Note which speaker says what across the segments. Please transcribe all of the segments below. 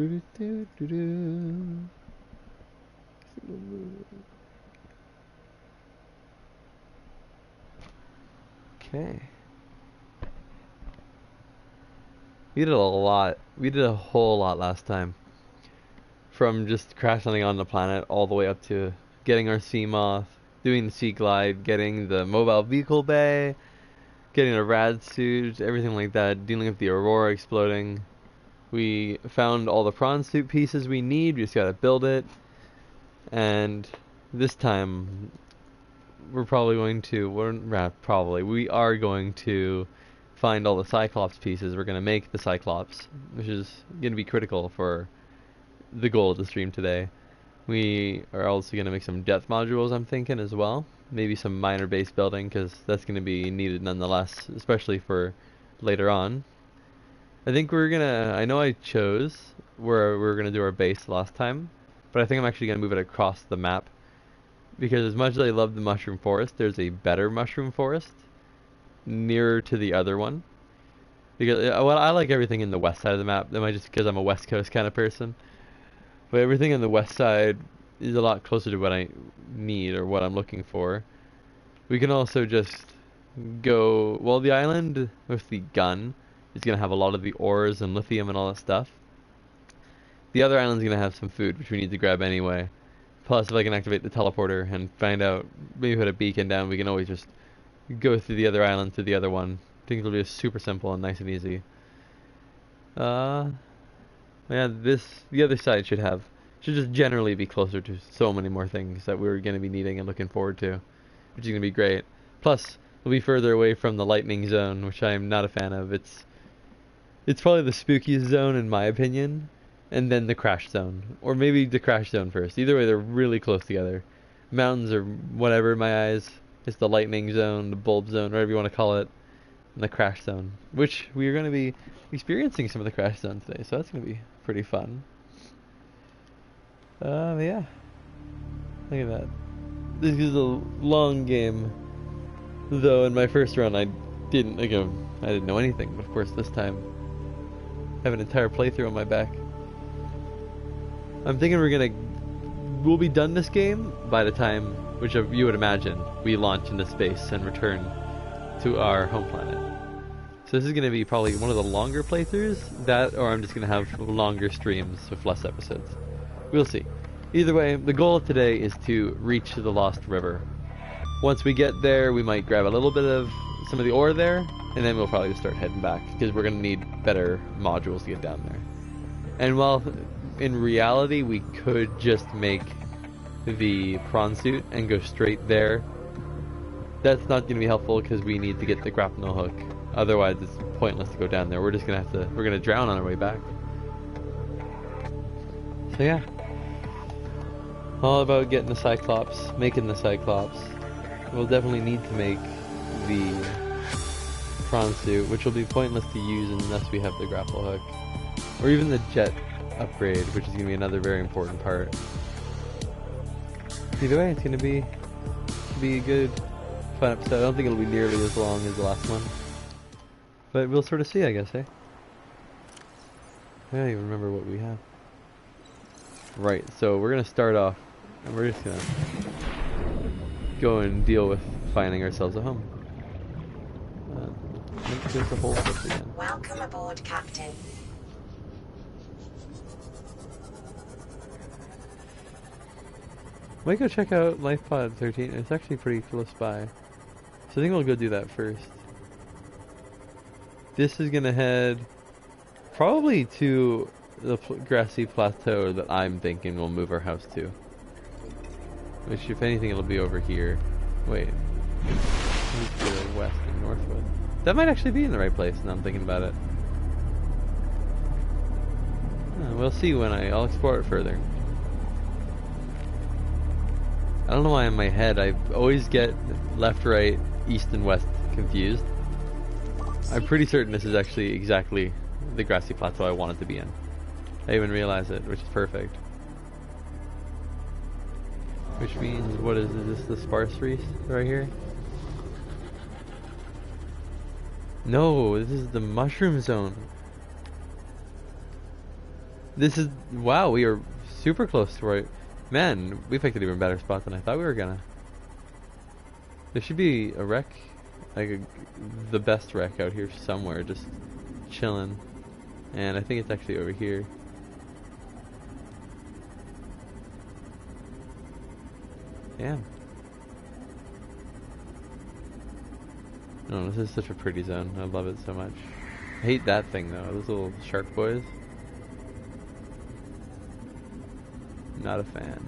Speaker 1: Okay. We did a lot. We did a whole lot last time. From just crash landing on the planet all the way up to getting our sea moth, doing the sea glide, getting the mobile vehicle bay, getting a rad suit, everything like that, dealing with the aurora exploding. We found all the prawn suit pieces we need, we just gotta build it. And this time, we are going to find all the Cyclops pieces. We're gonna make the Cyclops, which is gonna be critical for the goal of the stream today. We are also gonna make some depth modules, I'm thinking, as well. Maybe some minor base building, because that's gonna be needed nonetheless, especially for later on. I think I know I chose where we were gonna do our base last time, but I think I'm actually gonna move it across the map, because as much as I love the mushroom forest, there's a better mushroom forest nearer to the other one. Because well, I like everything in the west side of the map. That might just because I'm a west coast kind of person. But everything on the west side is a lot closer to what I need or what I'm looking for. We can also just go, well, the island with the gun is going to have a lot of the ores and lithium and all that stuff. The other island's going to have some food, which we need to grab anyway. Plus, if I can activate the teleporter and find out, maybe put a beacon down, we can always just go through the other island to the other one. Things will be super simple and nice and easy. Yeah, the other side should just generally be closer to so many more things that we're going to be needing and looking forward to, which is going to be great. Plus, we'll be further away from the lightning zone, which I'm not a fan of. It's probably the spookiest zone in my opinion, and then the crash zone, or maybe the crash zone first. Either way, they're really close together. Mountains or whatever in my eyes. It's the lightning zone, the bulb zone, whatever you want to call it, and the crash zone, which we are going to be experiencing some of the crash zone today, so that's going to be pretty fun. Yeah. Look at that. This is a long game, though in my first run I didn't know anything, but of course this time I have an entire playthrough on my back. I'm thinking we'll be done this game by the time, which you would imagine, we launch into space and return to our home planet. So this is going to be probably one of the longer playthroughs, that or I'm just going to have longer streams with less episodes. We'll see. Either way, the goal of today is to reach the Lost River. Once we get there, we might grab a little bit of some of the ore there, and then we'll probably just start heading back, because we're going to need better modules to get down there. And while in reality we could just make the prawn suit and go straight there, that's not going to be helpful because we need to get the grapnel hook. Otherwise it's pointless to go down there. We're going to drown on our way back. So yeah. All about getting the Cyclops, making the Cyclops. We'll definitely need to make the prawn suit, which will be pointless to use unless we have the grapple hook. Or even the jet upgrade, which is going to be another very important part. Either way, it's going to be a good, fun episode. I don't think it'll be nearly as long as the last one. But we'll sort of see, I guess, eh? I don't even remember what we have. Right, so we're going to start off, and we're just going to go and deal with finding ourselves a home. I think there's a whole place again.
Speaker 2: Welcome aboard, Captain.
Speaker 1: Might go check out LifePod 13. It's actually pretty close by. So I think we'll go do that first. This is gonna head probably to the grassy plateau that I'm thinking we'll move our house to. Which, if anything, it'll be over here. Wait. Move to the west and northwood. That might actually be in the right place now I'm thinking about it. We'll see when I'll explore it further. I don't know why in my head I always get left, right, east, and west confused. I'm pretty certain this is actually exactly the grassy plateau I want it to be in. I even realize it, which is perfect. Which means, what is this, the sparse reef right here? No, this is the mushroom zone. This is, wow, we are super close to where, man, we picked an even better spot than I thought we were gonna. There should be a wreck, like the best wreck out here somewhere, just chilling. And I think it's actually over here. Yeah. Oh, this is such a pretty zone. I love it so much. I hate that thing though, those little shark boys. Not a fan.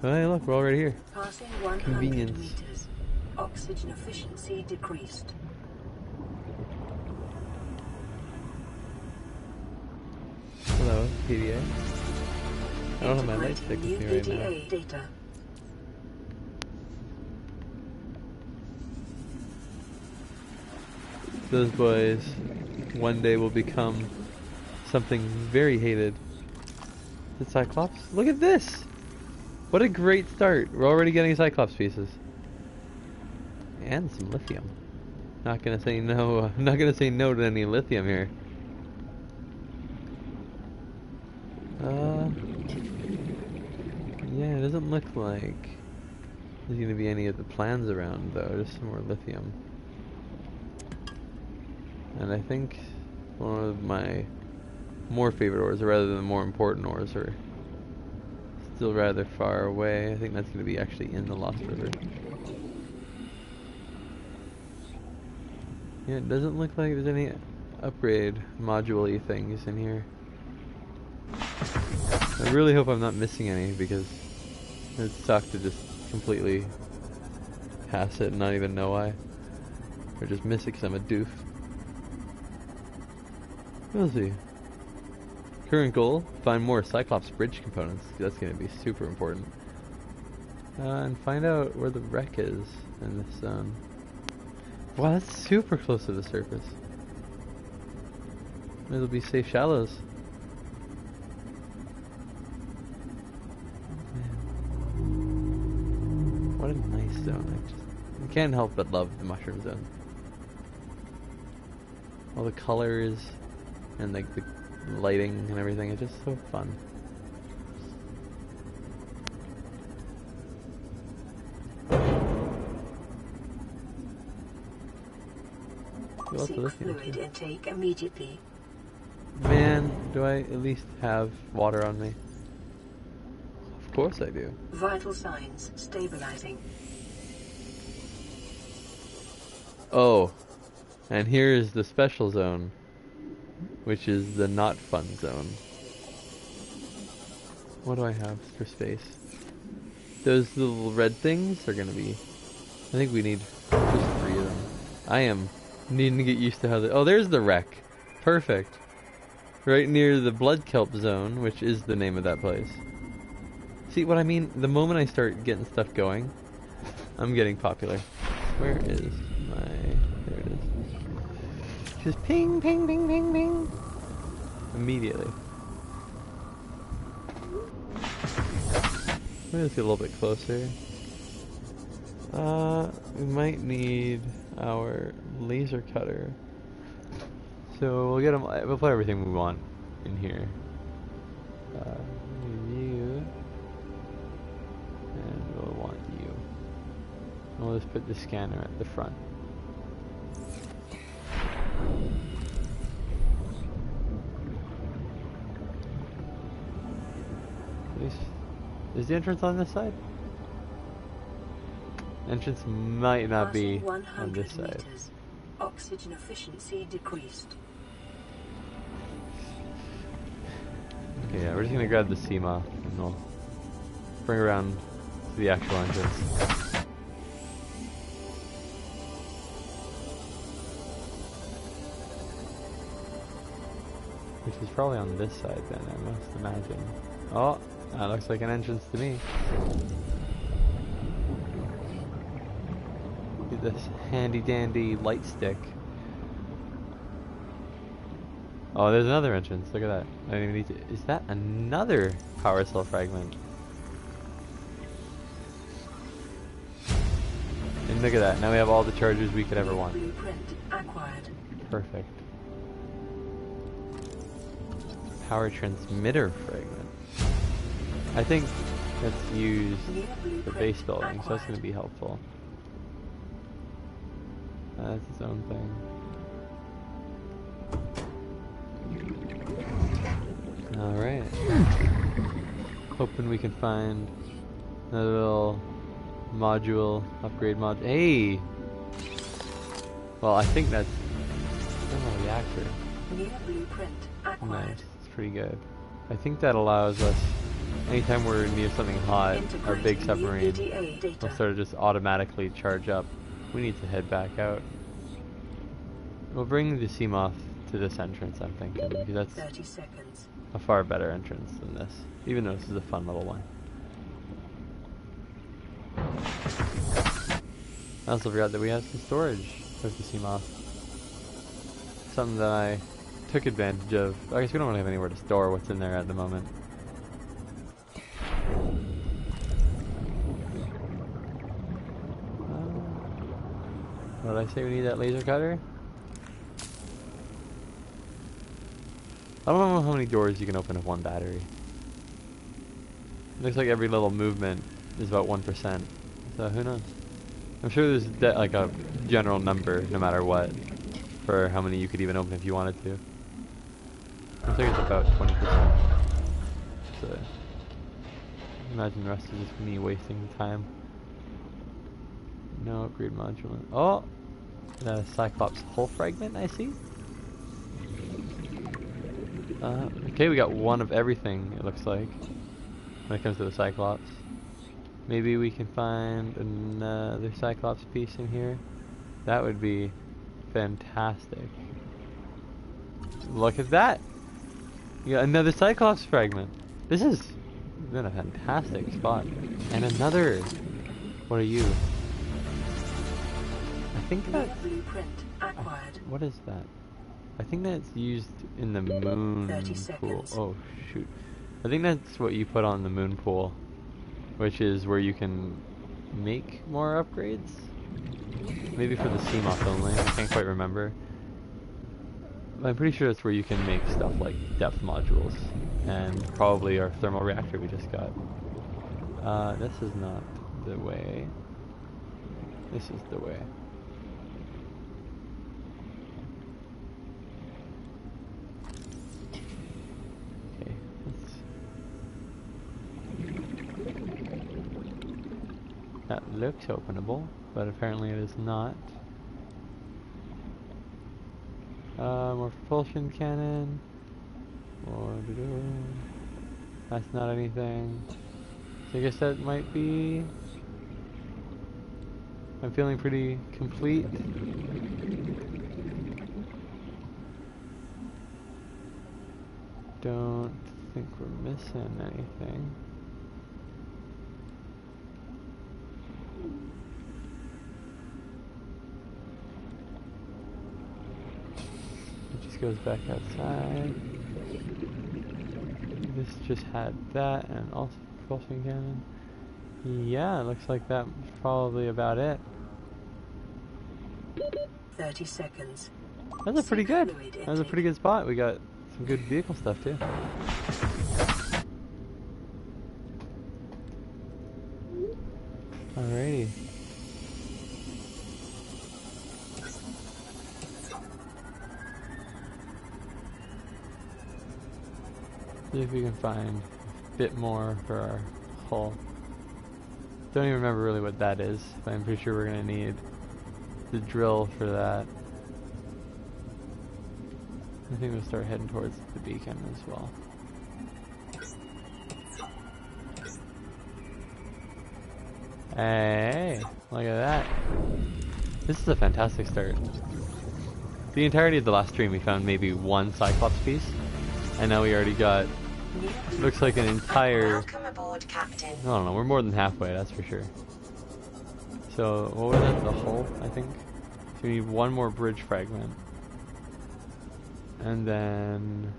Speaker 1: Oh, hey, look, we're already here.
Speaker 2: Passing 100
Speaker 1: Convenience.
Speaker 2: meters. Oxygen efficiency decreased.
Speaker 1: Hello, PDA. I don't have my light stick
Speaker 2: New
Speaker 1: with me right now.
Speaker 2: PDA data.
Speaker 1: Those boys one day will become something very hated. The Cyclops? Look at this! What a great start. We're already getting Cyclops pieces. And some lithium. Not gonna say no, I'm not gonna say no to any lithium here. Yeah, it doesn't look like there's gonna be any of the plans around though, just some more lithium. And I think one of my more favorite ores, or rather than the more important ores, are still rather far away. I think that's going to be actually in the Lost River. Yeah, it doesn't look like there's any upgrade module-y things in here. I really hope I'm not missing any, because it'd suck to just completely pass it and not even know why. Or just miss it because I'm a doof. We'll see. Current goal, find more Cyclops bridge components. That's going to be super important. And find out where the wreck is in this zone. Wow, that's super close to the surface. It'll be safe shallows. Man. What a nice zone. I can't help but love the mushroom zone. All the colors and like the lighting and everything, it's just so fun.
Speaker 2: Seek fluid intake immediately.
Speaker 1: Man, do I at least have water on me? Of course I do.
Speaker 2: Vital signs stabilizing.
Speaker 1: Oh, and here is the special zone, which is the not fun zone. What do I have for space? Those little red things are gonna be, I think we need just 3 of them. I am needing to get used to how oh, there's the wreck. Perfect. Right near the blood kelp zone, which is the name of that place. See what I mean? The moment I start getting stuff going, I'm getting popular. Where is my, there it is. Just ping, ping, ping, ping, ping. Immediately. Let me just get a little bit closer. We might need our laser cutter. So we'll get them. We'll put everything we want in here. You, and we'll want you. And we'll just put the scanner at the front. Is the entrance on this side? Entrance might not be on this side.
Speaker 2: Meters. Oxygen efficiency decreased.
Speaker 1: Okay, yeah, we're just gonna grab the CMA and we'll bring around to the actual entrance. Which is probably on this side then, I must imagine. Oh, that looks like an entrance to me. Get this handy dandy light stick. Oh, there's another entrance. Look at that. I don't even need to. Is that another power cell fragment? And look at that. Now we have all the chargers we could ever want.
Speaker 2: Blueprint acquired.
Speaker 1: Perfect. power transmitter fragment. I think that's used for base building, so that's going to be helpful. That's its own thing. Alright. Hoping we can find another little module, upgrade module. Hey! Well, I think that's a reactor. Nice, it's pretty good. I think that allows us, anytime we're near something hot, our big submarine will sort of just automatically charge up. We need to head back out. We'll bring the Seamoth to this entrance, I'm thinking, because that's
Speaker 2: 30 seconds.
Speaker 1: a far better entrance than this, even though this is a fun little one. I also forgot that we have some storage with the Seamoth. Something that I took advantage of. I guess we don't really have anywhere to store what's in there at the moment. What did I say? We need that laser cutter? I don't know how many doors you can open with one battery. It looks like every little movement is about 1%. So who knows? I'm sure there's like a general number, no matter what, for how many you could even open if you wanted to. Looks like it's about 20%. So imagine the rest is just me wasting time. No upgrade module. Oh! The Cyclops hull fragment, I see. Okay, we got one of everything, it looks like, when it comes to the Cyclops. Maybe we can find another Cyclops piece in here. That would be fantastic. Look at that! You got another Cyclops fragment. This is been a fantastic spot. And another. What are you? I think that's... What is that? I think that's used in the moon pool. Oh shoot. I think that's what you put on the moon pool, which is where you can make more upgrades? Maybe for the Seamoth only, I can't quite remember. I'm pretty sure that's where you can make stuff like depth modules, and probably our thermal reactor we just got. This is not the way. This is the way. Okay, that looks openable, but apparently it is not. More propulsion cannon. That's not anything. So I guess that might be... I'm feeling pretty complete. Don't think we're missing anything. Goes back outside. This just had that and also propulsion cannon. Yeah, it looks like that's probably about it.
Speaker 2: 30 seconds.
Speaker 1: That's a pretty good. That was a pretty good spot. We got some good vehicle stuff too. Alrighty. See if we can find a bit more for our hull. Don't even remember really what that is, but I'm pretty sure we're gonna need the drill for that. I think we'll start heading towards the beacon as well. Hey, look at that. This is a fantastic start. The entirety of the last stream we found maybe one Cyclops piece. And now we already got, looks like an entire,
Speaker 2: Welcome aboard, Captain.
Speaker 1: I don't know, we're more than halfway, that's for sure. So, what was that, the hull, I think? So we need one more bridge fragment. And then,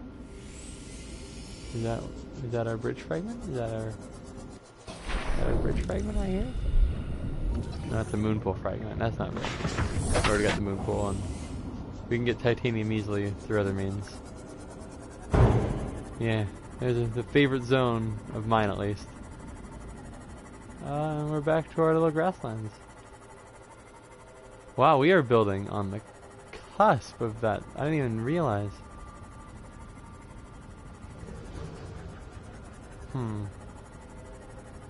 Speaker 1: is that our bridge fragment? Is that our bridge fragment right here? No, that's a moon pool fragment, that's not right. We already got the moon pool, and we can get titanium easily through other means. Yeah, there's the favorite zone of mine at least. And we're back to our little grasslands. Wow, we are building on the cusp of that. I didn't even realize.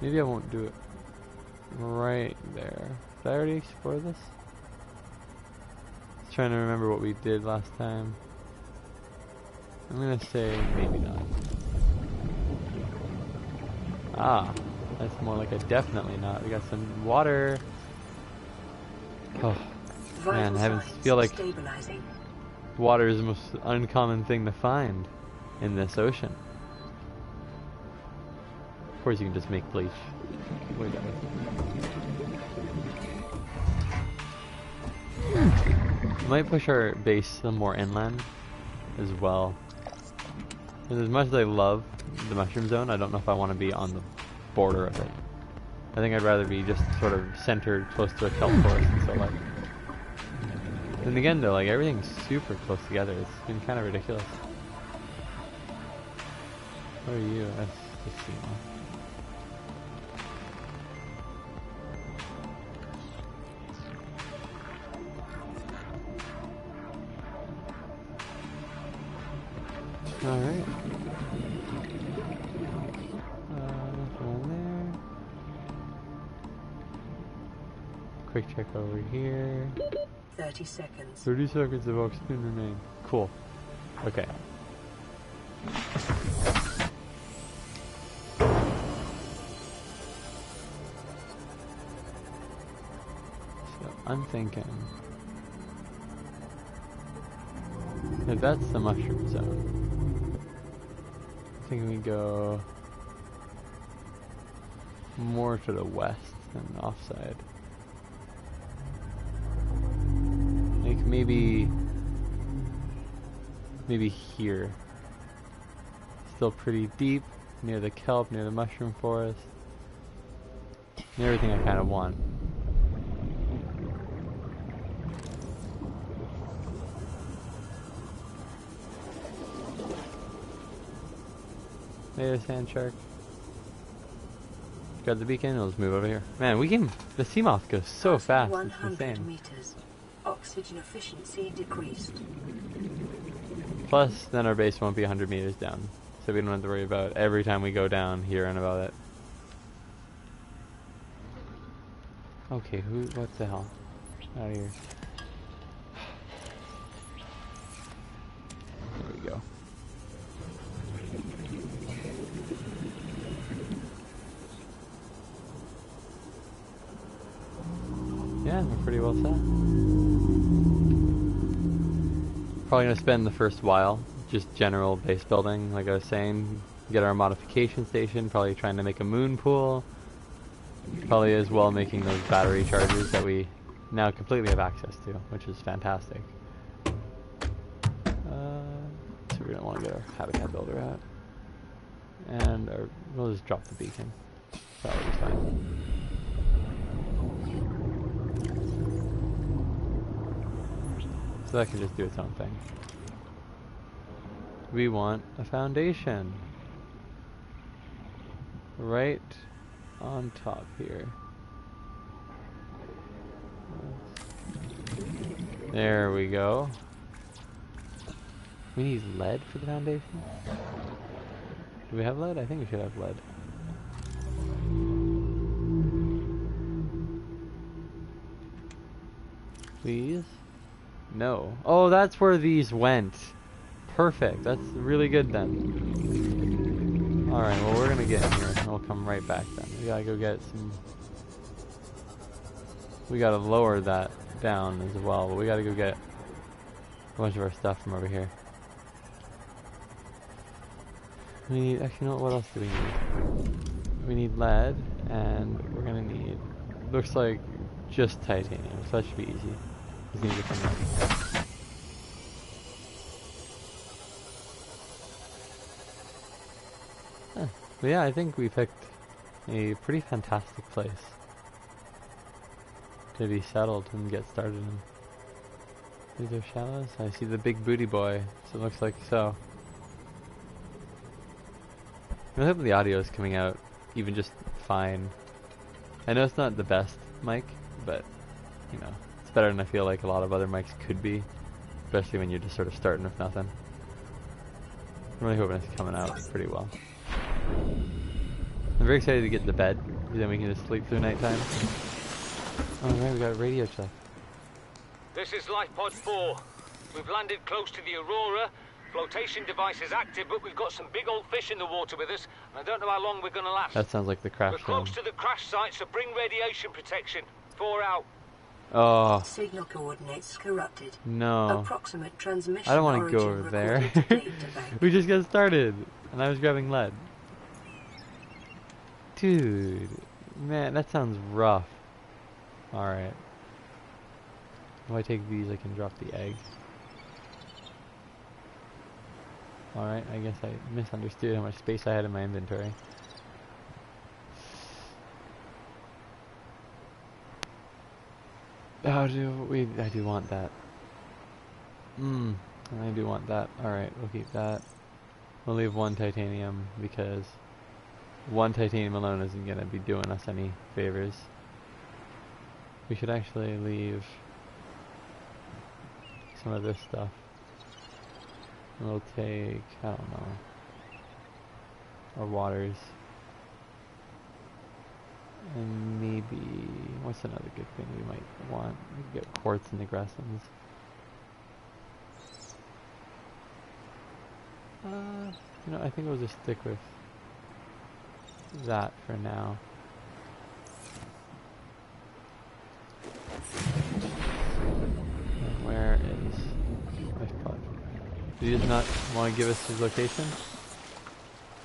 Speaker 1: Maybe I won't do it right there. Did I already explore this? Just trying to remember what we did last time. I'm gonna say maybe not. Ah, that's more like a definitely not. We got some water. Oh, man, I feel like water is the most uncommon thing to find in this ocean. Of course you can just make bleach. Way better. Might push our base some more inland as well. And as much as I love the mushroom zone, I don't know if I want to be on the border of it. I think I'd rather be just sort of centered close to a kelp forest and so like. And again though, like everything's super close together. It's been kind of ridiculous. What are you? That's just Seymour. Alright. Nothing there. Quick check over here.
Speaker 2: 30 seconds.
Speaker 1: 30 seconds of oxygen remain. Cool. Okay. So I'm thinking that that's the mushroom zone. I think we go more to the west than the offside. Like maybe here. Still pretty deep, near the kelp, near the mushroom forest. Near everything I kind of want. Hey, sand shark. Got the beacon, we'll just move over here. Man, the sea moth goes so fast, it's insane.
Speaker 2: Meters. Oxygen efficiency decreased.
Speaker 1: Plus, then our base won't be 100 meters down. So we don't have to worry about every time we go down hearing about it. Okay, what the hell? Out of here. There we go. Yeah, we're pretty well set. Probably gonna spend the first while just general base building, like I was saying. Get our modification station, probably trying to make a moon pool. Probably as well making those battery chargers that we now completely have access to, which is fantastic. So we don't want to get our habitat builder out. And we'll just drop the beacon. That'll be fine. So that can just do its own thing. We want a foundation. Right on top here. There we go. We need lead for the foundation? Do we have lead? I think we should have lead. Please? No. Oh, that's where these went. Perfect. That's really good then. Alright, well we're gonna get in here and we'll come right back then. We gotta go get some... We gotta lower that down as well, but we gotta go get a bunch of our stuff from over here. We need... Actually, no, what else do we need? We need lead, and we're gonna need... Looks like just titanium, so that should be easy. Just need to come out. But yeah, I think we picked a pretty fantastic place to be settled and get started in. These are shallows. I see the big booty boy, so it looks like so. I hope the audio is coming out even just fine. I know it's not the best mic, but you know, it's better than I feel like a lot of other mics could be, especially when you're just sort of starting with nothing. I'm really hoping it's coming out pretty well. I'm very excited to get to bed, because then we can just sleep through nighttime. Oh right, we got a radio check.
Speaker 3: This is Lifepod 4. We've landed close to the Aurora. Flotation device is active, but we've got some big old fish in the water with us, and I don't know how long we're going to last.
Speaker 1: That sounds like the crash
Speaker 3: zone. We're close to the crash site, so bring radiation protection. 4 out.
Speaker 1: Oh.
Speaker 2: Signal coordinates corrupted.
Speaker 1: No.
Speaker 2: Approximate transmission.
Speaker 1: I don't want to go over there. We just got started, and I was grabbing lead. Dude, man, that sounds rough. Alright. If I take these, I can drop the egg. Alright, I guess I misunderstood how much space I had in my inventory. I do want that. I do want that. Alright, we'll keep that. We'll leave 1 titanium because 1 titanium alone isn't going to be doing us any favors. We should actually leave some of this stuff. And we'll take, I don't know, our waters. And maybe, what's another good thing we might want? We could get quartz and aggressins. You know, I think we'll just stick with that for now. And where is my spot? Did he just not want to give us his location?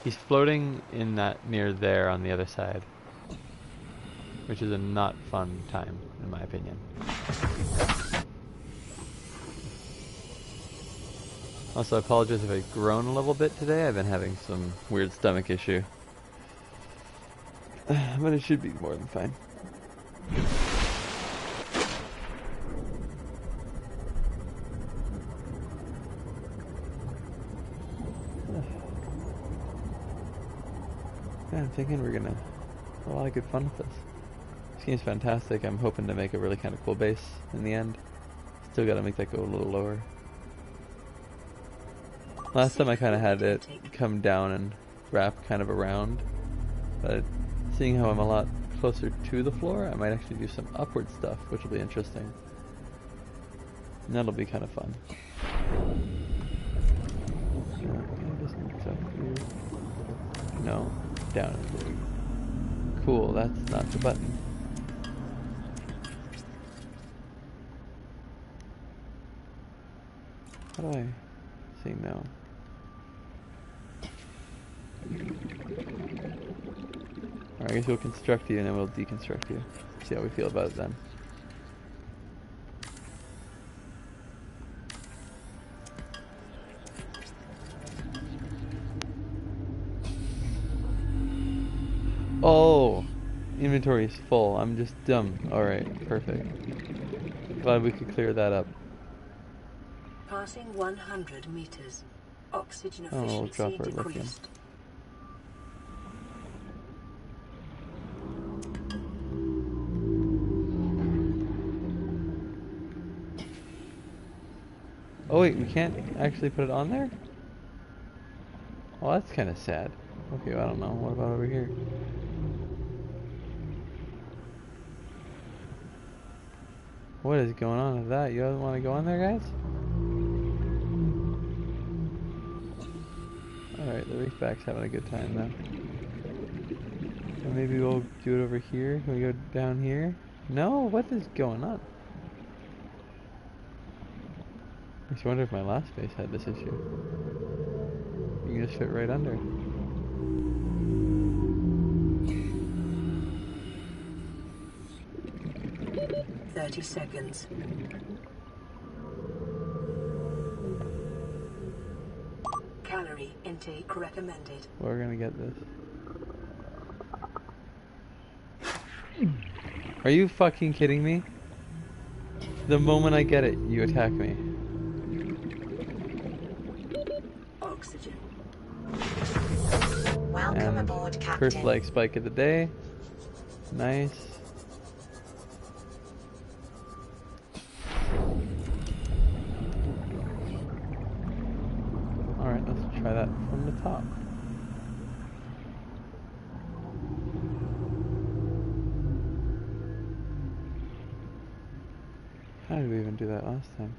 Speaker 1: He's floating in that near there on the other side, which is a not fun time, in my opinion. Also, I apologize if I've grown a little bit today. I've been having some weird stomach issue. But it should be more than fine. Yeah, I'm thinking we're gonna have a lot of good fun with this. This game's fantastic. I'm hoping to make a really kind of cool base in the end. Still gotta make that go a little lower. Last time I kind of had it come down and wrap kind of around, but seeing how I'm a lot closer to the floor, I might actually do some upward stuff, which will be interesting. And that'll be kind of fun. No, down and big. Cool, that's not the button. How do I see now? Alright, I guess we'll construct you and then we'll deconstruct you. See how we feel about it then. Oh! Inventory is full. I'm just dumb. Alright, perfect. Glad we could clear that up.
Speaker 2: Passing 100 meters. Oxygen
Speaker 1: Oh, we'll drop
Speaker 2: efficiency
Speaker 1: our lithium.
Speaker 2: decreased.
Speaker 1: Oh wait, we can't actually put it on there? Oh, that's kind of sad. Okay, well, I don't know. What about over here? What is going on with that? You guys want to go on there, guys? Alright, the reefback's having a good time though. Or maybe we'll do it over here. Can we go down here? No? What is going on? I just wonder if my last base had this issue. You can just fit right under.
Speaker 2: 30 seconds. Calorie intake recommended.
Speaker 1: We're gonna get this. Are you fucking kidding me? The moment I get it, you attack me.
Speaker 2: Oxygen.
Speaker 1: And First leg spike of the day. Nice. Alright, let's try that from the top. How did we even do that last time?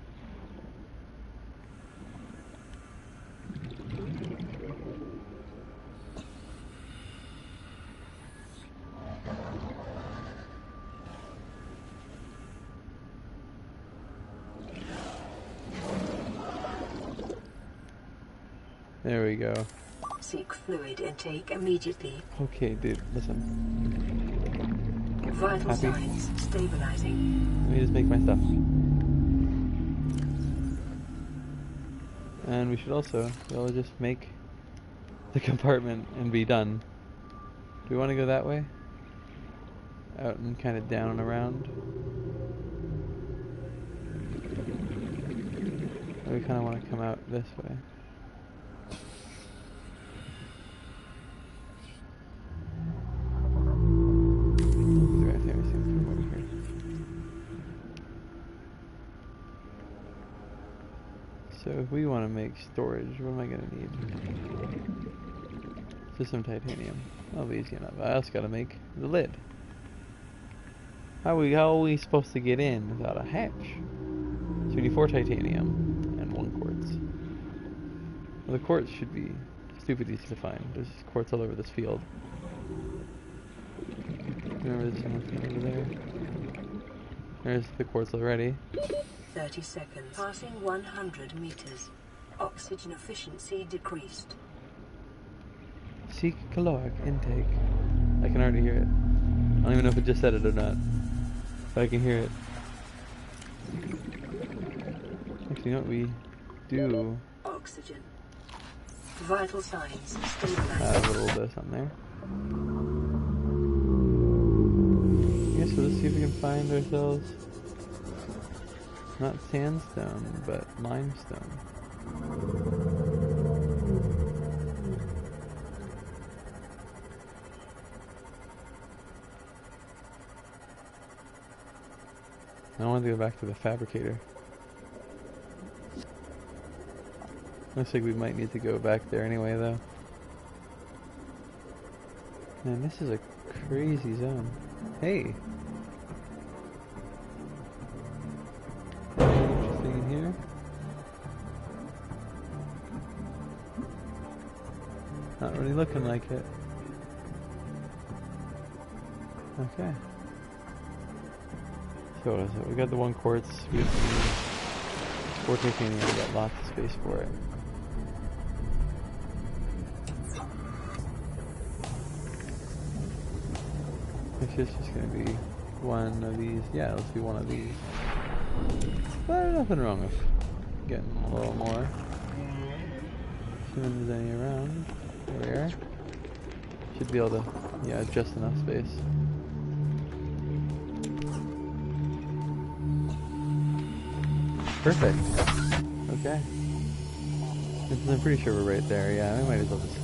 Speaker 1: There we go.
Speaker 2: Seek fluid intake immediately.
Speaker 1: Okay, dude, listen.
Speaker 2: Vital
Speaker 1: Happy?
Speaker 2: signs stabilizing.
Speaker 1: Let me just make my stuff. And we should also, we'll just make the compartment and be done. Do we want to go that way? Out and kind of down and around? Or we kind of want to come out this way? So if we want to make storage, what am I going to need? Just some titanium. That'll be easy enough. I also got to make the lid. How are we supposed to get in without a hatch? So we need 4 titanium and 1 quartz. Well, the quartz should be stupid easy to find. There's quartz all over this field. Remember this one over there? There's the quartz already.
Speaker 2: 30 seconds. Passing 100 meters. Oxygen efficiency decreased.
Speaker 1: Seek caloric intake. I can already hear it. I don't even know if it just said it or not. But I can hear it. Actually, you know what we do?
Speaker 2: Oxygen. Vital signs
Speaker 1: A
Speaker 2: stabilizing.
Speaker 1: little bit of something there. I guess we'll just see if we can find ourselves not sandstone, but limestone. I want to go back to the fabricator. Looks like we might need to go back there anyway, though. Man, this is a crazy zone. Hey! Anything in here? Not really looking like it. Okay. So what is it? We got the 1 quartz. We have 4 titanium. We got lots of space for it. It's just gonna be one of these. Yeah, let's do one of these. But nothing wrong with getting a little more. Assuming there's any around. There we are. Should be able to, yeah, just enough space. Perfect. Okay. I'm pretty sure we're right there. Yeah, we might as well just.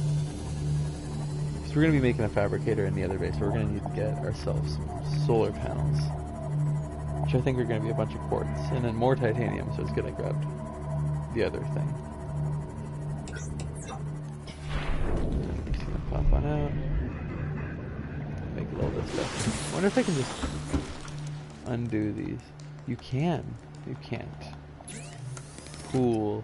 Speaker 1: So we're going to be making a fabricator in the other base, so we're going to need to get ourselves some solar panels. Which I think are going to be a bunch of quartz. And then more titanium, so it's going to grab the other thing. Just going to pop one out. Make a little bit of stuff. I wonder if I can just undo these. You can. You can't. Cool.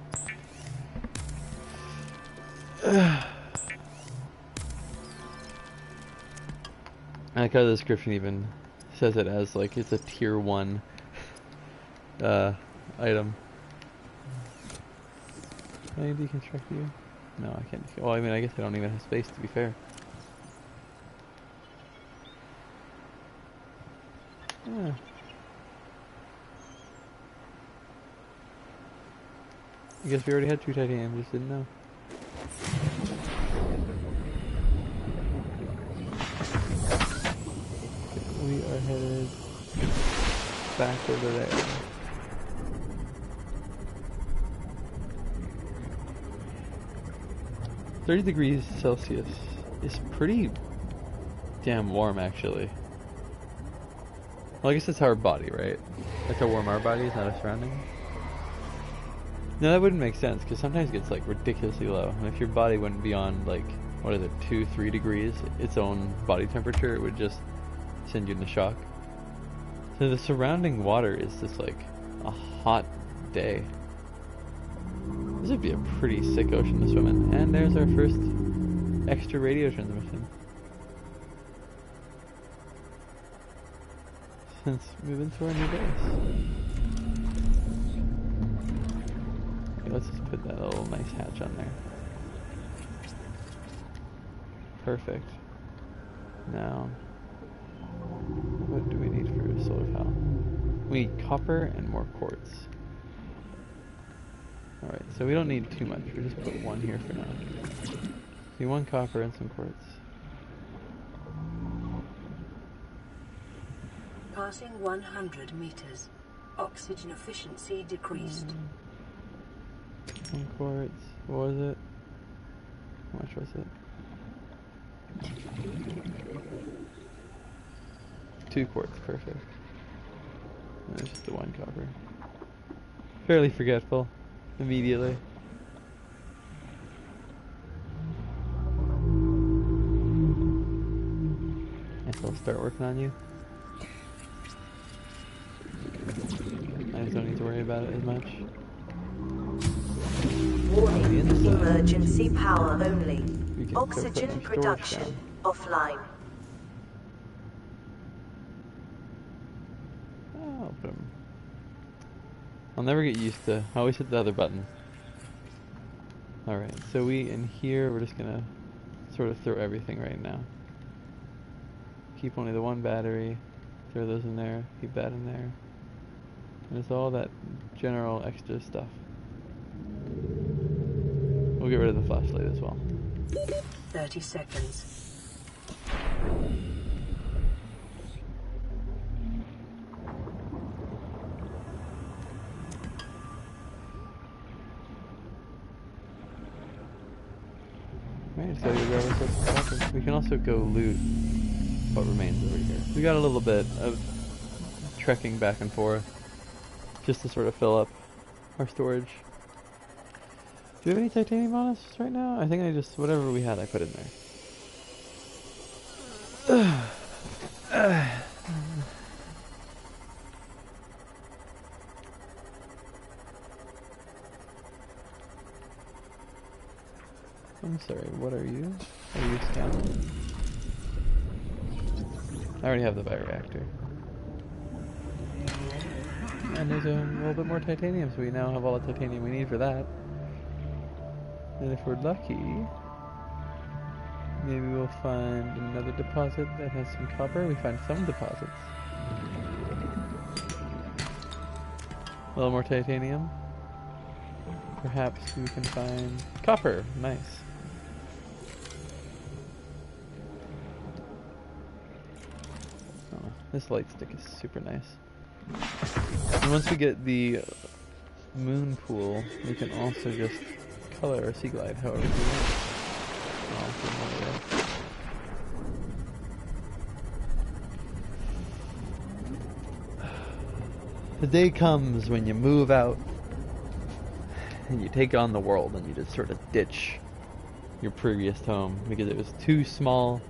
Speaker 1: I like how the description even says it as like it's a tier 1 item. Can I deconstruct you? No, I can't. Well, I mean, I guess I don't even have space, to be fair. Yeah. I guess we already had 2 titanium, just didn't know. We are headed back over there. .30 degrees Celsius is pretty damn warm, actually. Well, I guess it's our body, right? That's how warm our body is, not our surroundings. No, that wouldn't make sense, because sometimes it gets, like, ridiculously low. And if your body went beyond, like, what is it, 2-3 degrees, its own body temperature, it would just send you into shock. So the surrounding water is just, like, a hot day. This would be a pretty sick ocean to swim in. And there's our first extra radio transmission. Since moving to our new base. Okay, let's just put that little nice hatch on there. Perfect. Now, what do we need for solar panel? We need copper and more quartz. Alright, so we don't need too much. We'll just put one here for now. See, one copper and some quartz.
Speaker 2: Passing 100 meters. Oxygen efficiency decreased.
Speaker 1: One quartz. What was it? How much was it? 2 quartz, perfect. And there's just the 1 copper. Fairly forgetful. Immediately. I guess I'll start working on you. I just don't need to worry about it as much.
Speaker 4: Warning, emergency power only.
Speaker 1: We can go put
Speaker 4: Oxygen
Speaker 1: some storage
Speaker 4: production
Speaker 1: down.
Speaker 4: offline.
Speaker 1: Oh, I'll put 'em. I'll never get used to. I always hit the other button. Alright, so in here, we're just gonna sort of throw everything right now. Keep only the 1 battery. Throw those in there. Keep that in there. And it's all that general extra stuff. We'll get rid of the flashlight as well.
Speaker 2: 30 seconds.
Speaker 1: Right, so you grab ourselves some copper. We can also go loot what remains over here. We got a little bit of trekking back and forth just to sort of fill up our storage. Do we have any titanium on us right now? I think I just, whatever we had, I put in there. I'm sorry, what are you? Are you a scout? I already have the bioreactor. And there's a little bit more titanium, so we now have all the titanium we need for that. And if we're lucky, maybe we'll find another deposit that has some copper. We find some deposits. A little more titanium. Perhaps we can find copper. Nice. Oh, this light stick is super nice. And once we get the moon pool, we can also just color our sea glide however we want. The day comes when you move out and you take on the world and you just sort of ditch your previous home because it was too small,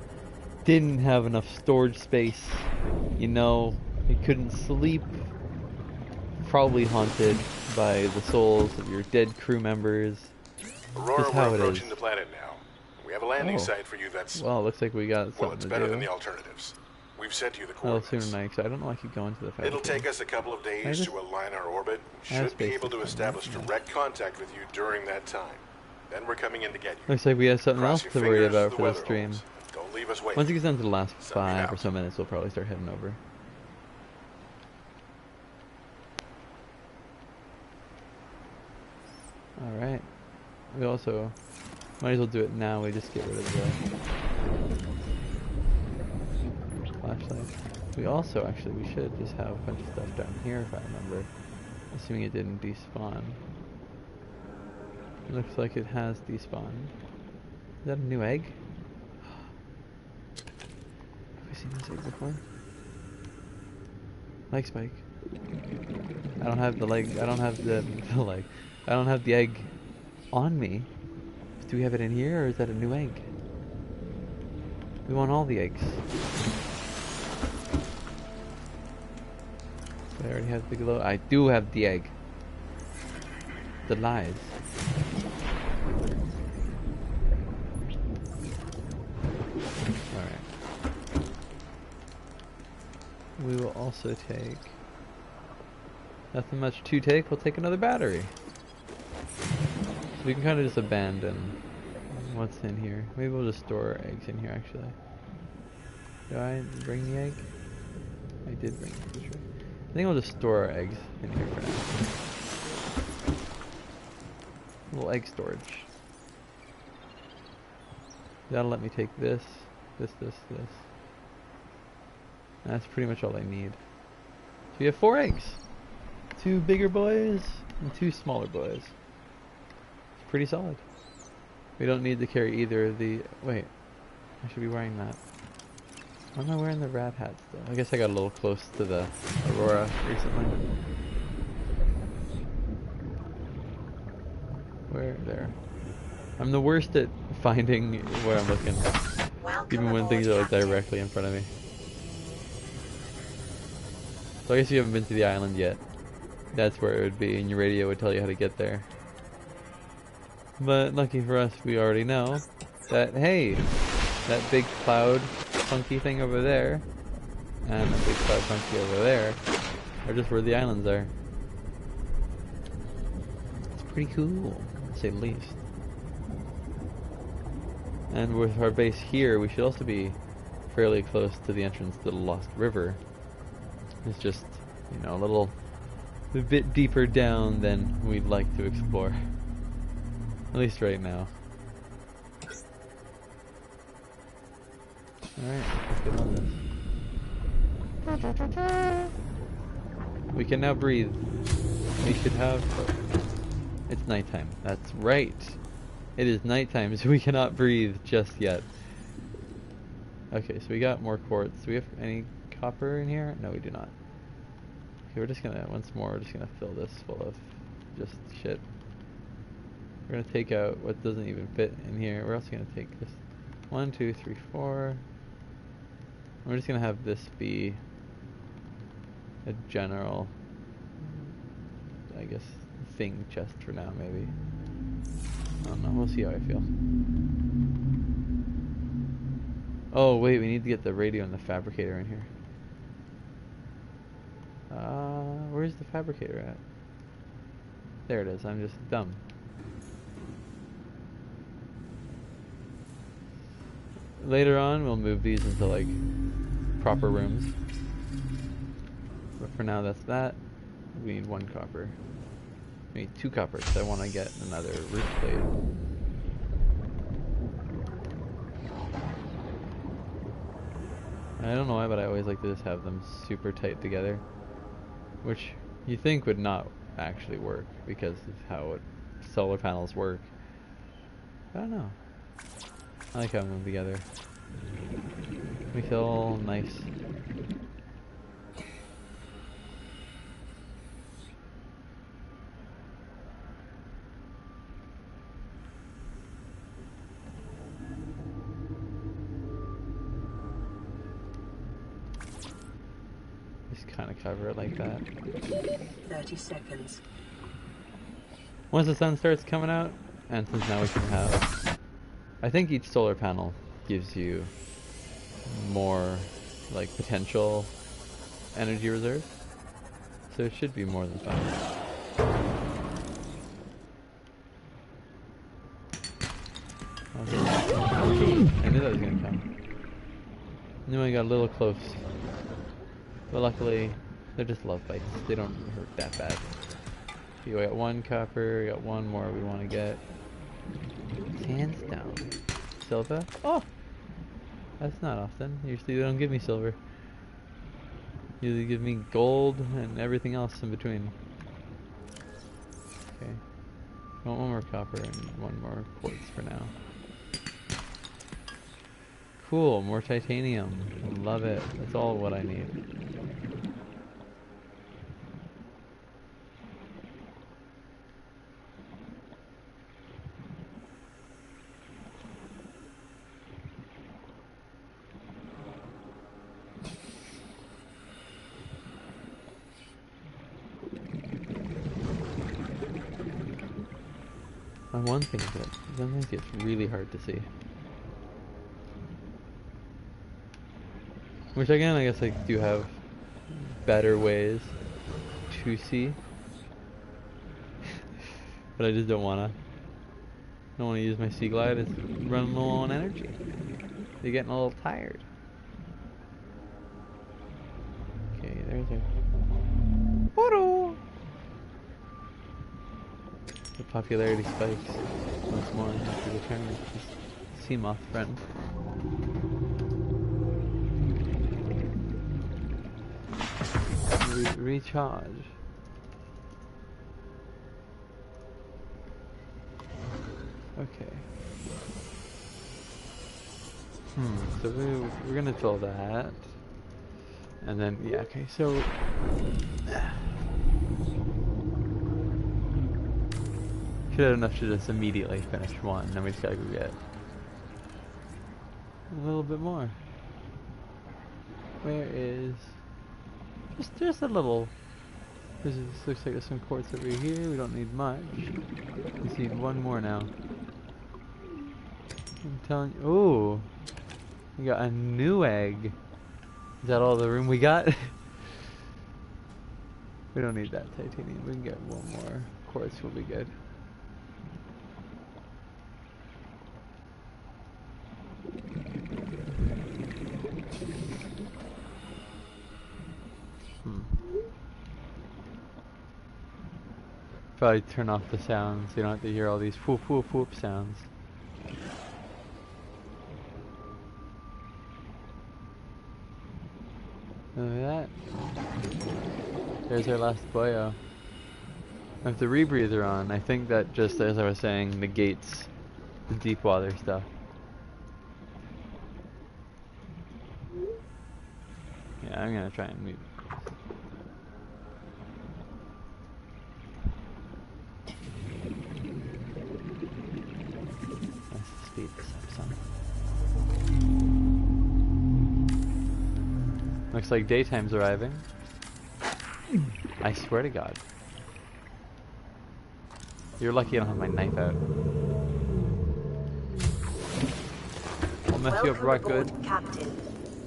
Speaker 1: didn't have enough storage space, you know, you couldn't sleep, probably haunted by the souls of your dead crew members.
Speaker 5: Aurora,
Speaker 1: Just how
Speaker 5: we're
Speaker 1: it
Speaker 5: approaching
Speaker 1: is.
Speaker 5: the planet now. We have a landing site for you that's,
Speaker 1: Well, it looks like we got something
Speaker 5: well, it's
Speaker 1: to
Speaker 5: better
Speaker 1: do.
Speaker 5: than the alternatives. We've sent you the
Speaker 1: A little sooner
Speaker 5: coordinates.
Speaker 1: than I expected. I don't know why I keep going to the
Speaker 5: It'll
Speaker 1: fabricator.
Speaker 5: take us a couple of days
Speaker 1: just-
Speaker 5: to align our orbit. We
Speaker 1: I have
Speaker 5: should be
Speaker 1: space
Speaker 5: able to
Speaker 1: this time,
Speaker 5: establish
Speaker 1: right?
Speaker 5: direct contact with you during that time. Then we're coming in to get you.
Speaker 1: Looks like we have something
Speaker 5: Cross
Speaker 1: else
Speaker 5: your
Speaker 1: to worry
Speaker 5: fingers
Speaker 1: about
Speaker 5: the
Speaker 1: for this
Speaker 5: weather
Speaker 1: stream.
Speaker 5: holds. Don't leave us waiting.
Speaker 1: Once it gets down to the last
Speaker 5: Send me
Speaker 1: 5 or
Speaker 5: out.
Speaker 1: so minutes, we'll probably start heading over. Alright. We also might as well do it now. We just get rid of the flashlight. We also, actually, we should just have a bunch of stuff down here if I remember. Assuming it didn't despawn. It looks like it has despawned. Is that a new egg? seen this egg before. Leg spike. I don't have the leg. I don't have the leg. I don't have the egg on me. Do we have it in here, or is that a new egg? We want all the eggs. So I already have the glow. I do have the egg. The lies. Alright. We will also take... Nothing much to take. We'll take another battery. So we can kind of just abandon what's in here. Maybe we'll just store eggs in here, actually. Did I bring the egg? I did bring the egg. I think we'll just store our eggs in here for now. A little egg storage. That'll let me take this. That's pretty much all I need. So we have 4 eggs. 2 bigger boys and 2 smaller boys. It's pretty solid. We don't need to carry either of the... Wait. I should be wearing that. Why am I wearing the rat hat still? I guess I got a little close to the aurora recently. Where? There. I'm the worst at finding where I'm looking. Even when things are like directly in front of me. So I guess you haven't been to the island yet. That's where it would be, and your radio would tell you how to get there. But lucky for us, we already know that, hey, that big cloud funky thing over there, and that big cloud funky over there, are just where the islands are. It's pretty cool, to say the least. And with our base here, we should also be fairly close to the entrance to the Lost River. It's just, you know, a bit deeper down than we'd like to explore. At least right now. Alright, let's get on this. We can now breathe. We should have... It's nighttime. That's right. It is nighttime, so we cannot breathe just yet. Okay, so we got more quartz. Do we have any copper in here? No, we do not. Okay, we're just gonna, once more, we're just gonna fill this full of just shit. We're gonna take out what doesn't even fit in here. We're also gonna take this 1, 2, 3, 4. We're just gonna have this be a general, I guess, thing chest for now, maybe. I don't know, we'll see how I feel. Oh wait, we need to get the radio and the fabricator in here. Where's the fabricator at? There it is, I'm just dumb. Later on, we'll move these into like proper rooms. But for now, that's that. We need 1 copper. We need 2 copper because I want to get another roof plate. I don't know why, but I always like to just have them super tight together. Which you think would not actually work because of how solar panels work. I don't know. I like having them together. We feel nice. Just kind of cover it like that.
Speaker 2: 30 seconds.
Speaker 1: Once the sun starts coming out, and since now we can have... I think each solar panel gives you more, like, potential energy reserve. So it should be more than 5. I knew that was gonna come. Knew I got a little close. But luckily, they're just love bites. They don't hurt that bad. Okay, we got 1 copper, we got 1 more we want to get. Sandstone. Silver? Oh! That's not often. Usually they don't give me silver. Usually give me gold and everything else in between. Okay. I want 1 more copper and 1 more quartz for now. Cool, more titanium. Love it. That's all what I need. On one thing that sometimes gets really hard to see. Which again, I guess I do have better ways to see. But I just don't wanna use my sea glide. It's running low on energy. They're getting a little tired. Okay, there's a photo. The popularity spikes once more after the tournament. Just see moth friend. Recharge. Okay. So we're gonna fill that, and then yeah. Okay, so. Should have enough to just immediately finish one, then we just gotta go get a little bit more. Where is just a little? This looks like there's some quartz over here. We don't need much. We just need one more now. I'm telling you. Oh, we got a new egg. Is that all the room we got? We don't need that titanium. We can get one more quartz. We'll be good. Probably turn off the sounds. You don't have to hear all these whoop whoop whoop sounds. Look at that. There's our last boyo. With the rebreather on, I think that just as I was saying negates the deep water stuff. Yeah, I'm gonna try and move. Speed this up some. Looks like daytime's arriving. I swear to God. You're lucky I don't have my knife out. I'll mess you up right good.
Speaker 4: Captain.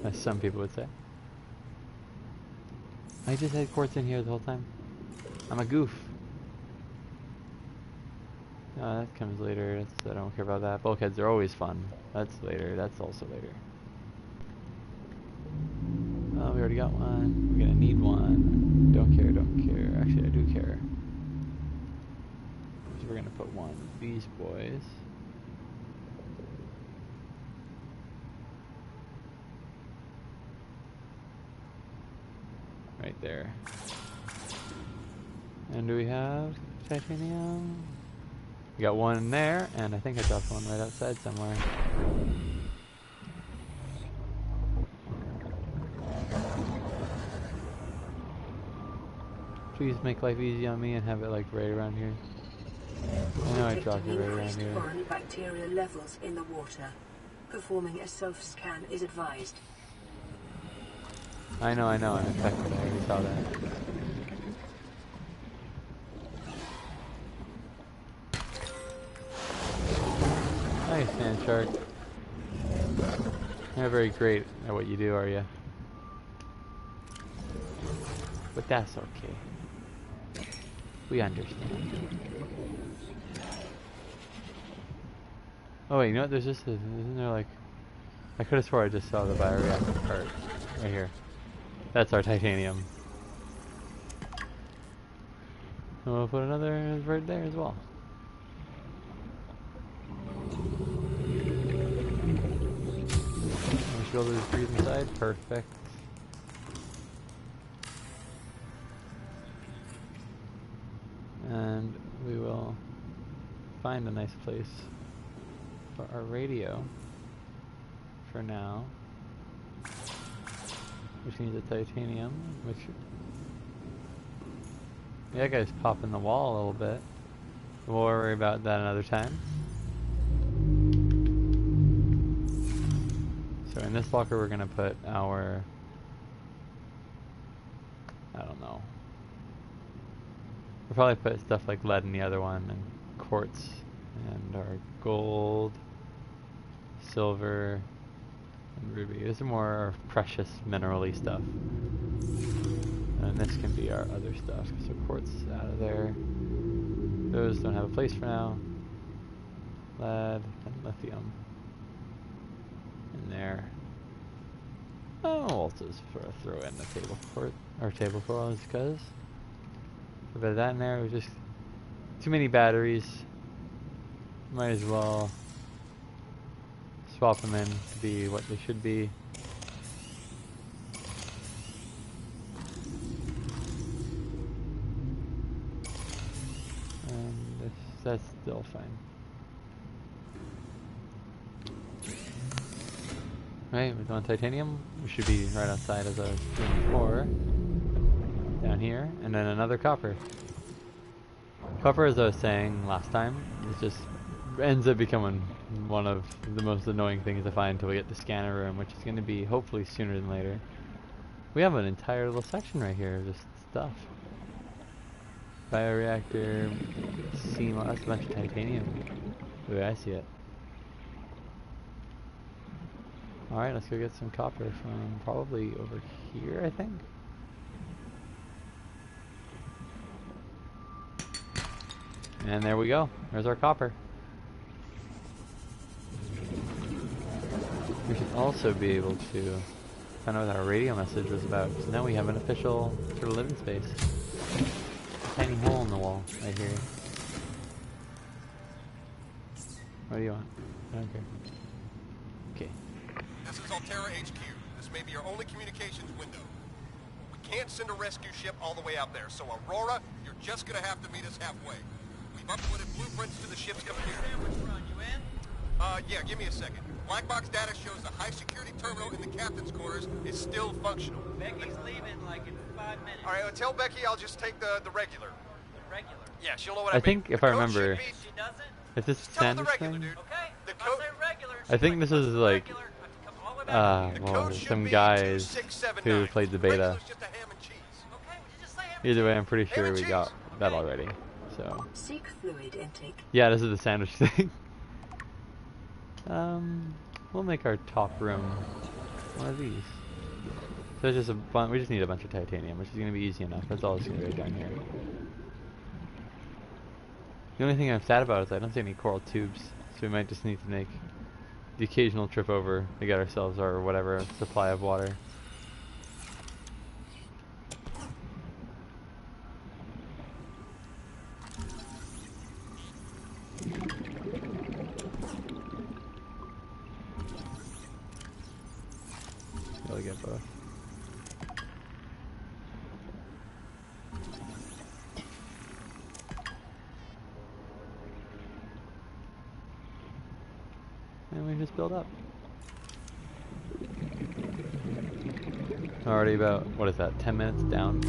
Speaker 1: As some people would say. I just had quartz in here the whole time. I'm a goof. That comes later. I don't care about that. Bulkheads are always fun. That's later. That's also later. Oh, we already got one. We're gonna need one. Don't care, don't care. Actually, I do care. So we're gonna put one of these boys. Right there. And do we have titanium? We got one there, and I think I dropped one right outside somewhere. Please make life easy on me and have it like right around here. I know I dropped it right around here.
Speaker 2: Foreign bacterial levels in the water. Performing a self-scan is advised.
Speaker 1: I know, I'm infected. I already saw that. Hi, sand shark. You're not very great at what you do, are you? But that's okay. We understand. Oh wait, you know what? There's just isn't there like? I could have swore I just saw the bioreactor part right here. That's our titanium. And we'll put another right there as well. We should be able to breathe inside. Perfect. And we will find a nice place for our radio for now. Which needs a titanium, which... Yeah, that guy's popping the wall a little bit. We'll worry about that another time. So in this locker we're gonna put our... I don't know. We'll probably put stuff like lead in the other one, and quartz, and our gold, silver, and ruby. These are more precious mineral-y stuff. And this can be our other stuff. So quartz out of there. Those don't have a place for now. Lead and lithium in there. Oh, we'll just sort of throw in the table port or table coils because a bit of that in there. It was just too many batteries. Might as well swap them in to be what they should be. And that's still fine. Right, we're doing titanium. We should be right outside as I was doing before. Down here, and then another copper. Copper, as I was saying last time, it just ends up becoming one of the most annoying things to find until we get the scanner room, which is going to be hopefully sooner than later. We have an entire little section right here of just stuff. Bioreactor, CMOS, that's a bunch of titanium. The way I see it. Alright, let's go get some copper from probably over here, I think. And there we go. There's our copper. We should also be able to find out what our radio message was about. So now we have an official sort of living space. Tiny hole in the wall right here. What do you want? I don't care. Okay.
Speaker 5: This is Altera HQ. This may be your only communications window. We can't send a rescue ship all the way out there, so Aurora, you're just gonna have to meet us halfway. We've uploaded blueprints to the ship's computer. Yeah, give me a second. Black box data shows the high security terminal in the captain's quarters is still functional.
Speaker 6: Becky's leaving like in 5 minutes.
Speaker 5: All right, tell Becky I'll just take the regular.
Speaker 6: The regular.
Speaker 5: Yeah, she'll know what I
Speaker 1: I
Speaker 5: mean.
Speaker 1: think if
Speaker 5: The
Speaker 1: I
Speaker 5: code
Speaker 1: remember,
Speaker 5: should be-
Speaker 6: She doesn't?
Speaker 1: is this
Speaker 5: Just tell her the
Speaker 1: Sanders
Speaker 5: regular,
Speaker 1: thing?
Speaker 5: dude.
Speaker 6: Okay.
Speaker 5: The
Speaker 6: If
Speaker 5: code-
Speaker 6: I say regular,
Speaker 1: I think this is like,
Speaker 6: regular, I have to come all the way back.
Speaker 5: The
Speaker 1: well,
Speaker 5: code should
Speaker 1: some
Speaker 5: be
Speaker 1: guys
Speaker 5: 2679.
Speaker 1: who played the beta.
Speaker 5: Regular's just a ham and cheese.
Speaker 6: Okay, would you just say
Speaker 1: Either way, I'm pretty
Speaker 5: Ham
Speaker 1: sure
Speaker 5: and
Speaker 1: we
Speaker 5: cheese.
Speaker 1: got that already. So,
Speaker 2: Seek fluid intake.
Speaker 1: yeah, this is the sandwich thing. We'll make our top room one of these. So it's just we just need a bunch of titanium, which is going to be easy enough. That's all it's going to be down here. The only thing I'm sad about is I don't see any coral tubes, so we might just need to make the occasional trip over to get ourselves our whatever supply of water. Really get both. And we just build up. Already about, what is that, 10 minutes down?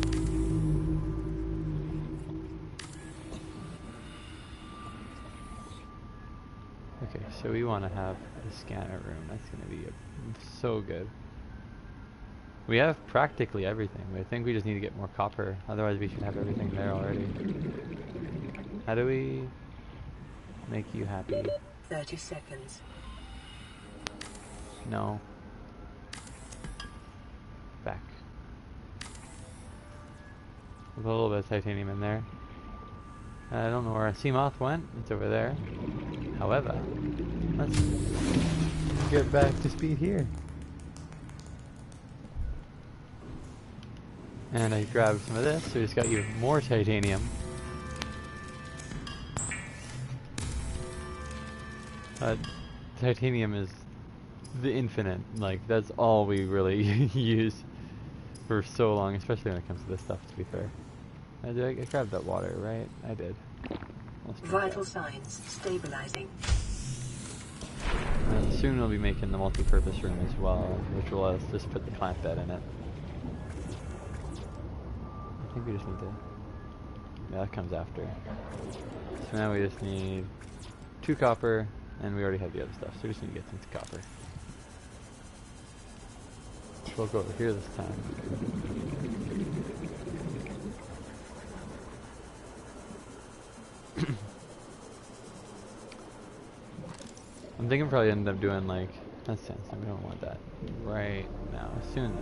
Speaker 1: Okay, so we want to have a scanner room. That's going to be so good. We have practically everything. I think we just need to get more copper. Otherwise we should have everything there already. How do we make you happy?
Speaker 2: 30 seconds.
Speaker 1: No. Back. We'll put a little bit of titanium in there. I don't know where our sea moth went. It's over there. However, let's get back to speed here. And I grabbed some of this, so we just got you more titanium. Titanium is the infinite. Like, that's all we really use for so long, especially when it comes to this stuff, to be fair. I grabbed that water, right? I did.
Speaker 2: Vital signs stabilizing.
Speaker 1: soon we'll be making the multi-purpose room as well, which will let us just put the plant bed in it. I think we just need to... Yeah, that comes after. So now we just need 2 copper, and we already have the other stuff, so we just need to get some copper. We'll go over here this time. I'm thinking probably end up doing like, that's sandstone, we don't want that right now, soon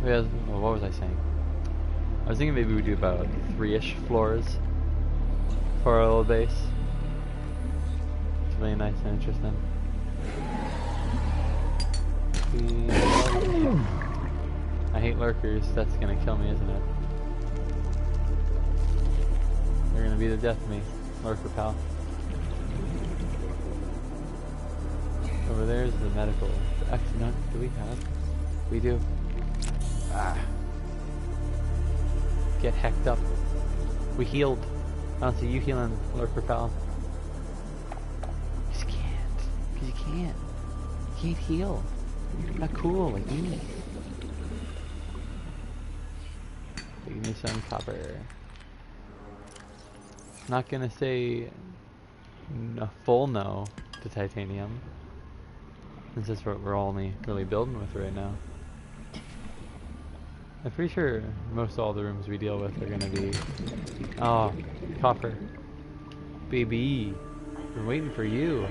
Speaker 1: though. Yeah, well, what was I saying? I was thinking maybe we do about 3-ish floors for our little base. It's really nice and interesting. I hate lurkers, that's gonna kill me, isn't it? They're gonna be the death of me, lurker pal. Over there's the medical. Actually, no, do we have? We do. Ah. Get hecked up. We healed. I don't see you healing, lurker pal. You just can't. Because you can't. You can't heal. Not cool like me. Give me some copper. Not gonna say a full no to titanium. This is what we're only really building with right now. I'm pretty sure most all the rooms we deal with are gonna be... Oh, copper. Baby. Been waiting for you.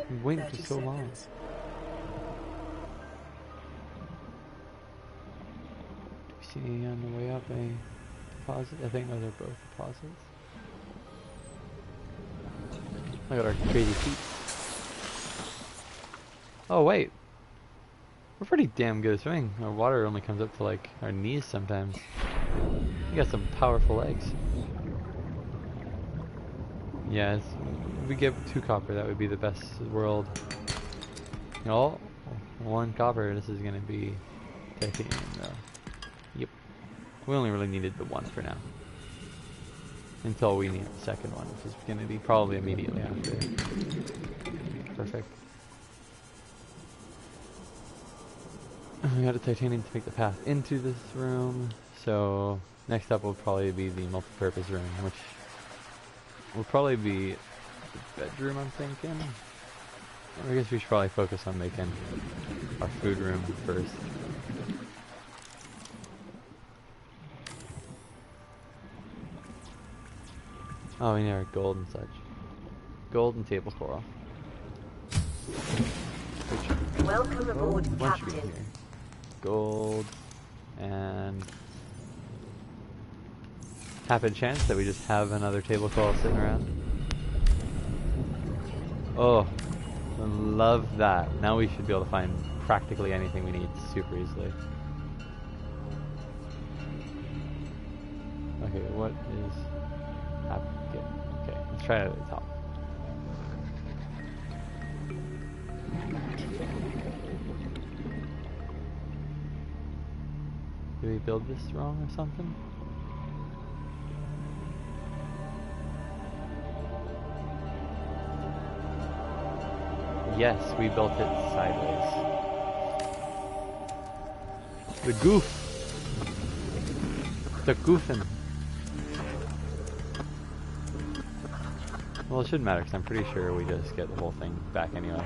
Speaker 1: Been waiting for so long. Do we see on the way up a deposit? I think those are both deposits. Look at our crazy feet. Oh wait, we're pretty damn good at swimming. Our water only comes up to like our knees sometimes. We got some powerful legs. Yeah, if we get 2 copper, that would be the best world. You know, 1 copper, this is gonna be titanium though. Yep. We only really needed the 1 for now. Until we need the second one, which is gonna be probably immediately after. Perfect. We got a titanium to make the path into this room, so next up will probably be the multi-purpose room, which will probably be the bedroom, I'm thinking. I guess we should probably focus on making our food room first. Oh, we need our gold and such. Gold and table coral.
Speaker 4: Welcome aboard,
Speaker 1: What should be
Speaker 4: Captain.
Speaker 1: here? Gold and happen chance that we just have another table coral sitting around. Oh, I love that. Now we should be able to find practically anything we need super easily. Okay, what is happening? Okay, let's try it at the top. Did we build this wrong or something? Yes, we built it sideways. The goof! The goofin'! Well, it shouldn't matter because I'm pretty sure we just get the whole thing back anyway.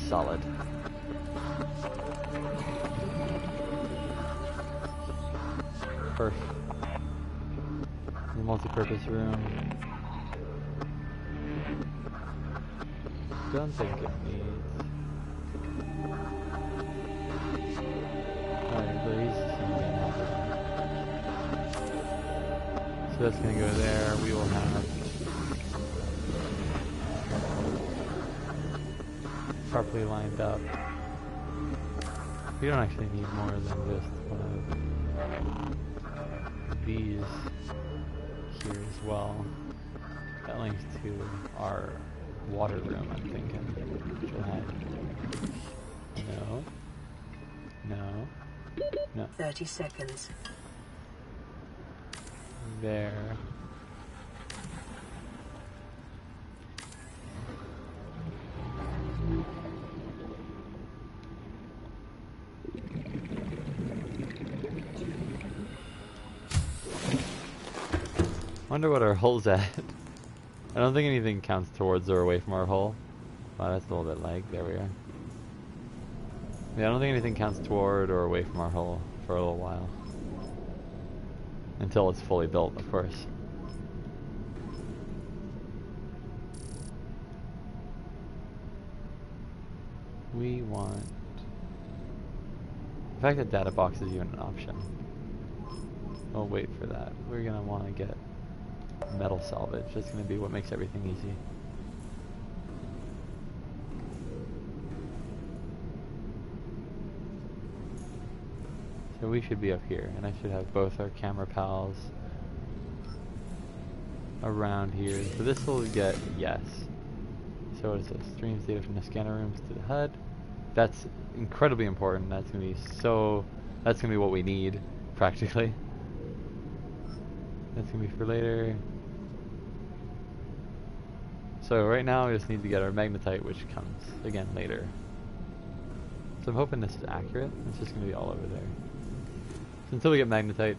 Speaker 1: Solid. Perfect. The multi-purpose room. Don't think it needs. Alright, please. So that's gonna go there. We will have properly lined up. We don't actually need more than just one of these here as well. That links to our water room, I'm thinking. Which will have no, no, No.
Speaker 2: 30 seconds.
Speaker 1: There. Wonder what our hull's at. I don't think anything counts towards or away from our hull. Wow, that's a little bit lag. There we are. Yeah, I don't think anything counts toward or away from our hull for a little while. Until it's fully built, of course. We want... The fact that data box is even an option. We'll wait for that. We're gonna want to get metal salvage. That's gonna be what makes everything easy. So we should be up here, and I should have both our camera pals around here. So this will get yes. So what is this? Streams data from the scanner rooms to the HUD. That's incredibly important. That's gonna be so. That's gonna be what we need, practically. That's gonna be for later. So right now we just need to get our magnetite, which comes again later. So I'm hoping this is accurate. It's just gonna be all over there. So until we get magnetite,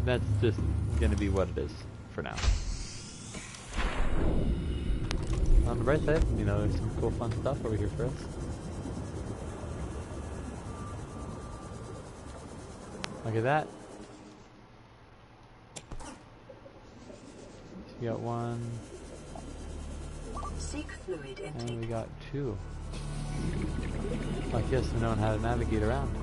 Speaker 1: that's just gonna be what it is for now. On the bright side, you know, there's some cool fun stuff over here for us. Look at that. So we got one.
Speaker 2: Seek fluid intake.
Speaker 1: And we got two. I guess we know how to navigate around.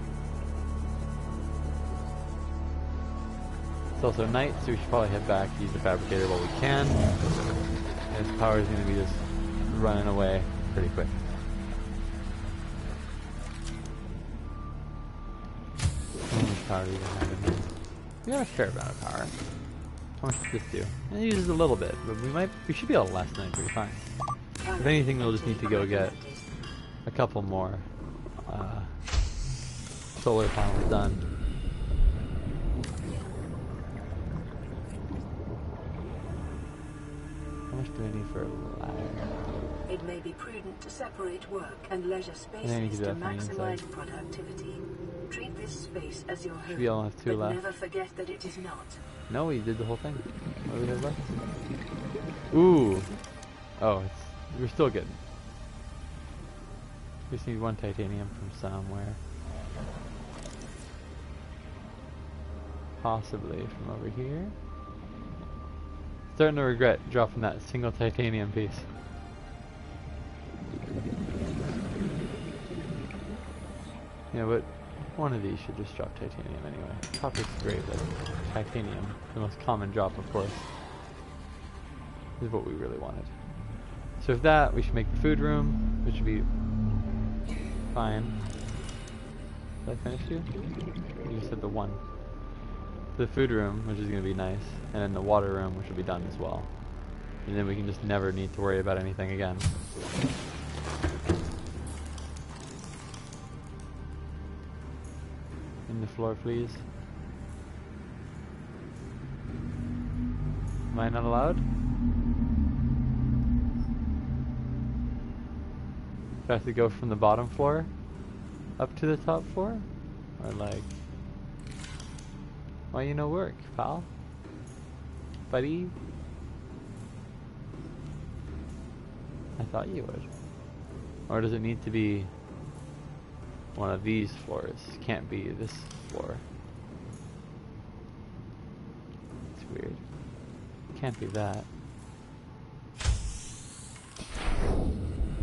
Speaker 1: It's also night, so we should probably head back, use the fabricator while we can. Its power is going to be just running away pretty quick. How much power do we even have in here? We have a fair amount of power. How much does this do? It uses a little bit, but we should be able to last the night pretty fine. If anything, we'll just need to go get a couple more solar panels done. How much do I need for a ladder?
Speaker 2: It may be prudent to separate work and leisure
Speaker 1: And then you
Speaker 2: spaces
Speaker 1: can do
Speaker 2: to
Speaker 1: that from the
Speaker 2: maximize
Speaker 1: inside.
Speaker 2: productivity. Treat this space as your home,
Speaker 1: We all have two
Speaker 2: but
Speaker 1: left.
Speaker 2: never forget that it is not.
Speaker 1: No, we did the whole thing. What do we have left? Ooh. Oh, we're still good. We just need one titanium from somewhere. Possibly from over here. Starting to regret dropping that single titanium piece. Yeah, but one of these should just drop titanium anyway. Copper's great, but titanium, the most common drop, of course, is what we really wanted. So with that, we should make the food room, which should be fine. Did I finish you? You just said the one. The food room, which is going to be nice, and then the water room, which will be done as well. And then we can just never need to worry about anything again. In the floor, please. Am I not allowed? Do I have to go from the bottom floor up to the top floor? Or like... Why you no work, pal? Buddy? I thought you would. Or does it need to be one of these floors? Can't be this floor. It's weird. Can't be that.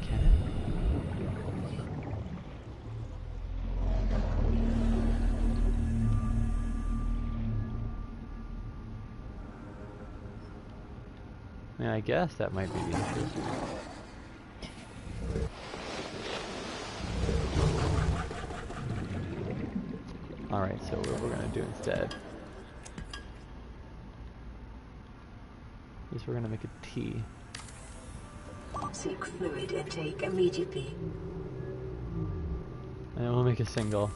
Speaker 1: Can it? I mean, I guess that might be the issue. Alright, so what we're going to do instead is we're going to make a T.
Speaker 2: Seek fluid intake immediately.
Speaker 1: And then we'll make a single.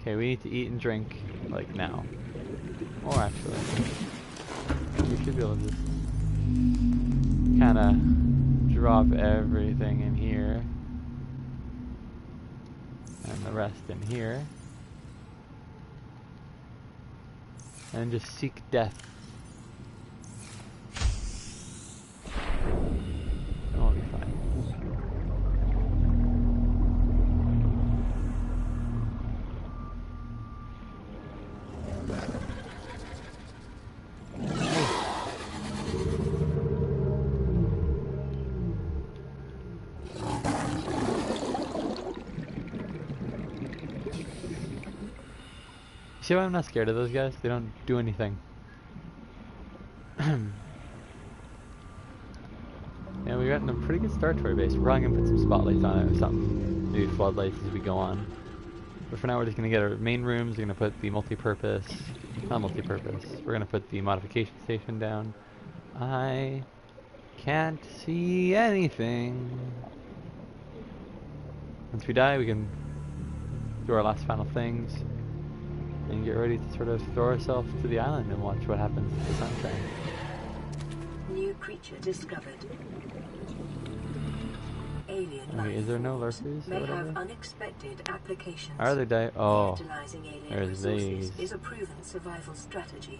Speaker 1: Okay, we need to eat and drink, like, now. Or actually, we should be able to just kind of drop everything in here. And the rest in here. And just seek death. And we'll be fine. See why I'm not scared of those guys? They don't do anything. Yeah, we've gotten a pretty good start to our base. We're probably gonna put some spotlights on it or something. Maybe floodlights as we go on. But for now we're just gonna get our main rooms, we're gonna put the multi-purpose, not multi-purpose, we're gonna put the modification station down. I can't see anything. Once we die we can do our last final things. And get ready to sort of throw ourselves to the island and watch what happens with the sunshine.
Speaker 2: New creature discovered. Alien
Speaker 1: Okay, is there no lurkers
Speaker 2: may
Speaker 1: or whatever?
Speaker 2: have unexpected applications.
Speaker 1: Are there oh,
Speaker 2: Utilizing alien
Speaker 1: there's
Speaker 2: resources
Speaker 1: these.
Speaker 2: is a proven survival strategy.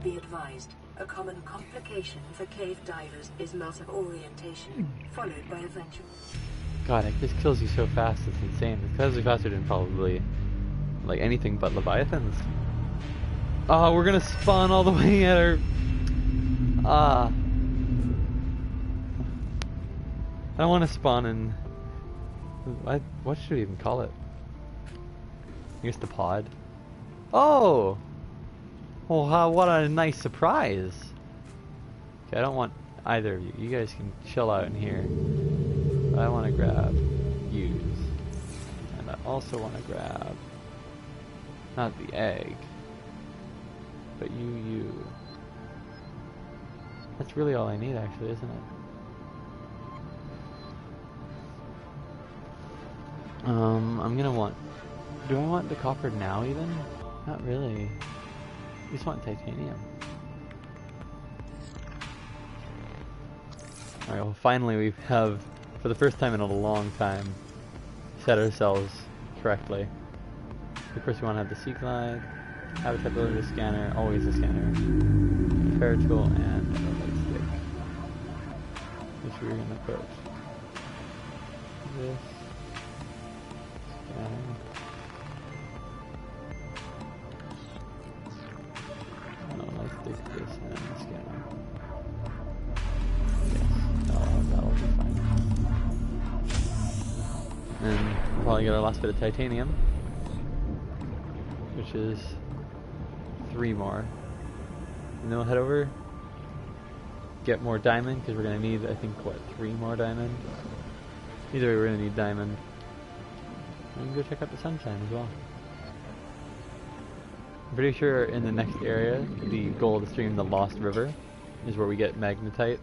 Speaker 2: Be advised, a common complication for cave divers is loss of orientation, followed by eventual...
Speaker 1: God, it just kills you so fast, it's insane. It kills you faster than probably, like, anything but Leviathans. Oh, we're gonna spawn all the way at our... I don't want to spawn in... What should we even call it? I guess the pod? Oh! Oh, what a nice surprise! Okay, I don't want either of you. You guys can chill out in here. But I want to grab yous. And I also want to grab... not the egg. But you. That's really all I need actually, isn't it? I'm gonna want... do I want the copper now even? Not really. I just want titanium. Alright, well finally we have, for the first time in a long time, set ourselves correctly. Of course we want to have the sea glide, habitat builder, scanner, always a scanner, repair tool, and a light stick. Which we're going to put this scanner. Let's take this and the scanner. Yes, that'll be fine. And we'll probably get our last bit of titanium, which is 3 more. And then we'll head over, get more diamond, because we're going to need, I think, what, 3 more diamond? Either way, we're going to need diamond. And we can go check out the sunshine as well. I'm pretty sure in the next area, the goal of the stream, the Lost River, is where we get magnetite.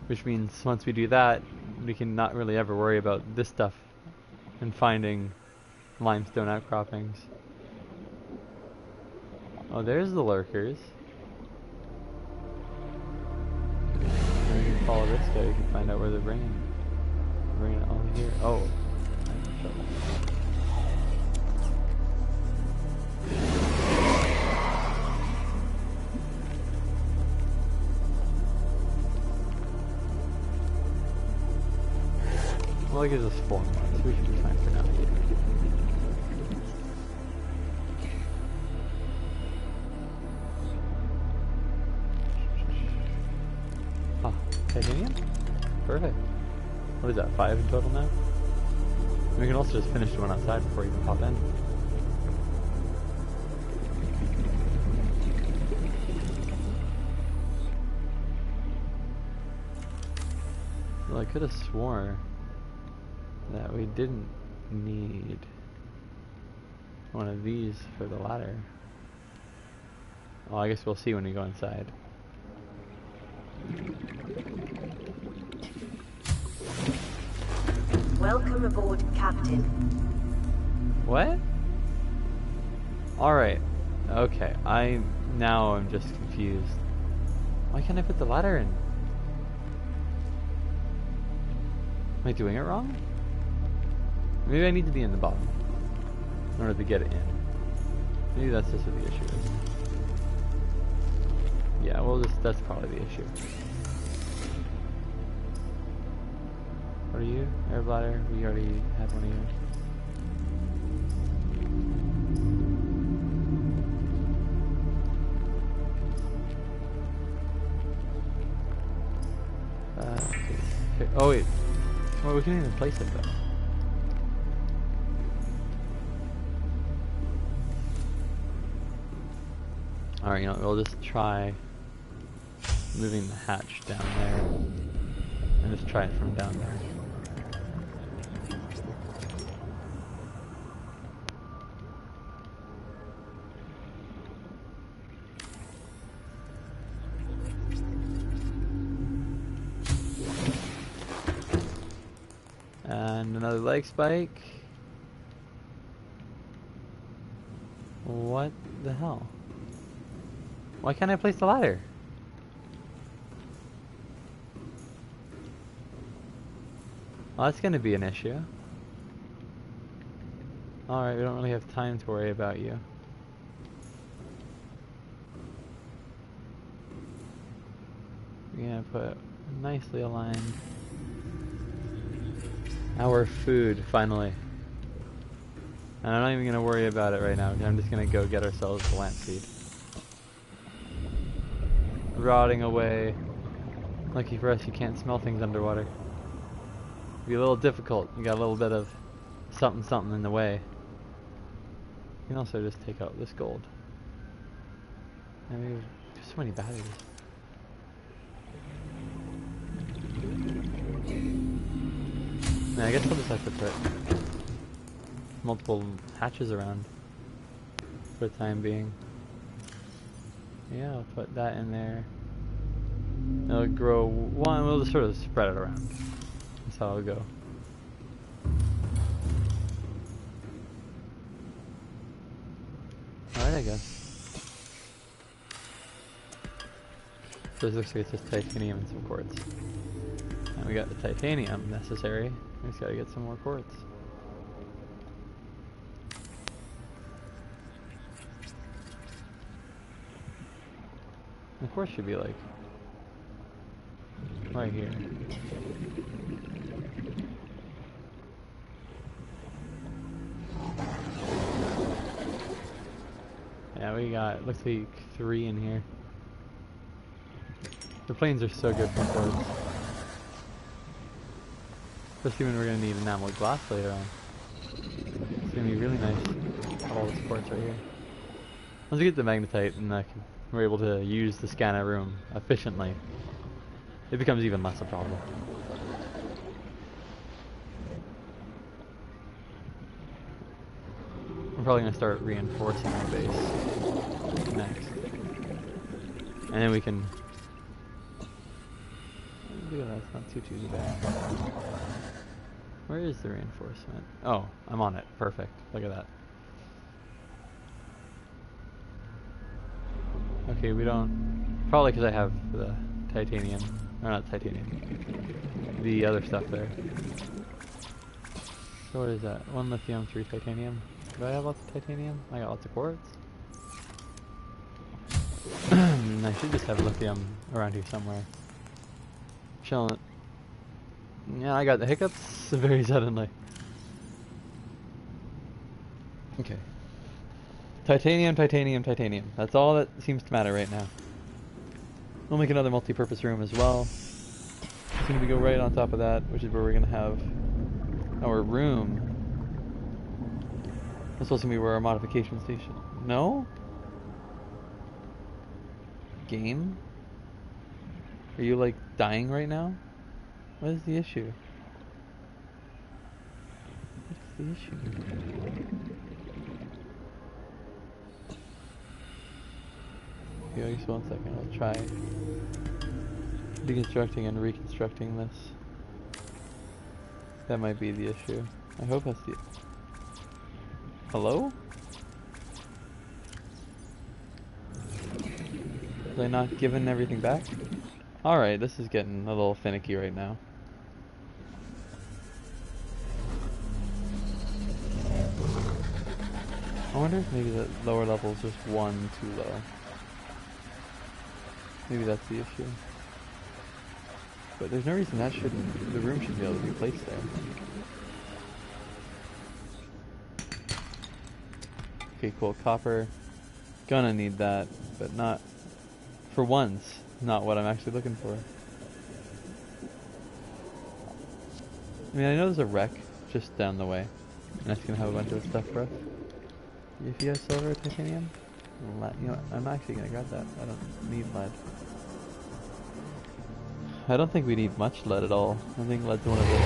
Speaker 1: Which means once we do that, we can not really ever worry about this stuff and finding limestone outcroppings. Oh, there's the lurkers. And we can follow this guy, we can find out where they're bringing. Bringing it all here. Oh. Well, it gives us 4 more, so we should be fine for now. Ah, titanium? Perfect. What is that, 5 in total now? We can also just finish the one outside before you can pop in. Well, I could have swore that we didn't need one of these for the ladder. Well, I guess we'll see when we go inside.
Speaker 4: Welcome aboard, Captain.
Speaker 1: What? Alright. Okay. Now I'm just confused. Why can't I put the ladder in? Am I doing it wrong? Maybe I need to be in the bottom in order to get it in. Maybe that's just what the issue is. Yeah, that's probably the issue. What are you? Air bladder? We already have one of yours. Okay. Oh wait. Well, we can't even place it though. Alright, you know, we'll just try moving the hatch down there. And just try it from down there. And another leg spike. What the hell? Why can't I place the ladder? Well, that's gonna be an issue. Alright, we don't really have time to worry about you. We're gonna put nicely aligned. Our food, finally. And I'm not even gonna worry about it right now. I'm just gonna go get ourselves the lamp seed. Rotting away. Lucky for us, you can't smell things underwater. It'd be a little difficult. You got a little bit of something in the way. You can also just take out this gold. I mean, there's so many batteries. I guess we'll just have to put multiple hatches around for the time being. Yeah, I'll put that in there. It'll grow one, we'll just sort of spread it around. That's how it'll go. Alright, I guess. So this looks like it's just titanium and some quartz. And we got the titanium necessary. We just gotta get some more quartz. The quartz should be like right here. Yeah, we got, looks like 3 in here. The planes are so good for quartz. Especially when we're going to need enameled glass later on. It's going to be really nice to have all this quartz right here. Once we get the magnetite and we're able to use the scanner room efficiently, it becomes even less a problem. We're probably going to start reinforcing our base next. And then we can... That's not too bad. Where is the reinforcement? Oh, I'm on it. Perfect. Look at that. Okay, we don't... Probably because I have the titanium. Or not titanium. The other stuff there. So what is that? 1 lithium, 3 titanium. Do I have lots of titanium? I got lots of quartz. I should just have lithium around here somewhere. Chilling. Yeah, I got the hiccups very suddenly. Okay. Titanium, titanium, titanium. That's all that seems to matter right now. We'll make another multi-purpose room as well. As soon as we go right on top of that, which is where we're going to have our room. That's supposed to be where our modification station... No? Game? Are you like dying right now? What is the issue? What is the issue? Okay, just 1 second. I'll try deconstructing and reconstructing this. That might be the issue. I hope that's the... Hello? Are they not giving everything back? Alright, this is getting a little finicky right now. I wonder if maybe the lower level is just one too low. Maybe that's the issue. But there's no reason that shouldn't, the room should be able to be placed there. Okay, cool. Copper. Gonna need that, but not, for once, not what I'm actually looking for. I mean, I know there's a wreck just down the way, and that's gonna have a bunch of stuff for us. If you have silver or titanium, lead, you know what, I'm actually gonna grab that. I don't need lead. I don't think we need much lead at all. I think lead's one of the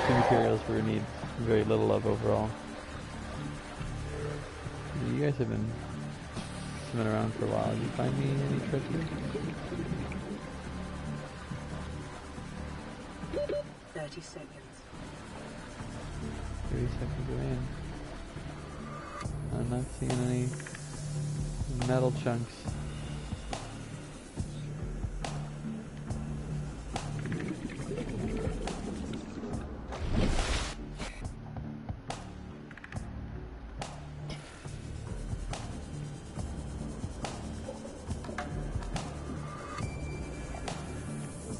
Speaker 1: two materials we need very little of overall. You guys have been swimming around for a while. Did you find me any treasure?
Speaker 2: 30 seconds.
Speaker 1: 30 seconds away. I'm not seeing any metal chunks.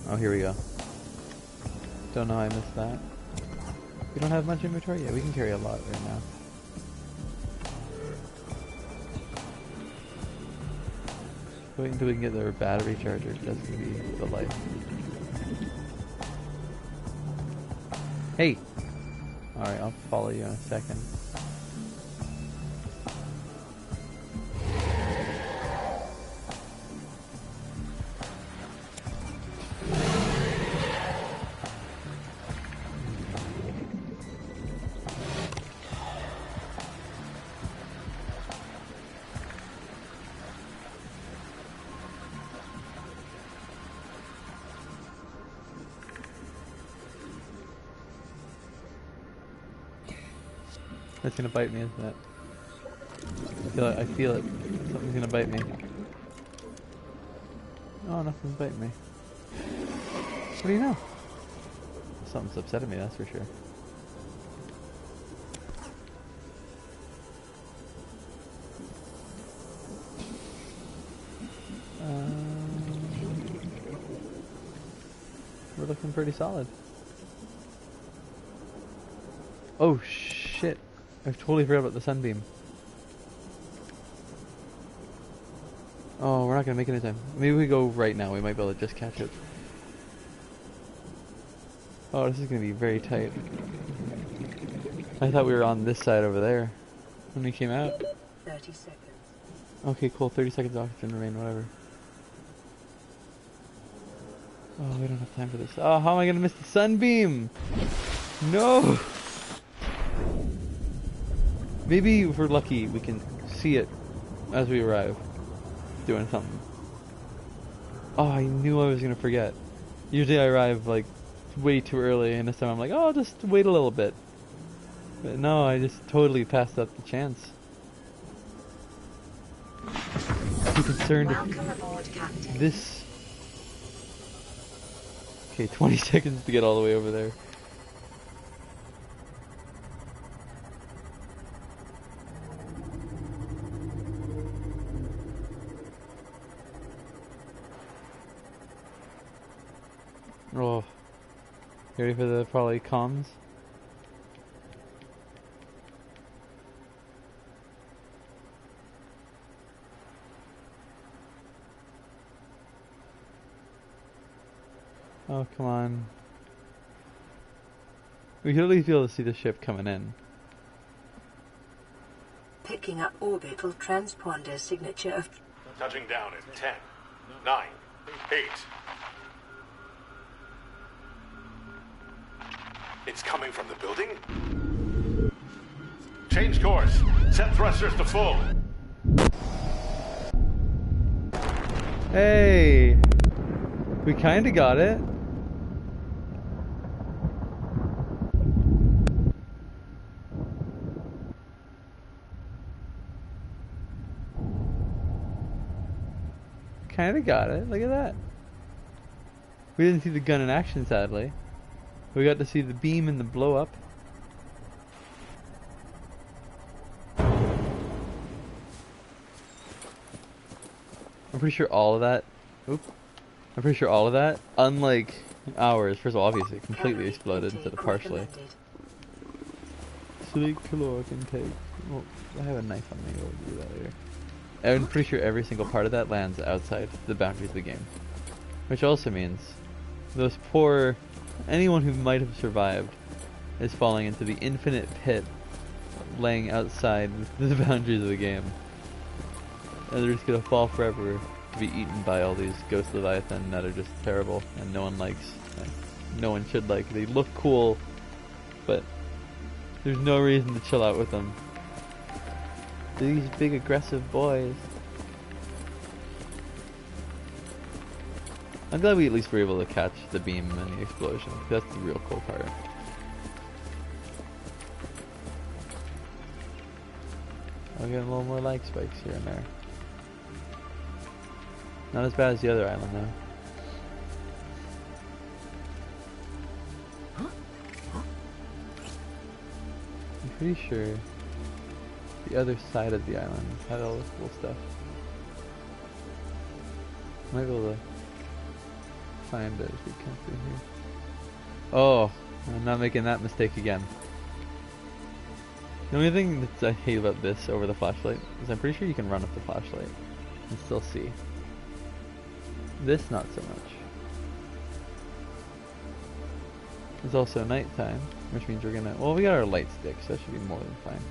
Speaker 1: Oh, here we go. Don't know how I missed that. We don't have much inventory? Yeah, we can carry a lot right now. Wait until we can get their battery charger. That's gonna be the life. Hey! Alright, I'll follow you in a second. That's gonna bite me, isn't it? I feel it. Something's gonna bite me. Oh, nothing's biting me. What do you know? Something's upsetting me, that's for sure. We're looking pretty solid. Oh shit. I totally forgot about the sunbeam. Oh, we're not gonna make it in time. Maybe we go right now. We might be able to just catch it. Oh, this is gonna be very tight. I thought we were on this side over there when we came out.
Speaker 2: 30 seconds.
Speaker 1: Okay, cool. 30 seconds oxygen remain, whatever. Oh, we don't have time for this. Oh, how am I gonna miss the sunbeam? No! Maybe if we're lucky, we can see it as we arrive, doing something. Oh, I knew I was gonna forget. Usually I arrive like way too early, and this time I'm like, oh, I'll just wait a little bit. But no, I just totally passed up the chance. I'm concerned
Speaker 4: Welcome aboard, Captain.
Speaker 1: this... Okay, 20 seconds to get all the way over there. Oh, you ready for the probably comms? Oh, come on. We can at least be able to see the ship coming in.
Speaker 2: Picking up orbital transponder signature of...
Speaker 7: Touching down in 10, 9, 8. It's coming from the building? Change course. Set thrusters to full.
Speaker 1: Hey! We kinda got it. Kinda got it. Look at that. We didn't see the gun in action, sadly. We got to see the beam and the blow up. I'm pretty sure all of that. Oop. I'm pretty sure all of that, unlike ours, first of all, obviously, completely exploded instead of partially. Sleek caloric intake. Oh, I have a knife on me. We'll do that later. I'm pretty sure every single part of that lands outside the boundaries of the game. Which also means those poor... anyone who might have survived is falling into the infinite pit laying outside the boundaries of the game. And they're just gonna fall forever to be eaten by all these ghost leviathan that are just terrible and no one likes. No one should like. They look cool, but there's no reason to chill out with them. These big aggressive boys. I'm glad we at least were able to catch the beam and the explosion. That's the real cool part. I'll get a little more lag spikes here and there. Not as bad as the other island though. I'm pretty sure the other side of the island had all this cool stuff. Might be able to find it as we come through here. Oh, I'm not making that mistake again. The only thing that I hate about this over the flashlight is I'm pretty sure you can run up the flashlight and still see. This not so much. It's also nighttime, which means we're gonna... well, we got our light stick, so that should be more than fine.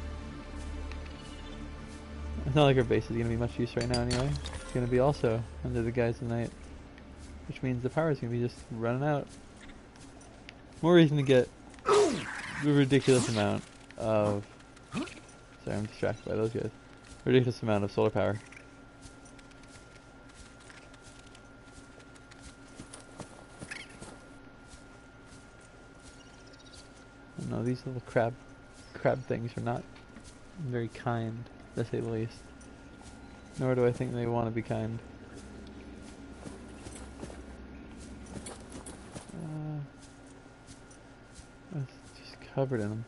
Speaker 1: It's not like our base is gonna be much use right now anyway. It's gonna be also under the guise of night, which means the power is gonna be just running out. More reason to get a ridiculous amount of... sorry, I'm distracted by those guys. Ridiculous amount of solar power. No, these little crab things are not very kind, to say the least. Nor do I think they want to be kind. It's just covered in them.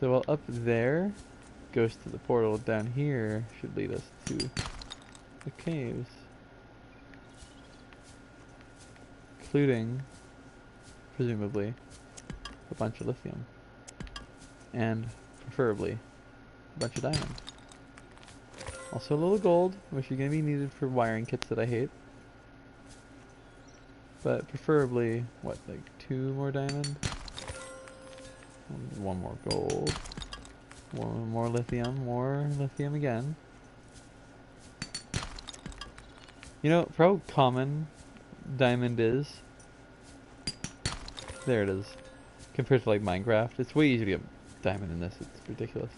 Speaker 1: So while up there goes to the portal, down here should lead us to the caves. Including, presumably, a bunch of lithium. And, preferably, a bunch of diamond. Also a little gold, which is going to be needed for wiring kits that I hate. But preferably, what, like 2 more diamond? 1 more gold. 1 more lithium again. You know, for how common diamond is, there it is, compared to like Minecraft, it's way easier to get diamond in this. It's ridiculous.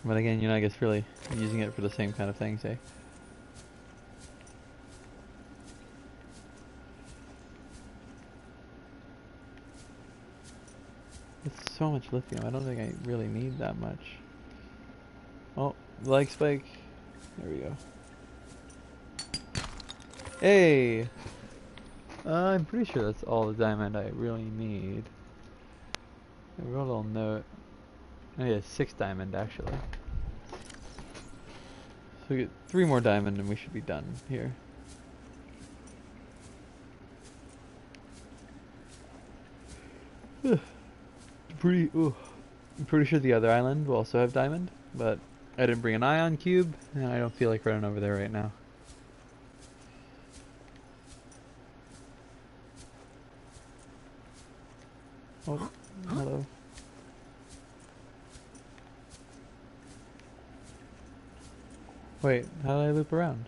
Speaker 1: But again, you're not, I guess, really using it for the same kind of things, eh? It's so much lithium, I don't think I really need that much. Oh, lag spike. There we go. Hey! I'm pretty sure that's all the diamond I really need. I wrote a little note. Oh yeah, 6 diamond actually. So we get 3 more diamond and we should be done here. I'm pretty sure the other island will also have diamond, but I didn't bring an ion cube and I don't feel like running over there right now. Oh, hello. Wait, how did I loop around?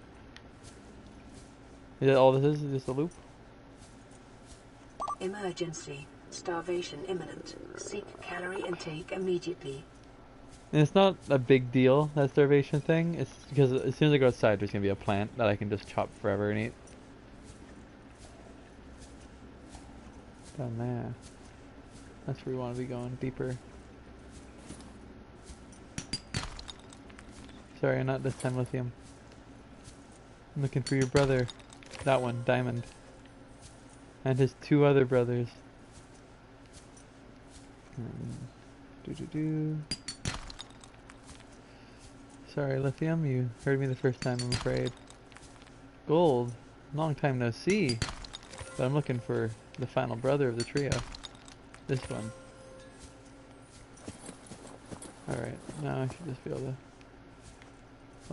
Speaker 1: Is that all this is? Is this a loop?
Speaker 2: Emergency. Starvation imminent. Seek calorie intake immediately.
Speaker 1: And it's not a big deal, that starvation thing. It's because as soon as I go outside, there's gonna be a plant that I can just chop forever and eat. Down there. That's where we want to be going, deeper. Sorry, not this time, Lithium. I'm looking for your brother. That one, Diamond. And his 2 other brothers. Sorry, Lithium, you heard me the first time, I'm afraid. Gold, long time no see. But I'm looking for the final brother of the trio. This one. Alright, now I should just be able to...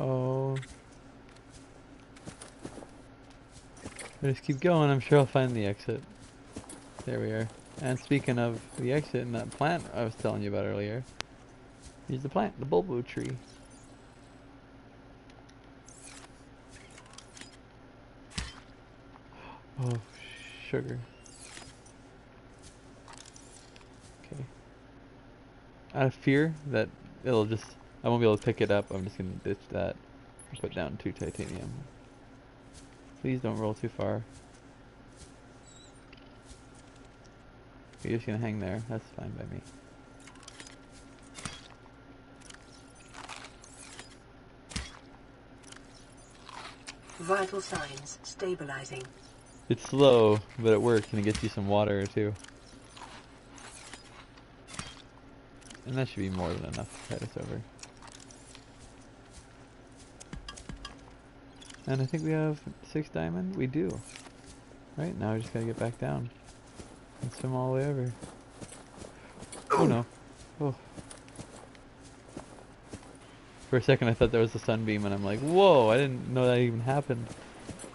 Speaker 1: Oh... I just keep going, I'm sure I'll find the exit. There we are. And speaking of the exit and that plant I was telling you about earlier, here's the plant, the bulbo tree. Oh, sugar. Okay. Out of fear that it'll just, I won't be able to pick it up, I'm just gonna ditch that and put down 2 titanium. Please don't roll too far. You're just gonna hang there, that's fine by me.
Speaker 2: Vital signs stabilizing.
Speaker 1: It's slow, but it works and it gets you some water too. And that should be more than enough to tide us over. And I think we have 6 diamond? We do. Right, now we just gotta get back down. And swim all the way over. Oh no. Oh. For a second I thought there was a sunbeam and I'm like, whoa, I didn't know that even happened.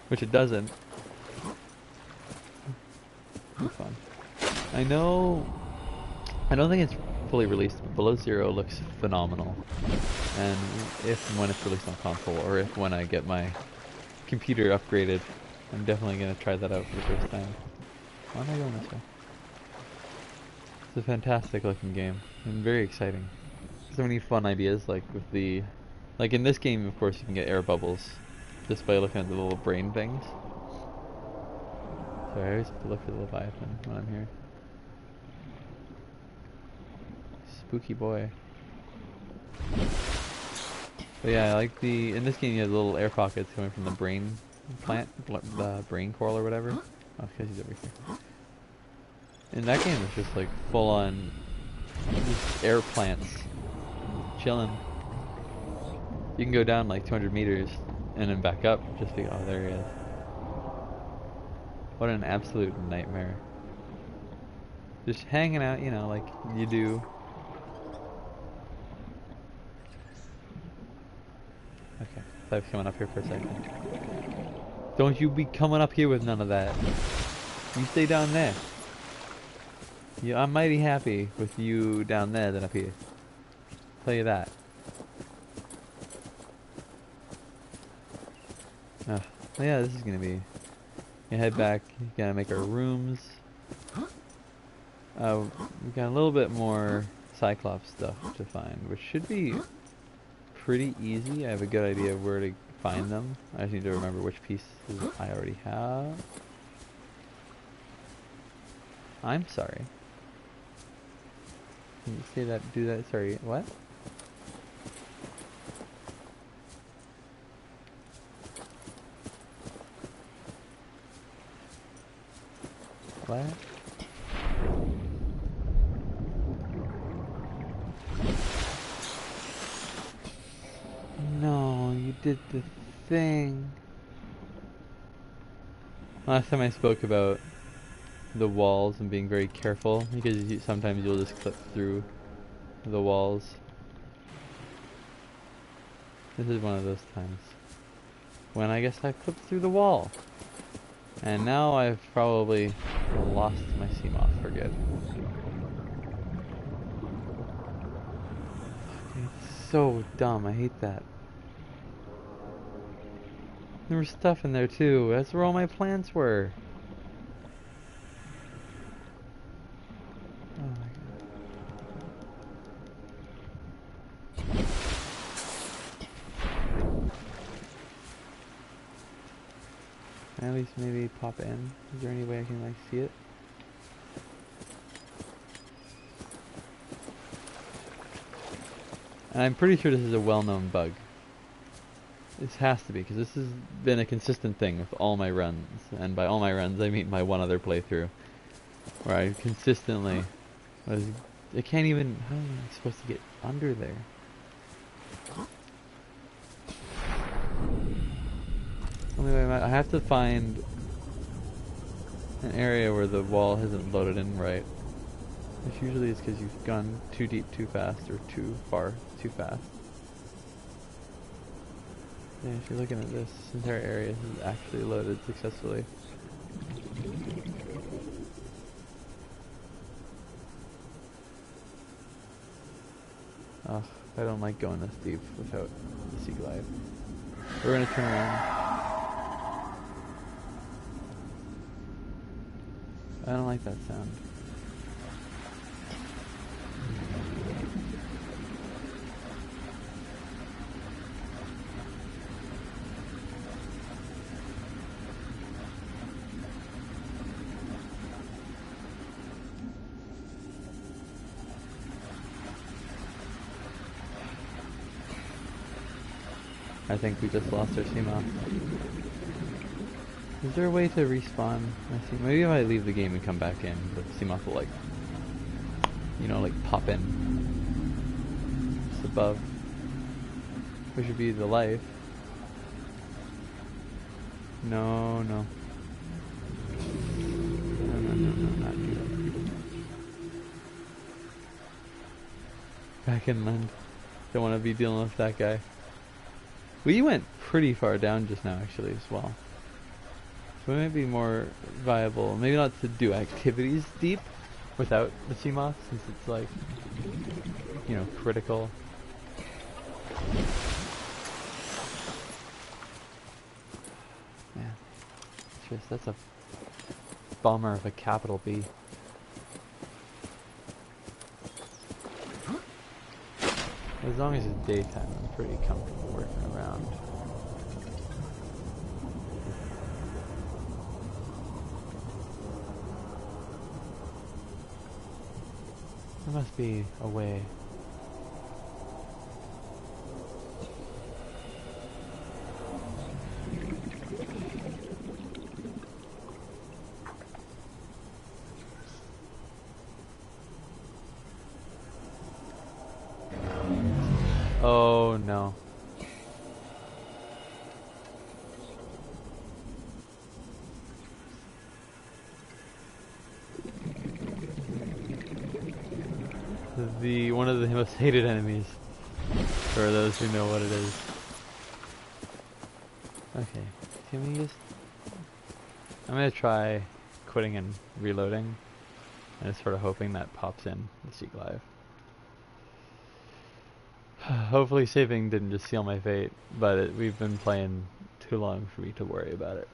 Speaker 1: Which it doesn't. Fun. I know... I don't think it's fully released, but Below Zero looks phenomenal. And if and when it's released on console, or if when I get my computer upgraded, I'm definitely going to try that out for the first time. Why am I going this way? It's a fantastic looking game, and very exciting. So many fun ideas, like with the... Like in this game, of course, you can get air bubbles, just by looking at the little brain things. Sorry, I always have to look for the Leviathan when I'm here. Spooky boy. But yeah, I like the... In this game you have little air pockets coming from the brain plant, the brain coral or whatever. Oh, because he's over here. In that game it's just like full on just air plants. Chilling. You can go down like 200 meters and then back up just be... Oh, there he is. What an absolute nightmare. Just hanging out, you know, like you do. Okay, I was coming up here for a second. Don't you be coming up here with none of that. You stay down there. Yeah, I'm mighty happy with you down there than up here. Tell you that. Oh, yeah, this is gonna be... You head back, you gotta make our rooms. We got a little bit more Cyclops stuff to find, which should be pretty easy. I have a good idea of where to find them. I just need to remember which pieces I already have. I'm sorry. Can you say that, do that, sorry, what? What? No, you did the thing. Last time I spoke about the walls and being very careful because sometimes you'll just clip through the walls. This is one of those times when I guess I clipped through the wall. And now I've probably lost my Seamoth for good. It's so dumb, I hate that. There was stuff in there too, that's where all my plants were. Can I at least maybe pop in? Is there any way I can like see it? And I'm pretty sure this is a well-known bug. This has to be, because this has been a consistent thing with all my runs. And by all my runs, I mean my one other playthrough. Where I consistently was... I can't even... How am I supposed to get under there? Only way I have to find an area where the wall hasn't loaded in right. Which usually is because you've gone too deep too fast, or too far too fast. Yeah, if you're looking at this entire area, is actually loaded successfully. Ugh, I don't like going this deep without the sea glide. We're gonna turn around. I don't like that sound. I think we just lost our Seamoth. Is there a way to respawn? Maybe if I leave the game and come back in, the Seamoth will like, you know, like pop in. It's above. Which would be the life. No, no. No, not you. Back inland. Don't want to be dealing with that guy. We went pretty far down just now, actually, as well. So it might be more viable, maybe not to do activities deep without the Seamoth, since it's like, you know, critical. Man, that's a bummer of a capital B. As long as it's daytime, I'm pretty comfortable working around. There must be a way. Oh no. One of the most hated enemies, for those who know what it is. Okay, can we just... I'm gonna try quitting and reloading, and just sort of hoping that pops in the Sea Glide. Hopefully saving didn't just seal my fate, but we've been playing too long for me to worry about it.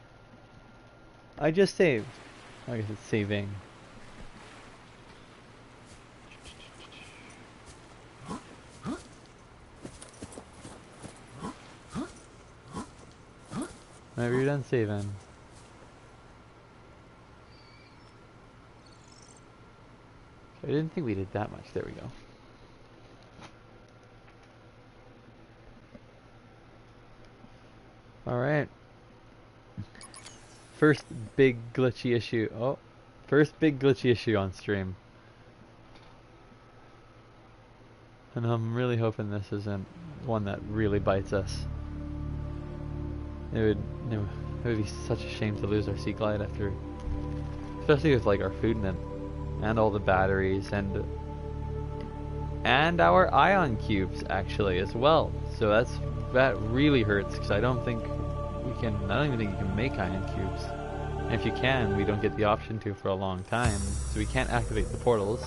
Speaker 1: I just saved. I guess it's saving. Whenever you're done saving. I didn't think we did that much. There we go. Alright. First big glitchy issue. Oh. First big glitchy issue on stream. And I'm really hoping this isn't one that really bites us. It would be such a shame to lose our Sea Glide after, especially with like our food in it, and all the batteries, and our ion cubes actually as well. So that really hurts, because I don't even think you can make ion cubes. And if you can, we don't get the option to for a long time, so we can't activate the portals.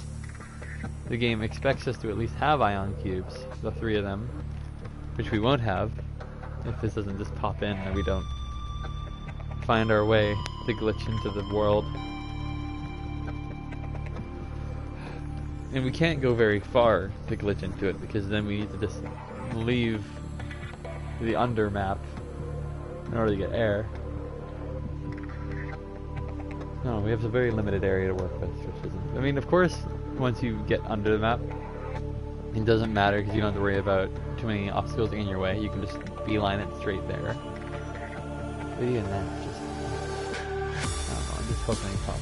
Speaker 1: The game expects us to at least have ion cubes, the 3 of them, which we won't have if this doesn't just pop in and we don't find our way to glitch into the world. And we can't go very far to glitch into it, because then we need to just leave the under map in order to get air. No, we have a very limited area to work with, which isn't... I mean, of course, once you get under the map, it doesn't matter because you don't have to worry about too many obstacles in your way. You can just beeline it straight there. But even then, just... I don't know, I'm just hoping it pops.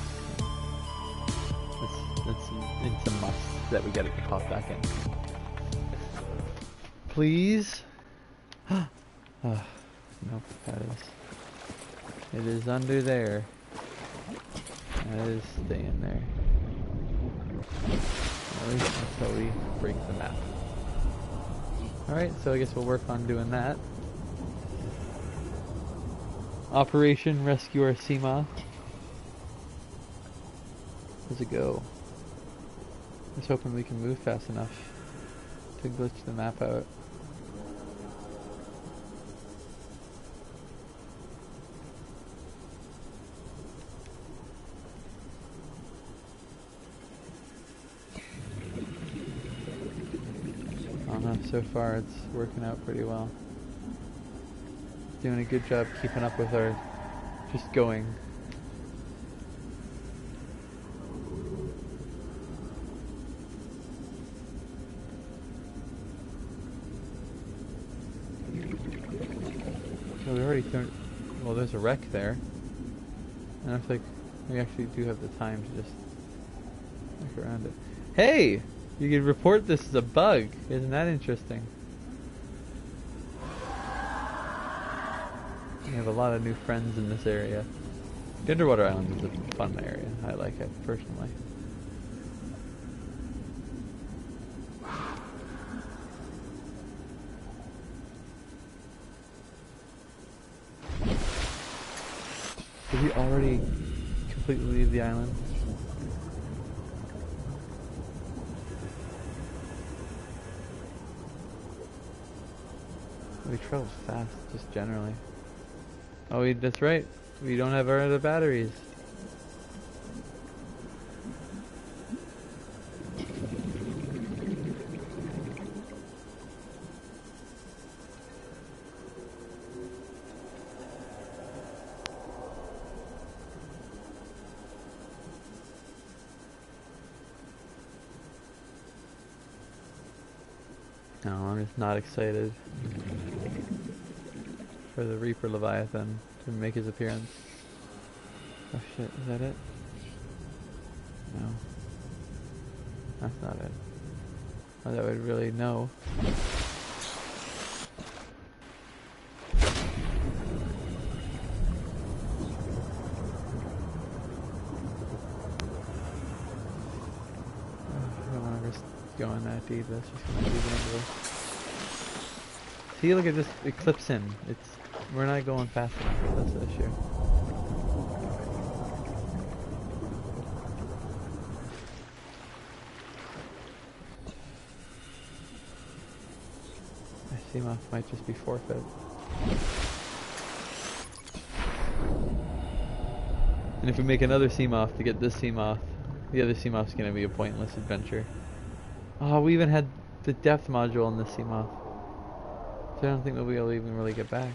Speaker 1: It's a must that we get it to pop back in. Please? Nope, that is... It is under there. That is staying there. At least until we break the map. Alright, so I guess we'll work on doing that. Operation Rescue Our Seamoth. How's it go? Just hoping we can move fast enough to glitch the map out. So far it's working out pretty well. Doing a good job keeping up with our just going. So we already turned, well, there's a wreck there. And I feel like we actually do have the time to just look around it. Hey! You can report this as a bug. Isn't that interesting? We have a lot of new friends in this area. The underwater island is a fun area. I like it, personally. Did we already completely leave the island? We travel fast, just generally. Oh, that's right. We don't have our other batteries. No, I'm just not excited for the Reaper Leviathan to make his appearance. Oh shit, is that it? No. That's not it. Oh, that would really know. I don't want to risk going that deep, that's just going to be dangerous. See, look at this, it clips in. We're not going fast enough, that's the issue. My Seamoth might just be forfeit. And if we make another Seamoth to get this Seamoth, the other Seamoth's gonna be a pointless adventure. Oh, we even had the depth module in this Seamoth. So I don't think that we'll even really get back.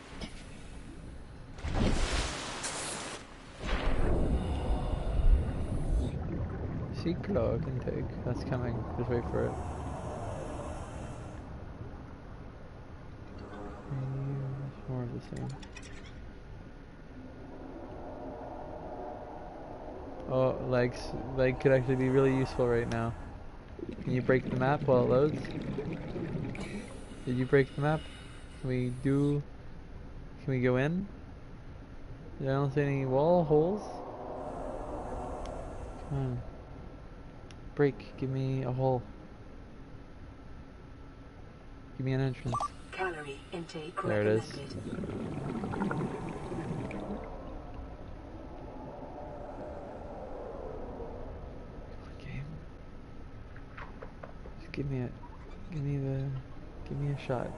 Speaker 1: Sea claw intake. That's coming. Just wait for it. More of the same. Oh, leg could actually be really useful right now. Can you break the map while it loads? Did you break the map? Can we go in? I don't see any wall holes. Come on. Break, give me a hole. Give me an entrance.
Speaker 2: Calorie intake
Speaker 1: There it is. Game. Just give me a shot.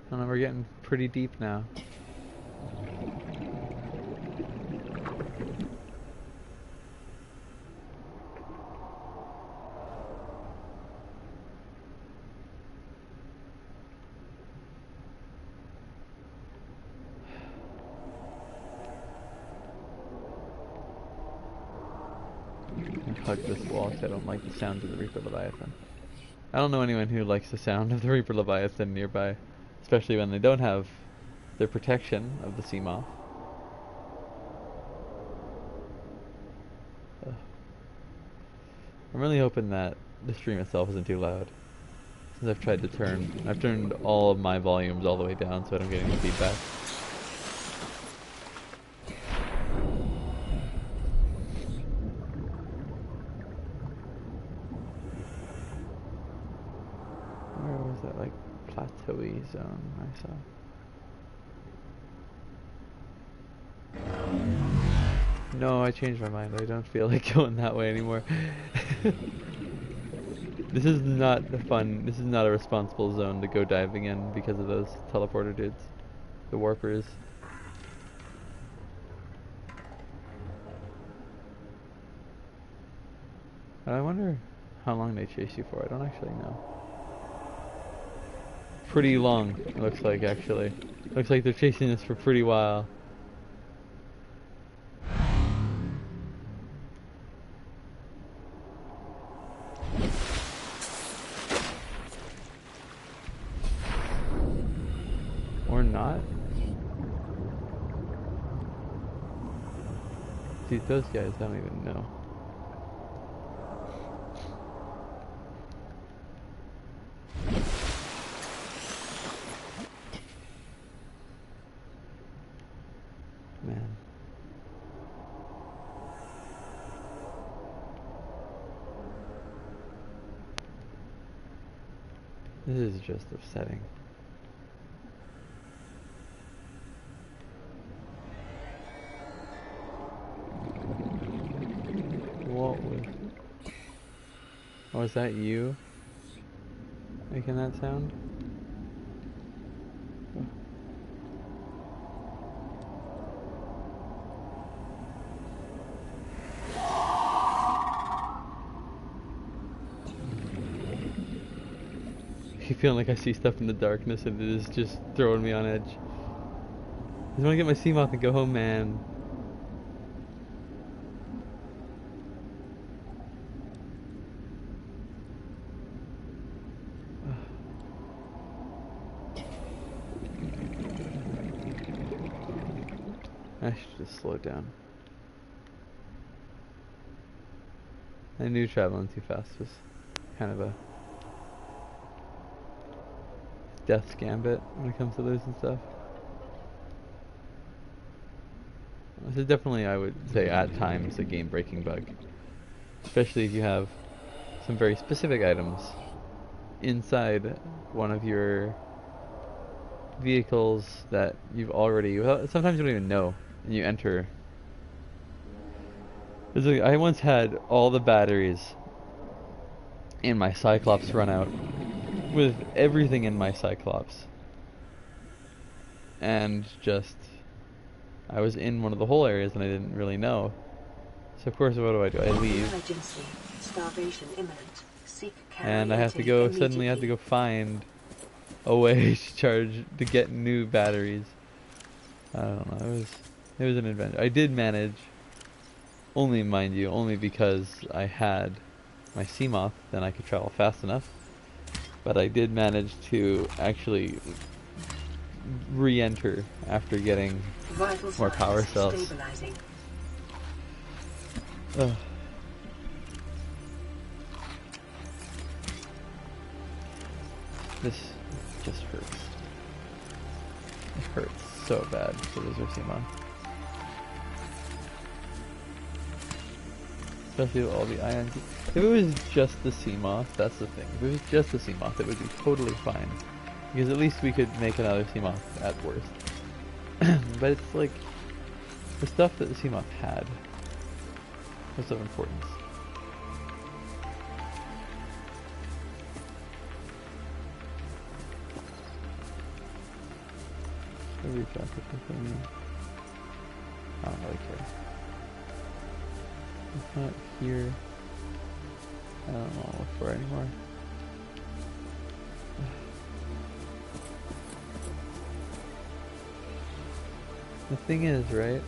Speaker 1: I don't know, we're getting pretty deep now. hug this wall because I don't like the sound of the Reaper Leviathan. I don't know anyone who likes the sound of the Reaper Leviathan nearby, especially when they don't have their protection of the sea moth. Ugh. I'm really hoping that the stream itself isn't too loud. Since I've turned all of my volumes all the way down so I don't get any feedback. Where was that, like, plateau-y zone I saw? No, I changed my mind. I don't feel like going that way anymore. This is not this is not a responsible zone to go diving in because of those teleporter dudes. The warpers. I wonder how long they chase you for. I don't actually know. Pretty long, it looks like, actually. Looks like they're chasing us for a pretty while. Or not. See, those guys don't even know. Man. This is just upsetting. What was... Oh, is that you making that sound? I keep feeling like I see stuff in the darkness and it is just throwing me on edge. I just want to get my sea moth and go home, man. I should just slow down. I knew traveling too fast was kind of a death's gambit when it comes to those and stuff. This is definitely, I would say, at times a game-breaking bug. Especially if you have some very specific items inside one of your vehicles that you've already... Well, sometimes you don't even know. And you enter. I once had all the batteries in my Cyclops run out with everything in my Cyclops, and just I was in one of the hole areas and I didn't really know. So of course, what do? I leave.
Speaker 2: Emergency. Starvation imminent. Seek
Speaker 1: And I have to go, suddenly I have to go find a way to get new batteries. I don't know, it was an adventure. I did manage, only mind you, only because I had my sea moth, then I could travel fast enough. But I did manage to actually re-enter after getting more power cells. Ugh. This just hurts. It hurts so bad to lose our sea moth. Especially with all the ions. If it was just the sea moth, that's the thing. If it was just the sea moth, it would be totally fine. Because at least we could make another sea moth at worst. But it's like, the stuff that the sea moth had was of importance. Every jacket thing. I don't really care. It's not here. I don't know what to look for anymore. The thing is, right?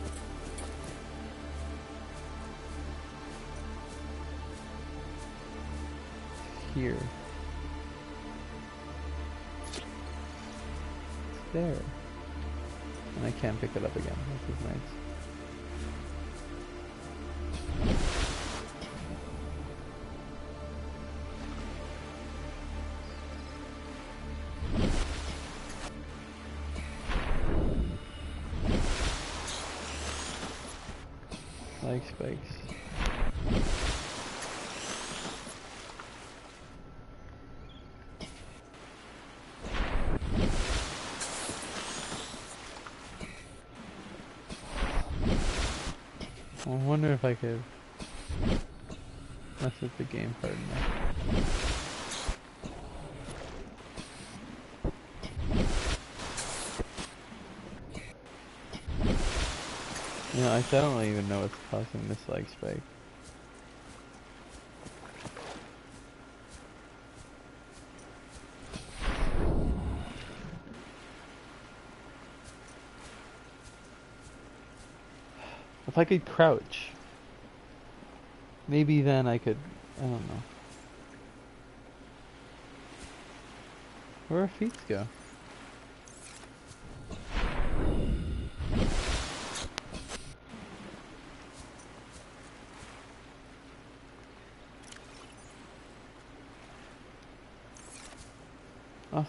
Speaker 1: here. It's there. And I can't pick it up again, which is nice. Like spikes. I wonder if I could mess with the game part enough. You know, I don't even know what's causing this lag spike. If I could crouch, maybe then I could, I don't know. Where are feet go? Oh,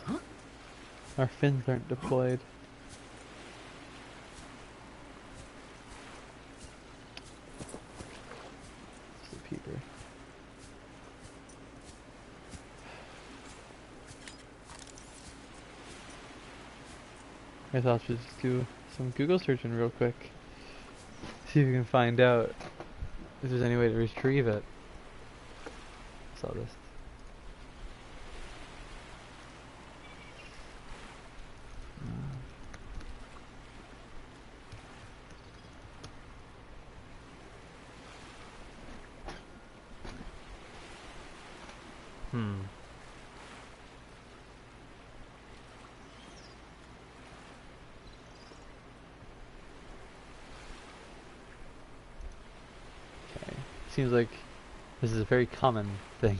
Speaker 1: our fins aren't deployed. It's a peeper. I thought I should just do some Google searching real quick. See if we can find out if there's any way to retrieve it. Saw this. Okay. Seems like this is a very common thing.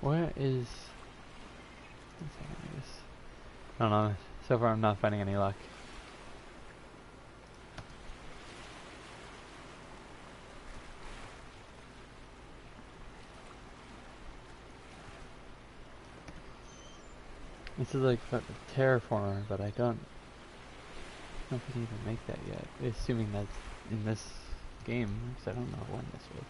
Speaker 1: Where is... I don't know. So far I'm not finding any luck. This is like a terraformer, but I don't know if we can even make that yet. Assuming that's in this game, because I don't know when this was.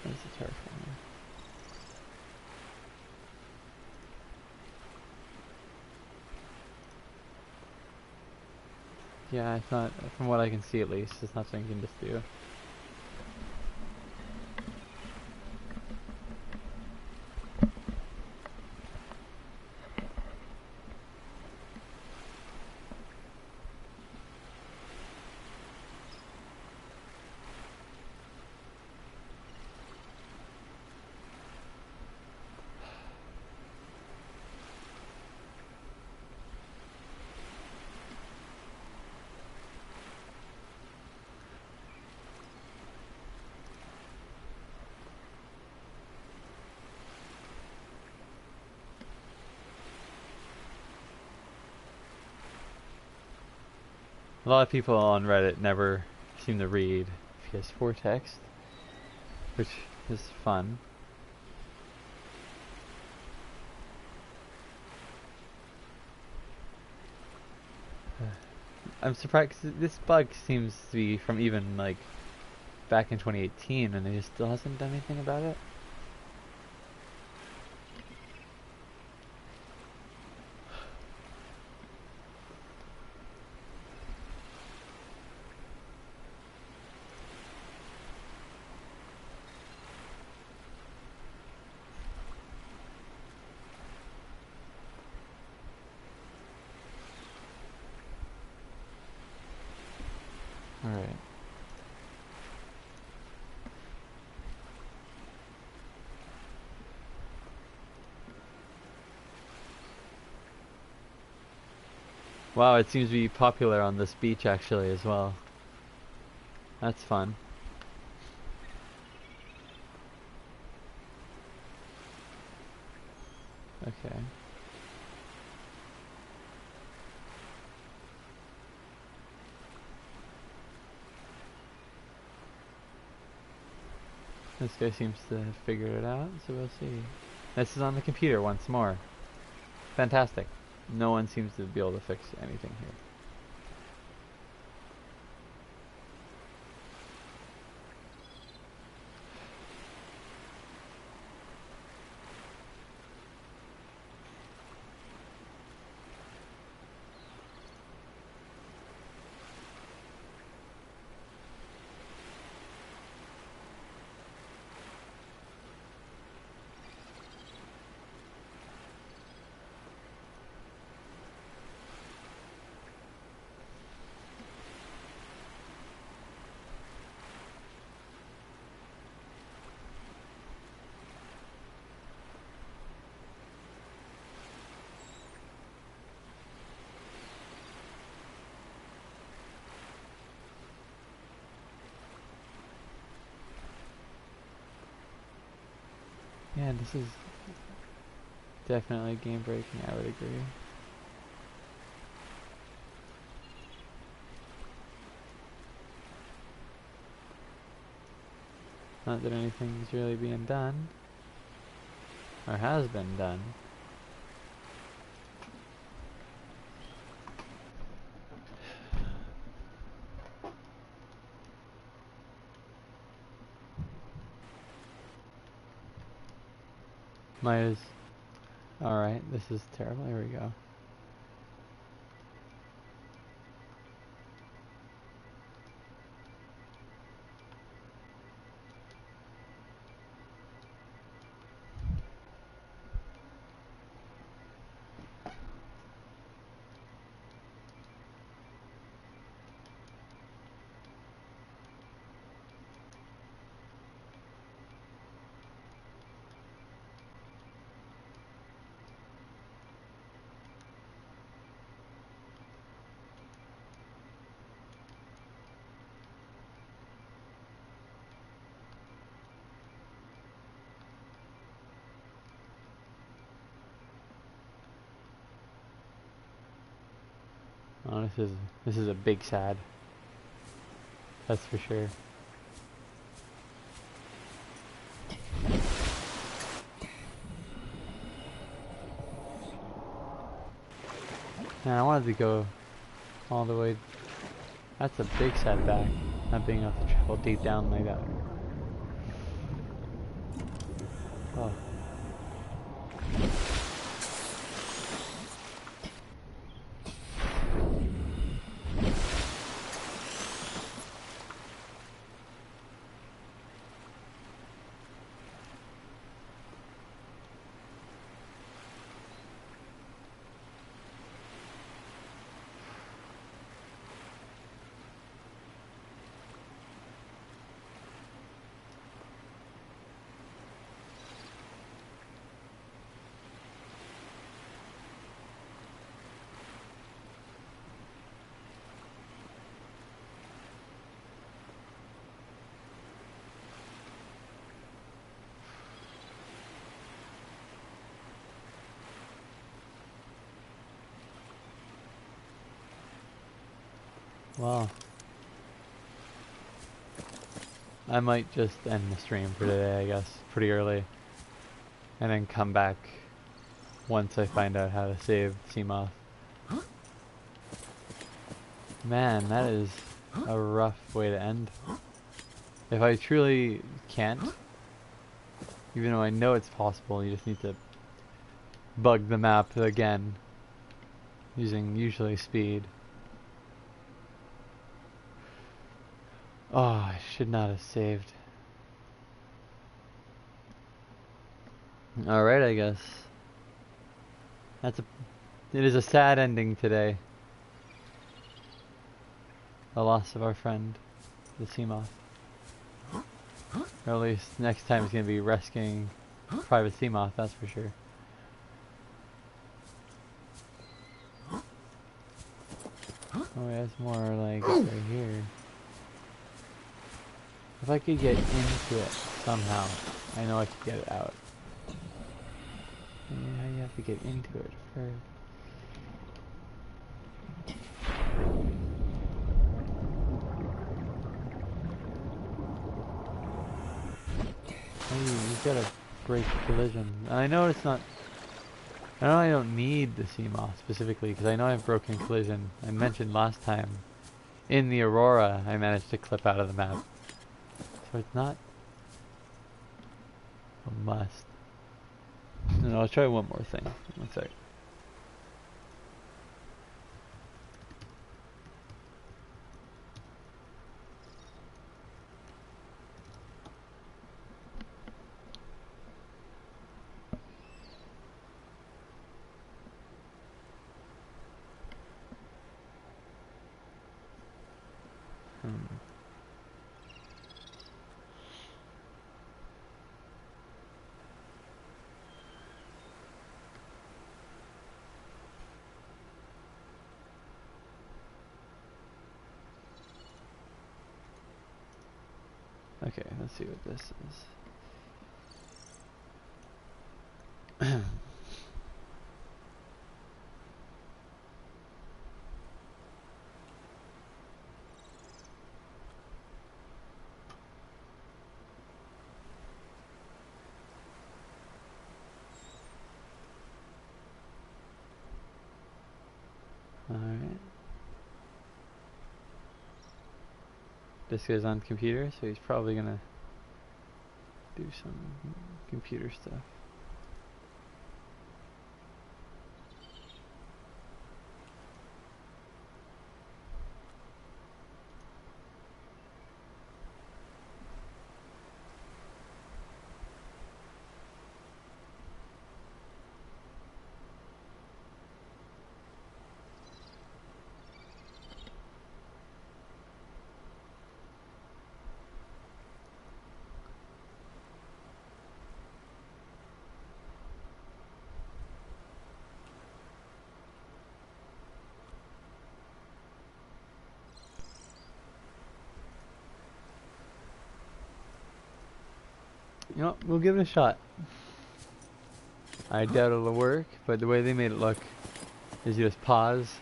Speaker 1: What is a terraformer? Yeah, it's not, from what I can see at least, it's not something you can just do. A lot of people on Reddit never seem to read PS4 text, which is fun. I'm surprised 'cause this bug seems to be from even like back in 2018 and it still hasn't done anything about it. Alright. Wow, it seems to be popular on this beach actually as well. That's fun. Okay. This guy seems to have figured it out, so we'll see. This is on the computer once more. Fantastic. No one seems to be able to fix anything here. Yeah, this is definitely game breaking, I would agree. Not that anything's really being done, or has been done. Might as... Alright, this is terrible. Here we go. Oh, this is a big sad. That's for sure. Man, I wanted to go all the way. That's a big setback, not being able to travel deep down like that. Oh. Well, I might just end the stream for today, I guess, pretty early. And then come back once I find out how to save Seamoth. Man, that is a rough way to end. If I truly can't, even though I know it's possible, you just need to bug the map again, using usually speed. Oh, I should not have saved. Alright, I guess. It is a sad ending today. the loss of our friend, the sea moth. Or at least next time it's gonna be rescuing Private Sea Moth, that's for sure. Oh, there's more like right here. If I could get into it somehow, I know I could get it out. Yeah, you have to get into it first. Hey, you've got to break collision. And I know it's not... I know I don't need the sea moth specifically, because I know I've broken collision. I mentioned last time, in the Aurora, I managed to clip out of the map. So it's not a must. And I'll try one more thing. One sec. Okay, let's see what this is. Alright. This guy's on computer, so he's probably gonna do some computer stuff. You know, we'll give it a shot. I doubt it'll work, but the way they made it look is you just pause,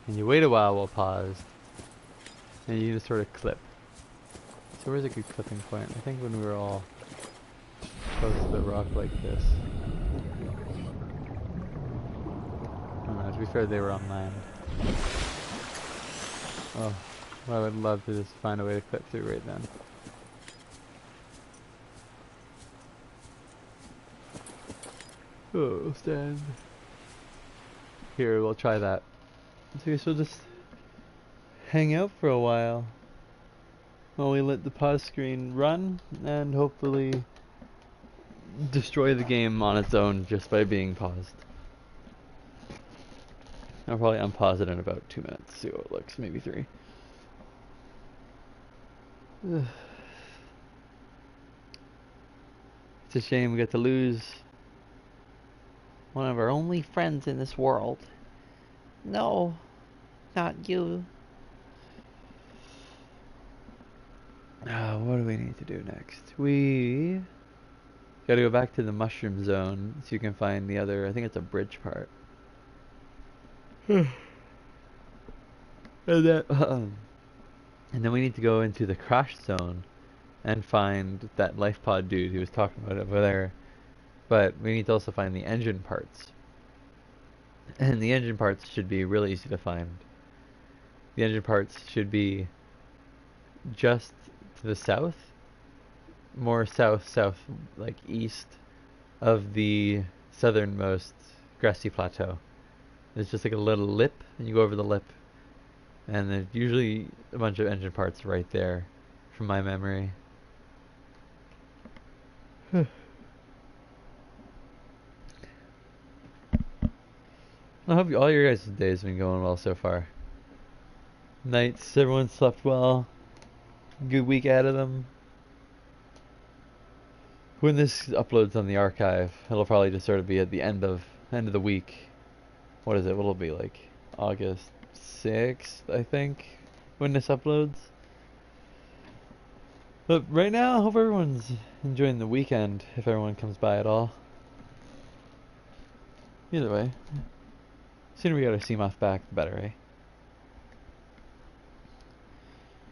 Speaker 1: and you wait a while while paused, and you just sort of clip. So where's a good clipping point? I think when we were all close to the rock like this. Oh no, to be fair, they were on land. Oh, well, I would love to just find a way to clip through right then. Oh, stand. Here, we'll try that. So I guess we'll just hang out for a while while we let the pause screen run and hopefully destroy the game on its own just by being paused. I'll probably unpause it in about 2 minutes, see how it looks, maybe 3. It's a shame we got to lose one of our only friends in this world. No, not you. What do we need to do next? We gotta go back to the mushroom zone so you can find the other, I think it's a bridge part. And then we need to go into the crash zone and find that life pod dude who was talking about it over there. But we need to also find the engine parts. And the engine parts should be really easy to find. The engine parts should be just to the south. More south, like east of the southernmost grassy plateau. There's just like a little lip, and you go over the lip. And there's usually a bunch of engine parts right there, from my memory. I hope all your guys' days have been going well so far. nights. Everyone slept well. Good week out of them. When this uploads on the archive, it'll probably just sort of be at the end of the week. What is it? What'll it be like? August 6th, I think, when this uploads. But right now, I hope everyone's enjoying the weekend, if everyone comes by at all. Either way, sooner we got our Seamoth back, the better, eh?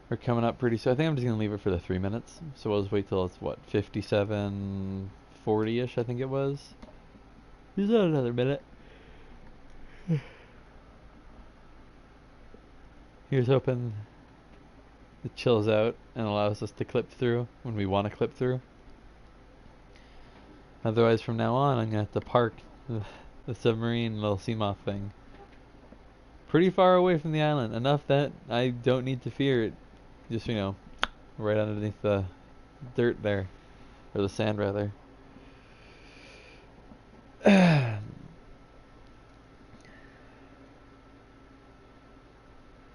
Speaker 1: We're coming up pretty soon. I think I'm just going to leave it for the 3 minutes. So we'll just wait till it's, what, 57:40-ish, I think it was. Here's another minute. Here's hoping it chills out and allows us to clip through when we want to clip through. Otherwise, from now on, I'm going to have to park the submarine little Seamoth thing pretty far away from the island. Enough that I don't need to fear it. Just, you know, right underneath the dirt there. Or the sand, rather. I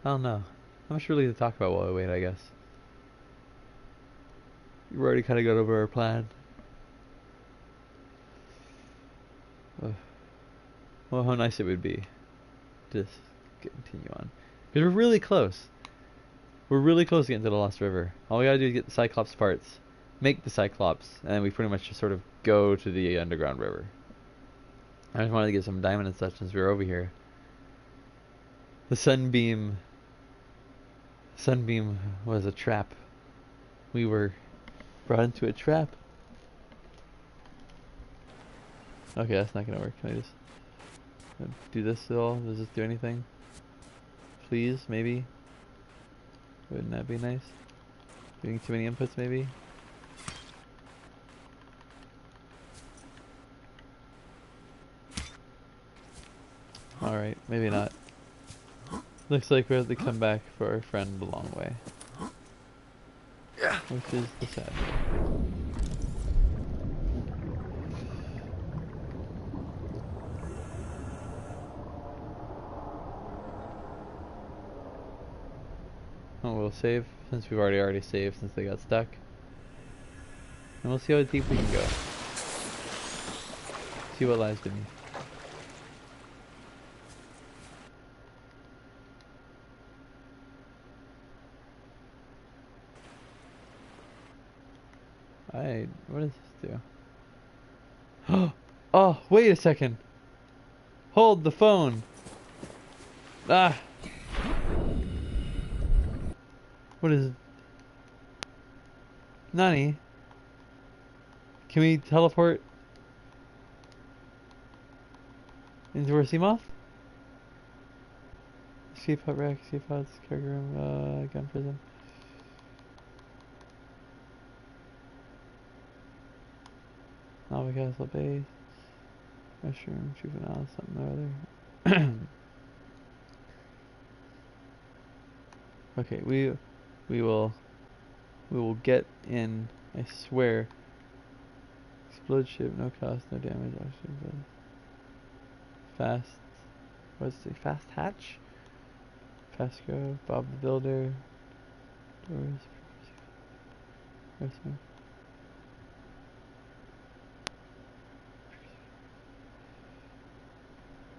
Speaker 1: don't know. How much really to talk about while I wait, I guess. We've already kind of got over our plan. Well, how nice it would be to just continue on. Because we're really close. We're really close to getting to the Lost River. All we gotta do is get the Cyclops parts, make the Cyclops, and then we pretty much just sort of go to the underground river. I just wanted to get some diamond and such since we were over here. The sunbeam was a trap. We were brought into a trap. Okay, that's not gonna work. Can I just do this at all? Does this do anything? Please, maybe? Wouldn't that be nice? Doing too many inputs, maybe? Alright, maybe not. Looks like we have to come back for our friend the long way. Which is the sad thing. Oh, we'll save since we've already saved since they got stuck. And we'll see how deep we can go. See what lies beneath. What does this do? Oh, wait a second. Hold the phone. Ah. What is it? Nani? Can we teleport into our Seamoth? Escape pod rack, escape pods, cargo room, gun prison. Lava Castle Base, Mushroom, Juvenile, something or other. Okay, we will get in. I swear. Explode ship, no cost, no damage. Actually, fast. What's it? Fast hatch. Fast go. Bob the Builder. Doors.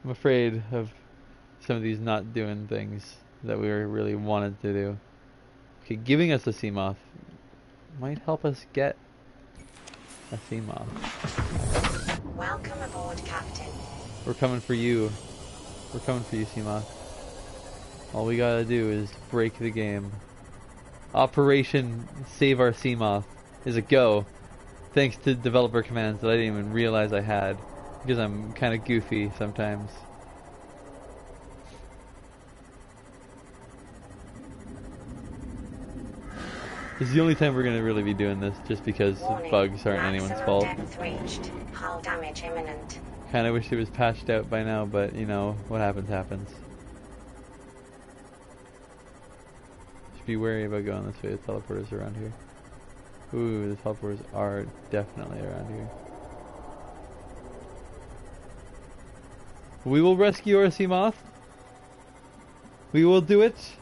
Speaker 1: I'm afraid of some of these not doing things that we really wanted to do. Okay, giving us a Seamoth might help us get a Seamoth.
Speaker 4: Welcome aboard, Captain.
Speaker 1: We're coming for you. We're coming for you, Seamoth. All we gotta do is break the game. Operation Save Our Seamoth is a go, thanks to developer commands that I didn't even realize I had, because I'm kind of goofy sometimes. This is the only time we're going to really be doing this, just because
Speaker 4: Warning,
Speaker 1: bugs aren't anyone's fault.
Speaker 4: depth reached. Hull damage imminent.
Speaker 1: Kinda wish it was patched out by now, but you know, what happens happens. Just be wary about going this way. The teleporters are around here. Ooh, the teleporters are definitely around here. We will rescue our Seamoth. We will do it.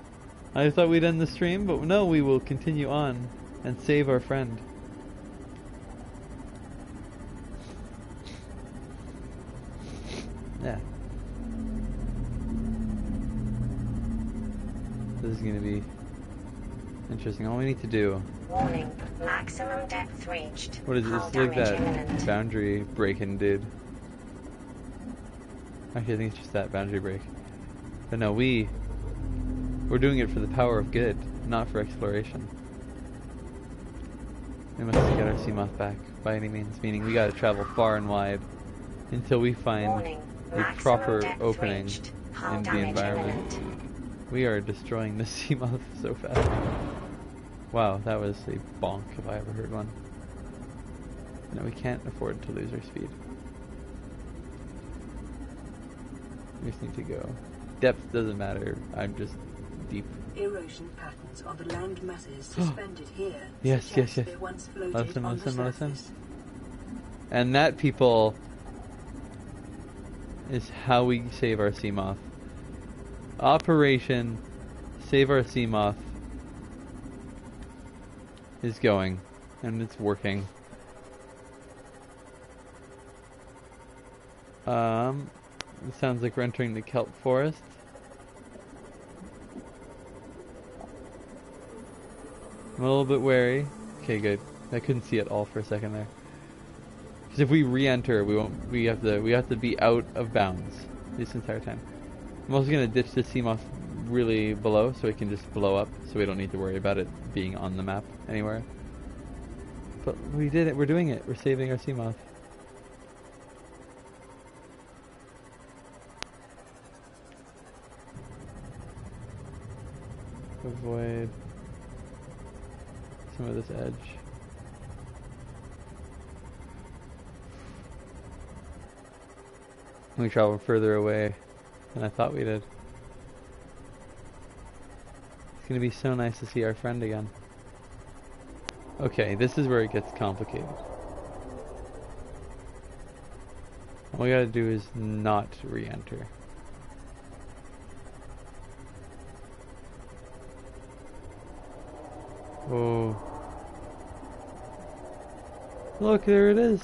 Speaker 1: I thought we'd end the stream, but no, we will continue on and save our friend. Yeah. This is gonna be interesting. All we need to do.
Speaker 4: Warning, maximum depth reached.
Speaker 1: What is
Speaker 4: Hull
Speaker 1: this? Like
Speaker 4: damage
Speaker 1: that
Speaker 4: imminent.
Speaker 1: boundary break-in, dude. Actually, I think it's just that boundary break. But no, we're doing it for the power of good, not for exploration. We must get our Seamoth back by any means, meaning we gotta travel far and wide until we find
Speaker 4: Warning,
Speaker 1: a
Speaker 4: maximum
Speaker 1: proper
Speaker 4: depth
Speaker 1: opening
Speaker 4: reached. Hull
Speaker 1: in the
Speaker 4: damage
Speaker 1: environment.
Speaker 4: imminent.
Speaker 1: We are destroying the Seamoth so fast. Wow, that was a bonk if I ever heard one. No, we can't afford to lose our speed. We just need to go. Depth doesn't matter, I'm just deep.
Speaker 2: Erosion patterns on the land masses suspended here
Speaker 1: Yes,
Speaker 2: suggest
Speaker 1: yes.
Speaker 2: they once floated
Speaker 1: Listen,
Speaker 2: on the
Speaker 1: listen.
Speaker 2: surface.
Speaker 1: And that, people, is how we save our Seamoth. Operation Save Our Seamoth is going, and it's working. It sounds like we're entering the kelp forest. I'm a little bit wary. Okay, good. I couldn't see it all for a second there. Because if we re-enter, we won't. We have to be out of bounds this entire time. I'm also gonna ditch the Seamoth really below, so it can just blow up, so we don't need to worry about it being on the map anywhere. But we did it. We're doing it. We're saving our Seamoth. Avoid some of this edge. We travel further away than I thought we did. It's gonna be so nice to see our friend again. Okay, this is where it gets complicated. All we gotta do is not re-enter. Oh. Look, there it is.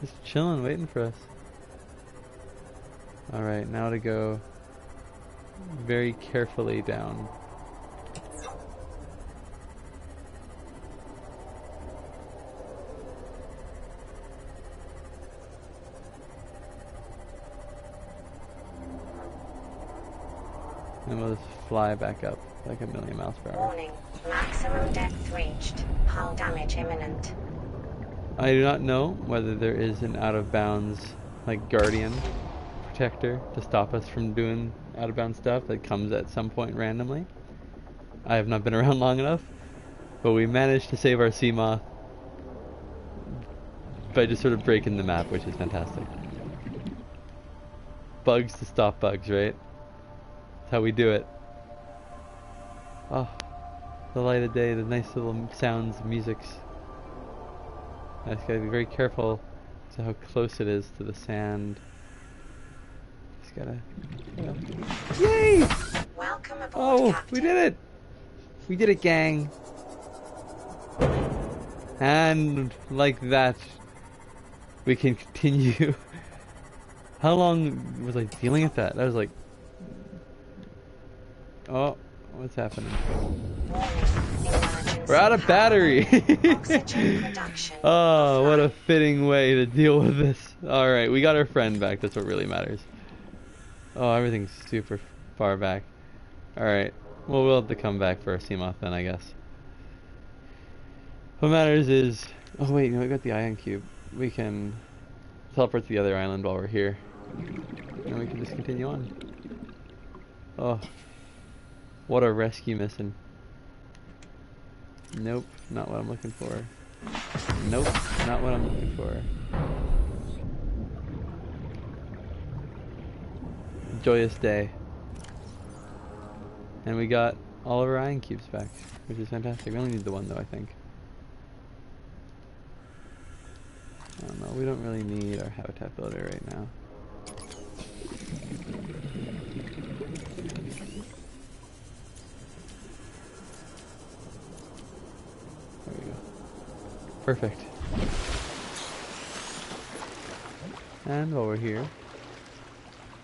Speaker 1: Just chilling, waiting for us. Alright, now to go very carefully down. And we'll just fly back up like a million miles per hour.
Speaker 4: Warning, maximum depth reached. Hull damage imminent.
Speaker 1: I do not know whether there is an out of bounds, like, guardian protector to stop us from doing out of bounds stuff that comes at some point randomly. I have not been around long enough, but we managed to save our Seamoth by just sort of breaking the map, which is fantastic. Bugs to stop bugs, right? That's how we do it. Oh, the light of day, the nice little sounds, musics. I just gotta be very careful to how close it is to the sand. Just gotta... Yay!
Speaker 4: Welcome aboard,
Speaker 1: Oh,
Speaker 4: Captain.
Speaker 1: we did it! We did it, gang! And like that, we can continue. How long was I dealing with that? That was like... Oh, what's happening?
Speaker 4: Emergency
Speaker 1: We're out of battery!
Speaker 4: Oxygen production.
Speaker 1: Oh, what a fitting way to deal with this. Alright, we got our friend back. That's what really matters. Oh, everything's super far back. Alright. Well, we'll have to come back for our Seamoth then, I guess. What matters is... Oh, wait, no, we got the ion cube. We can teleport to the other island while we're here. And we can just continue on. Oh. What a rescue mission. Nope, not what I'm looking for. Nope, not what I'm looking for. Joyous day. And we got all of our ion cubes back, which is fantastic. We only need the one though, I think. I don't know, we don't really need our habitat builder right now. Perfect. And while we're here,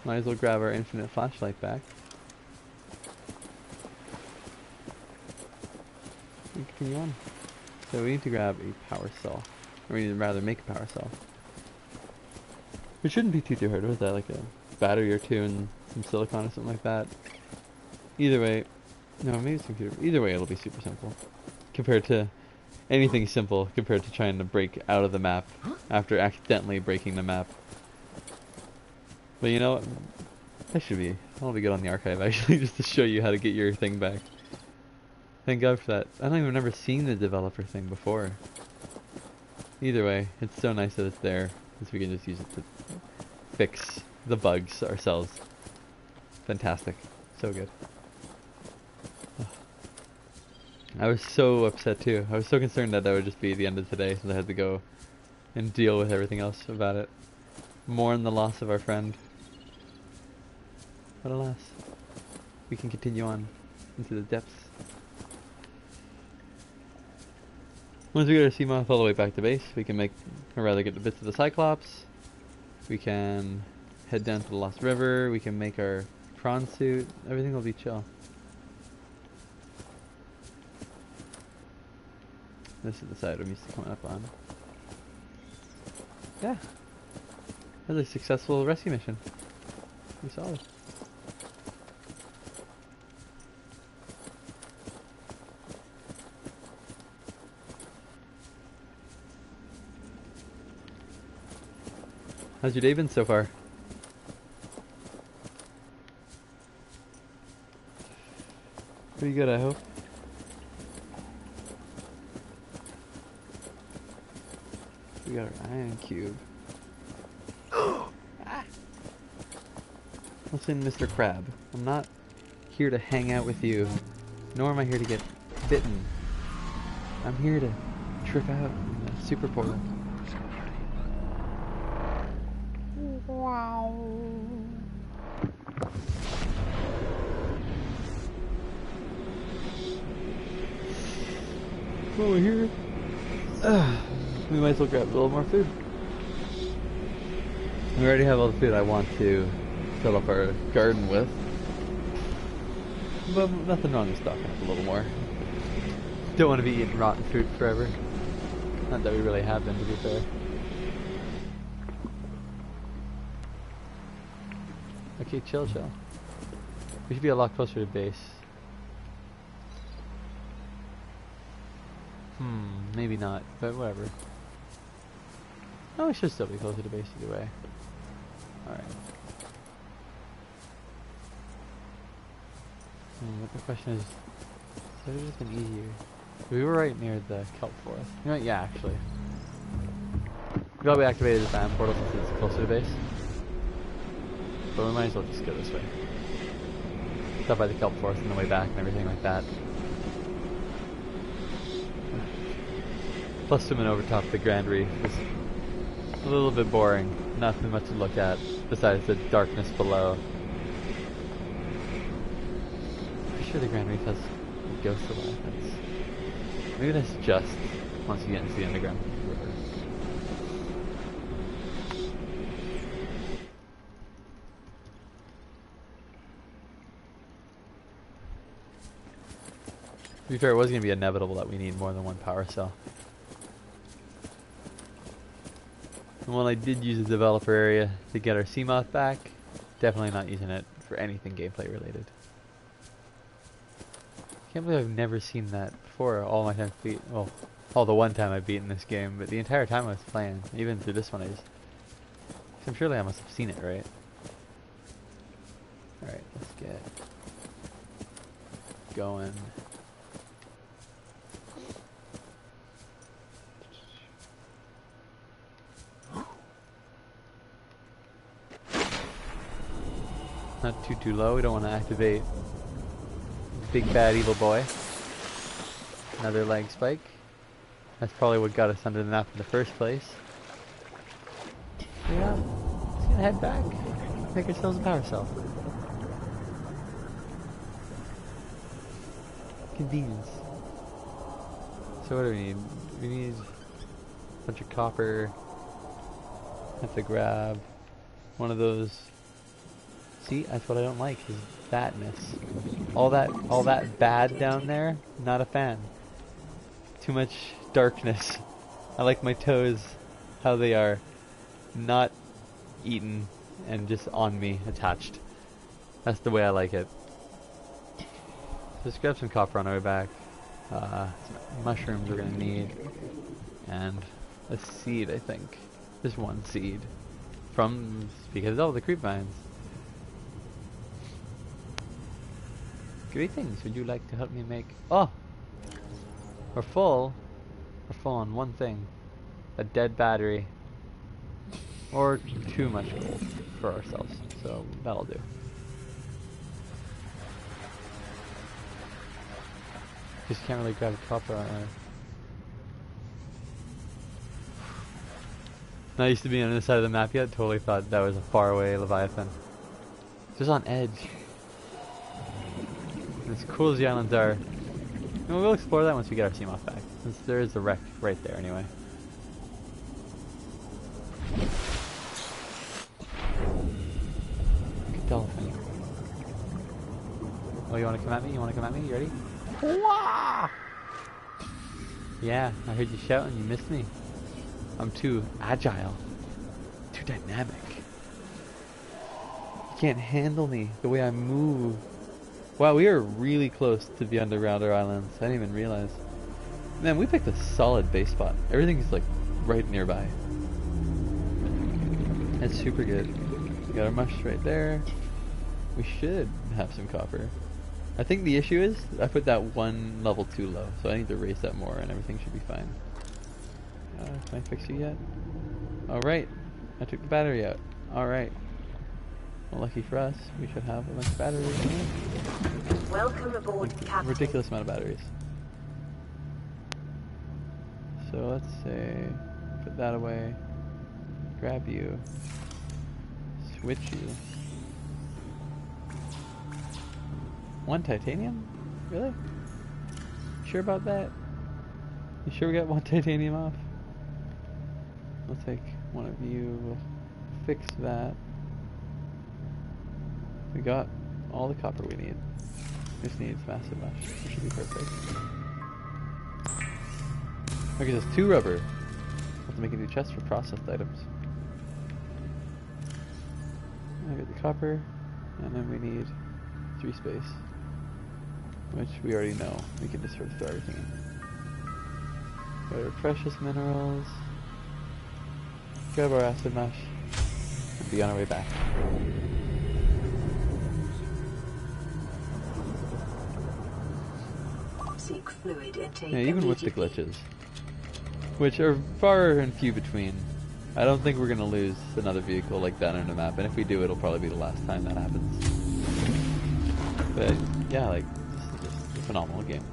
Speaker 1: might as well grab our infinite flashlight back. And continue on. So we need to grab a power cell. Or we need to rather make a power cell. It shouldn't be too hard. What is that, like a battery or two and some silicon or something like that? Either way, no, maybe it's computer. Either way, it'll be super simple. Compared to anything simple, compared to trying to break out of the map after accidentally breaking the map. But you know what? That'll be good on the archive actually, just to show you how to get your thing back. Thank God for that. I don't even remember seeing the developer thing before. Either way, it's so nice that it's there, because we can just use it to fix the bugs ourselves. Fantastic. So good. I was so upset too. I was so concerned that would just be the end of today, since I had to go and deal with everything else about it. Mourn the loss of our friend. But alas, we can continue on into the depths. Once we get our Seamoth all the way back to base, we can make, or rather get the bits of the Cyclops. We can head down to the Lost River. We can make our prawn suit. Everything will be chill. This is the side I'm used to coming up on. Yeah. That was a successful rescue mission. Pretty solid. How's your day been so far? Pretty good, I hope. We got our iron cube. Listen, Mr. Crab, I'm not here to hang out with you, nor am I here to get bitten. I'm here to trip out in the super portal. Wow. Well, we're here. We might as well grab a little more food. We already have all the food I want to fill up our garden with. But nothing wrong with stocking up a little more. Don't want to be eating rotten fruit forever. Not that we really have been, to be fair. Okay, chill. We should be a lot closer to base. Maybe not, but whatever. No, we should still be closer to base either way. Alright. But the question is, would it have been easier? We were right near the kelp forest. You know what? Yeah, actually. We probably activated the fan portal since it's closer to base. But we might as well just go this way. Stop by the kelp forest on the way back and everything like that. Plus swimming over top of the Grand Reef is a little bit boring. Nothing much to look at besides the darkness below. Pretty sure the Grand Reef has ghosts of elephants. Maybe that's just once you get into the underground river. To be fair, it was going to be inevitable that we need more than one power cell. And while I did use the developer area to get our Seamoth back, definitely not using it for anything gameplay related. Can't believe I've never seen that before. All my time beat, well, all the one time I've beaten this game, but the entire time I was playing, even through this one, I'm surely I must have seen it, right? Alright, let's get going. Not too low, we don't want to activate Big Bad Evil Boy. Another leg spike. That's probably what got us under the map in the first place. Yeah, let's gonna head back. Make ourselves a power cell. Convenience. So what do we need? We need bunch of copper. Have to grab one of those. See, that's what I don't like, is thatness. All that bad down there, not a fan. Too much darkness. I like my toes how they are, not eaten and just on me, attached. That's the way I like it. Let's grab some copper on our way back. Some mushrooms we're gonna need, and a seed, I think. Just one seed, because all the creep vines. Greetings, would you like to help me make? Oh, we're full. We're full on one thing: a dead battery, or too much gold for ourselves. So that'll do. Just can't really grab copper on there. I used to be on this side of the map yet. Totally thought that was a faraway Leviathan. Just on edge. As cool as the islands are, we'll explore that once we get our Seamoth back, since there is a wreck right there anyway. Good dolphin. Oh, you want to come at me? You want to come at me? You ready? Wah! Yeah, I heard you shouting. You missed me. I'm too agile, too dynamic. You can't handle me the way I move. Wow, we are really close to the undergrounder islands. I didn't even realize. Man, we picked a solid base spot. Everything's like right nearby. That's super good. We got our mush right there. We should have some copper. I think the issue is I put that one level too low, so I need to raise that more and everything should be fine. Can I fix you yet? Alright, I took the battery out. Alright. Well, lucky for us, we should have a bunch of batteries.
Speaker 2: Welcome aboard, Captain.
Speaker 1: Ridiculous amount of batteries. So let's say, put that away, grab you, switch you. One titanium? Really? Sure about that? You sure we got one titanium off? We'll take one of you, we'll fix that. We got all the copper we need. Just needs massive mush. It should be perfect. Okay, there's 2 rubber. We'll have to make a new chest for processed items. I got the copper, and then we need 3 space. Which we already know. We can just sort of throw everything in. Got our precious minerals. Grab our acid mush. And be on our way back.
Speaker 2: Seek fluid intake.
Speaker 1: Yeah, even with the glitches, which are far and few between, I don't think we're gonna lose another vehicle like that on the map, and if we do, it'll probably be the last time that happens. But yeah, like, this is just a phenomenal game.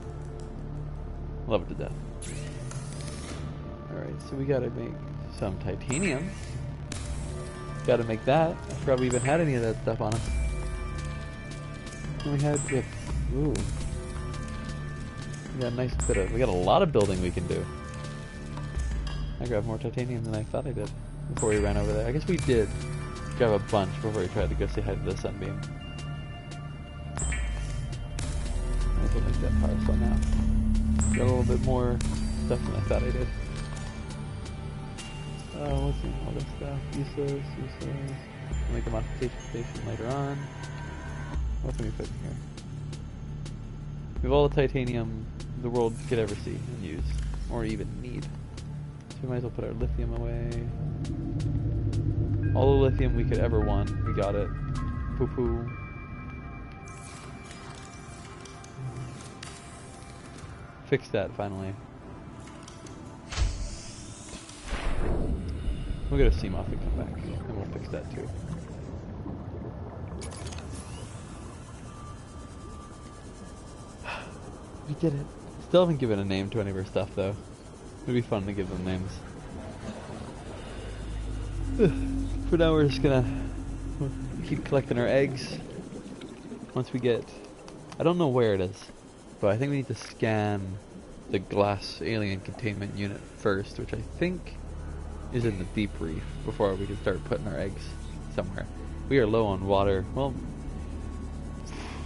Speaker 1: Love it to death. Alright, so we gotta make some titanium. Gotta make that. I forgot we even had any of that stuff on us. And we had, ooh. We got a nice bit of, we got a lot of building we can do. I grabbed more titanium than I thought I did before we ran over there. I guess we did grab a bunch before we tried to go say hi to the sunbeam. I will make that power cell now. Got a little bit more stuff than I thought I did. What's in all this stuff? Useless. I'll make a modification station later on. What can we put in here? We have all the titanium the world could ever see and use, or even need. So we might as well put our lithium away. All the lithium we could ever want, we got it. Poo-poo. Fix that finally. We'll get a Seamoth and come back, and we'll fix that too. We did it. Still haven't given a name to any of our stuff though. It'd be fun to give them names. For now we're just gonna keep collecting our eggs. Once we get, I don't know where it is, but I think we need to scan the glass alien containment unit first, which I think is in the deep reef before we can start putting our eggs somewhere. We are low on water. Well,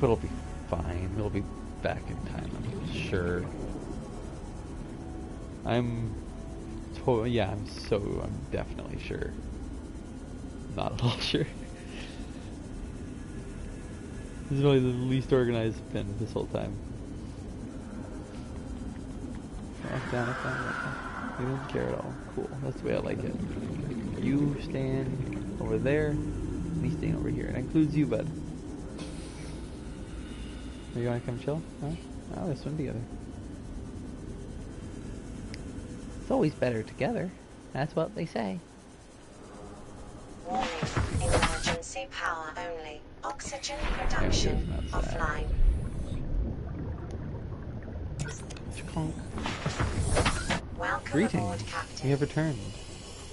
Speaker 1: it'll be fine. We'll be back in time, I'm sure. I'm definitely sure. Not at all sure. This is probably the least organized it's been this whole time. Up, down, up, down, up, down. You don't care at all. Cool. That's the way I like it. You stand over there, me staying over here. That includes you, bud. You wanna come chill? Huh? Oh, let's swim together. It's always better together. That's what they say.
Speaker 4: Warning. Emergency power only. Oxygen production offline. Welcome aboard,
Speaker 1: Greetings.
Speaker 4: Captain.
Speaker 1: You have returned.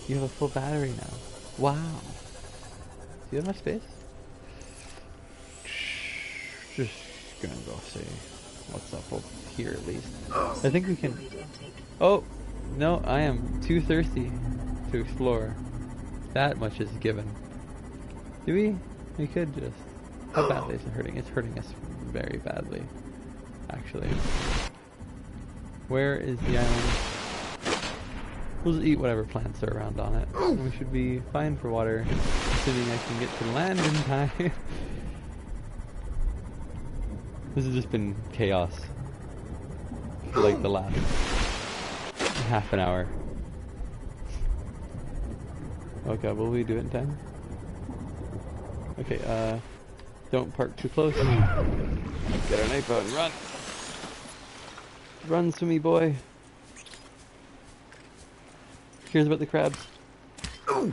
Speaker 1: You have a full battery now. Wow. Do you have much space? Just gonna go see what's up over here at least. I think we can. Oh no, I am too thirsty to explore. That much is given. Do we? We could just. How badly is it hurting? It's hurting us very badly, actually. Where is the island? We'll just eat whatever plants are around on it. And we should be fine for water, assuming I can get to land in time. This has just been chaos for like the last half an hour. Okay, will we do it in time? Okay, don't park too close. Get our knife out and run. Run, swimmy boy. Cares about the crabs.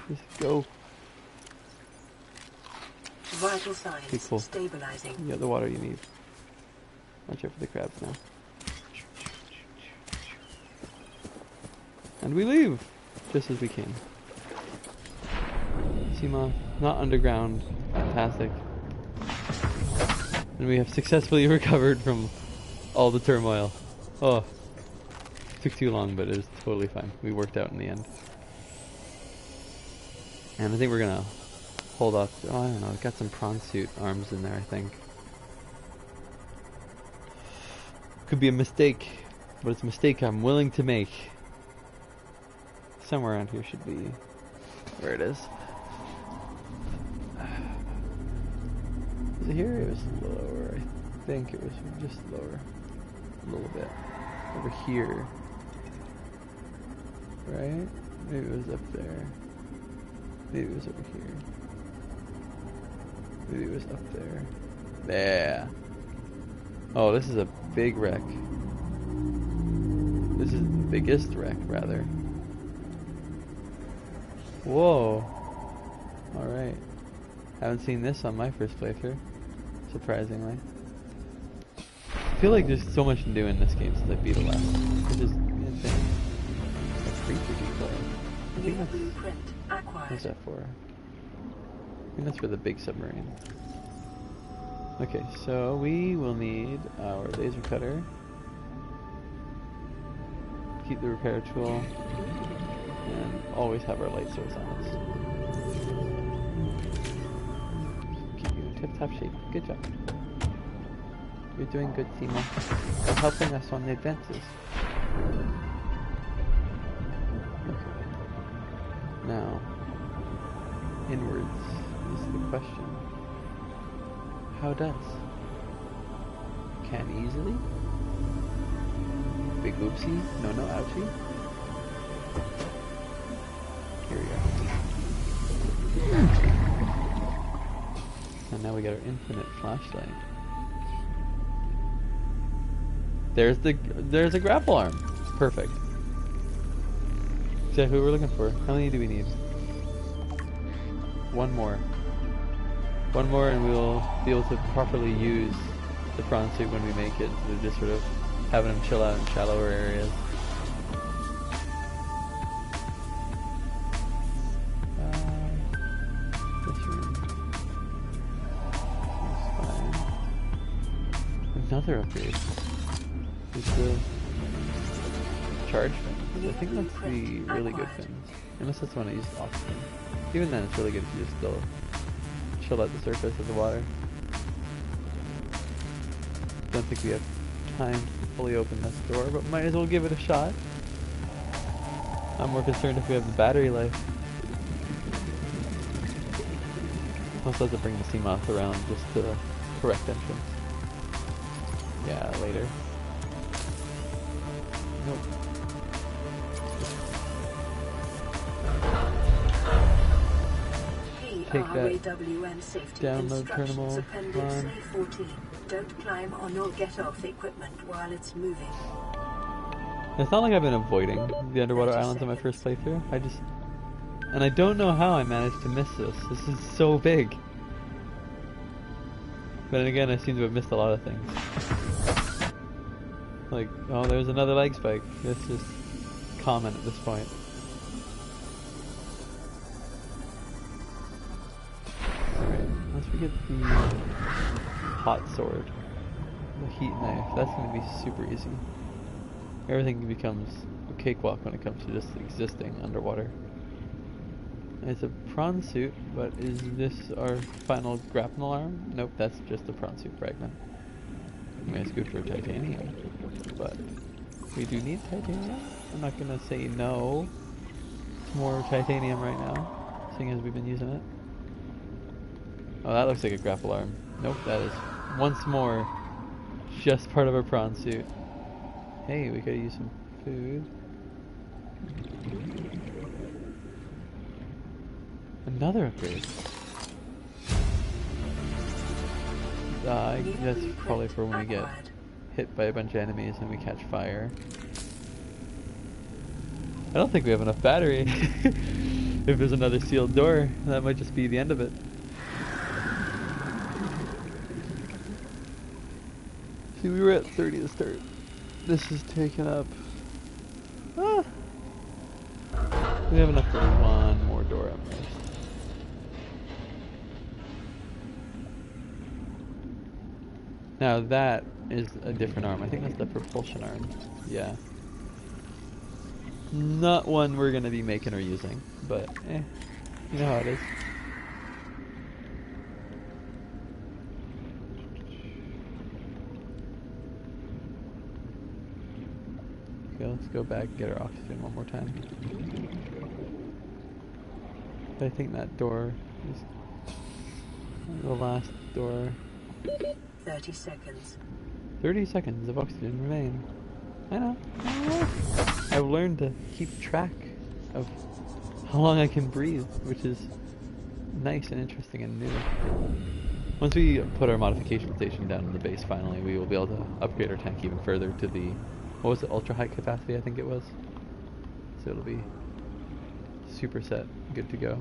Speaker 1: Just go.
Speaker 2: Vital signs
Speaker 1: Okay, cool.
Speaker 2: stabilizing.
Speaker 1: You got the water you need. Watch out for the crabs now. And we leave! Just as we came. Seema, not underground. Fantastic. And we have successfully recovered from all the turmoil. Oh. Took too long, but it was totally fine. We worked out in the end. And I think we're gonna hold off. Oh, I don't know. I've got some prawn suit arms in there, I think. Could be a mistake, but it's a mistake I'm willing to make. Somewhere around here should be where it is. Was it here? It was lower. I think it was just lower. A little bit. Over here. Right? Maybe it was up there. Maybe it was over here. Maybe it was up there. There. Oh, this is a big wreck. This is the biggest wreck, rather. Whoa. Alright. Haven't seen this on my first playthrough. Surprisingly. I feel like there's so much to do in this game since I beat it last. It's just insane. A creature detail. I think that's...
Speaker 2: Blueprint acquired.
Speaker 1: What's that for? I think that's for the big submarine. Okay, so we will need our laser cutter. Keep the repair tool. And always have our light source on us. Keep you in tip-top shape. Good job. You're doing good, Seema. You're helping us on the advances. Okay. Now, inwards is the question. How does? Can easily? Big oopsie? No, ouchie? Here we go. And now we got our infinite flashlight. There's a grapple arm. Perfect. Exactly what we're looking for. How many do we need? One more. One more and we'll be able to properly use the prawn suit when we make it, instead of just sort of having them chill out in shallower areas. This room. Seems fine. Another upgrade. Is the charge fins. I think that's the really good fins. Unless that's the one I use oxygen. Even then, it's really good if you just still chill at the surface of the water. Don't think we have time to fully open this door, but might as well give it a shot. I'm more concerned if we have the battery life. Also have to bring the sea moth around just to the correct entrance. Yeah, later. Nope. Take that download terminal on.
Speaker 2: Don't climb on or get off equipment while it's moving.
Speaker 1: It's not like I've been avoiding the underwater islands in my first playthrough. And I don't know how I managed to miss this. This is so big. But then again, I seem to have missed a lot of things. Like, oh, there's another leg spike. It's just common at this point. Alright, once we get the hot sword, the heat knife, that's going to be super easy. Everything becomes a cakewalk when it comes to just existing underwater. It's a prawn suit, but is this our final grapnel arm? Nope, that's just a prawn suit fragment. I mean, it's good for titanium, but we do need titanium. I'm not gonna say no to more titanium right now, seeing as we've been using it. Oh, that looks like a grapple arm. Nope, that is once more just part of our prawn suit. Hey, we could use some food. Another upgrade. That's probably for when we get hit by a bunch of enemies and we catch fire. I don't think we have enough battery. If there's another sealed door, that might just be the end of it. See, we were at 30 to start. This is taking up... Ah! We have enough for one more door up there. Now that is a different arm. I think that's the propulsion arm. Yeah. Not one we're gonna be making or using, but you know how it is. Okay, let's go back and get our oxygen one more time. I think that door is the last door.
Speaker 2: 30 seconds.
Speaker 1: 30 seconds of oxygen remain. I know. I've learned to keep track of how long I can breathe, which is nice and interesting and new. Once we put our modification station down in the base finally, we will be able to upgrade our tank even further to the, what was it, ultra high capacity I think it was. So it'll be super set, good to go.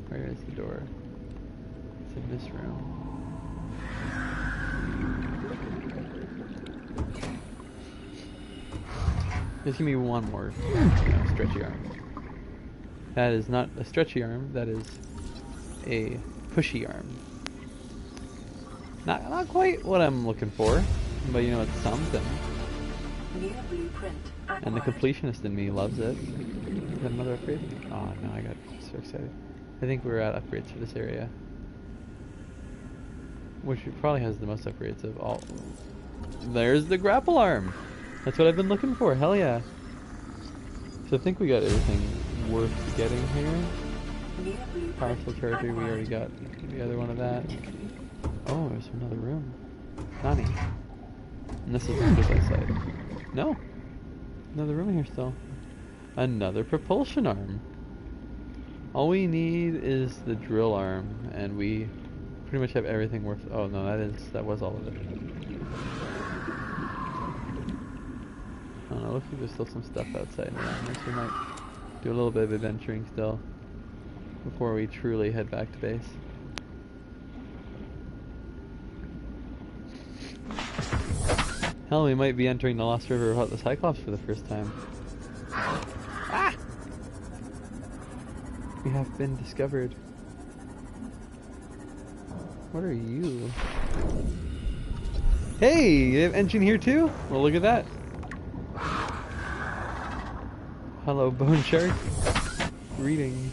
Speaker 1: Where is the door? It's in this room. Just give me one more stretchy arm. That is not a stretchy arm, that is a pushy arm. Not quite what I'm looking for, but you know, it's something.
Speaker 2: New blueprint acquired.
Speaker 1: And the completionist in me loves it. Is that another upgrade? Oh no, I got so excited. I think we're at upgrades for this area. Which probably has the most upgrades of all. There's the grapple arm! That's what I've been looking for, hell yeah. So I think we got everything worth getting here. Powerful charger, we already got the other one of that. Oh, there's another room. Nani. And this is the suicide side. No! Another room here still. Another propulsion arm. All we need is the drill arm, and we pretty much have everything worth. Oh no, that was all of it. I don't know, looks like there's still some stuff outside around this. We might do a little bit of adventuring still before we truly head back to base. Hell, we might be entering the Lost River without the Cyclops for the first time. Ah! We have been discovered. What are you? Hey! You have engine here too? Well, look at that. Hello, bone shark. Greetings.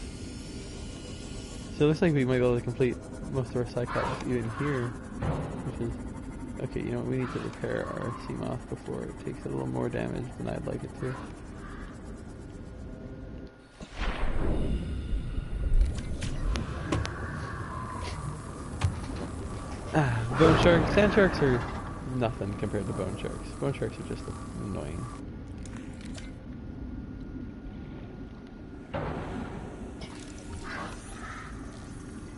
Speaker 1: So it looks like we might be able to complete most of our cyclops even here, which is okay. You know what? We need to repair our Seamoth before it takes a little more damage than I'd like it to. Bone sharks, sand sharks are nothing compared to bone sharks. Bone sharks are just annoying.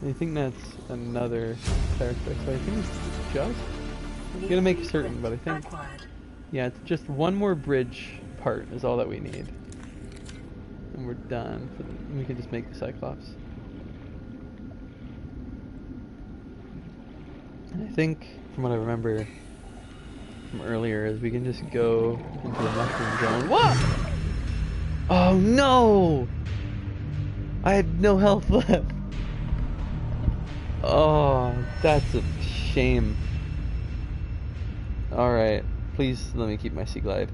Speaker 1: I think that's another character, so I think it's just... I'm gonna make certain, but I think... Yeah, it's just one more bridge part is all that we need. And we're done. We can just make the Cyclops. And I think, from what I remember from earlier, is we can just go into the mushroom zone. What? Oh no! I had no health left. Oh, that's a shame. Alright, please let me keep my Sea Glide.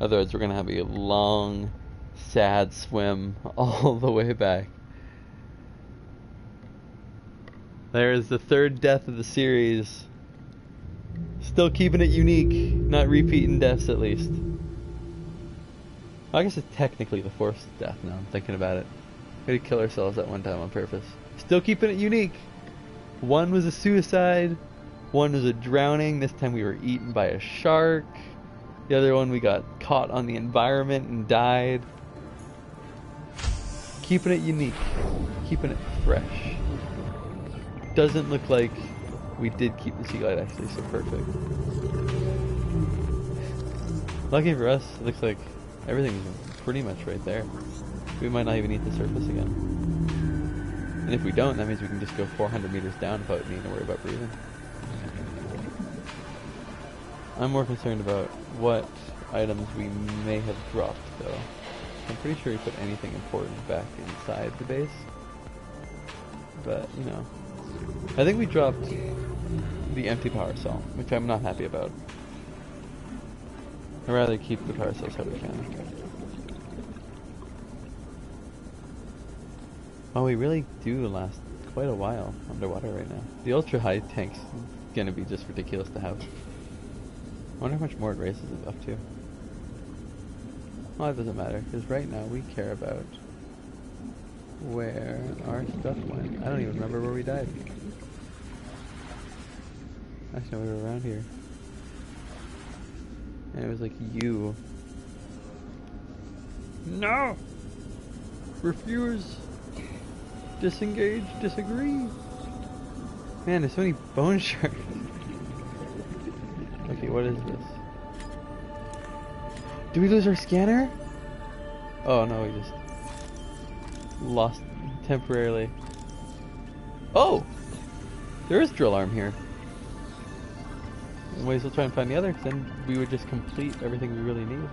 Speaker 1: Otherwise we're gonna have a long, sad swim all the way back. There's the third death of the series. Still keeping it unique, not repeating deaths at least. I guess it's technically the fourth death now, I'm thinking about it. We had to kill ourselves at one time on purpose. Still keeping it unique. One was a suicide, one was a drowning, this time we were eaten by a shark. The other one we got caught on the environment and died. Keeping it unique, keeping it fresh. Doesn't look like we did keep the Sea Glide actually so perfect. Lucky for us, it looks like everything's pretty much right there. We might not even need the surface again. And if we don't, that means we can just go 400 meters down without needing to worry about breathing. I'm more concerned about what items we may have dropped, though. I'm pretty sure we put anything important back inside the base. But, you know. I think we dropped the empty power cell, which I'm not happy about. I'd rather keep the power cells how we can. Oh, we really do last quite a while underwater right now. The ultra high tank's gonna be just ridiculous to have. I wonder how much more it raises it up to. Well, it doesn't matter, because right now we care about where our stuff went. I don't even remember where we died. Actually, we were around here. And it was like you. No! Refuse! Disengage, disagree. Man, there's so many bone sharks. Okay, what is this? Did we lose our scanner? Oh no, we just lost temporarily. Oh! There is drill arm here. Might as well try and find the other, then we would just complete everything we really need.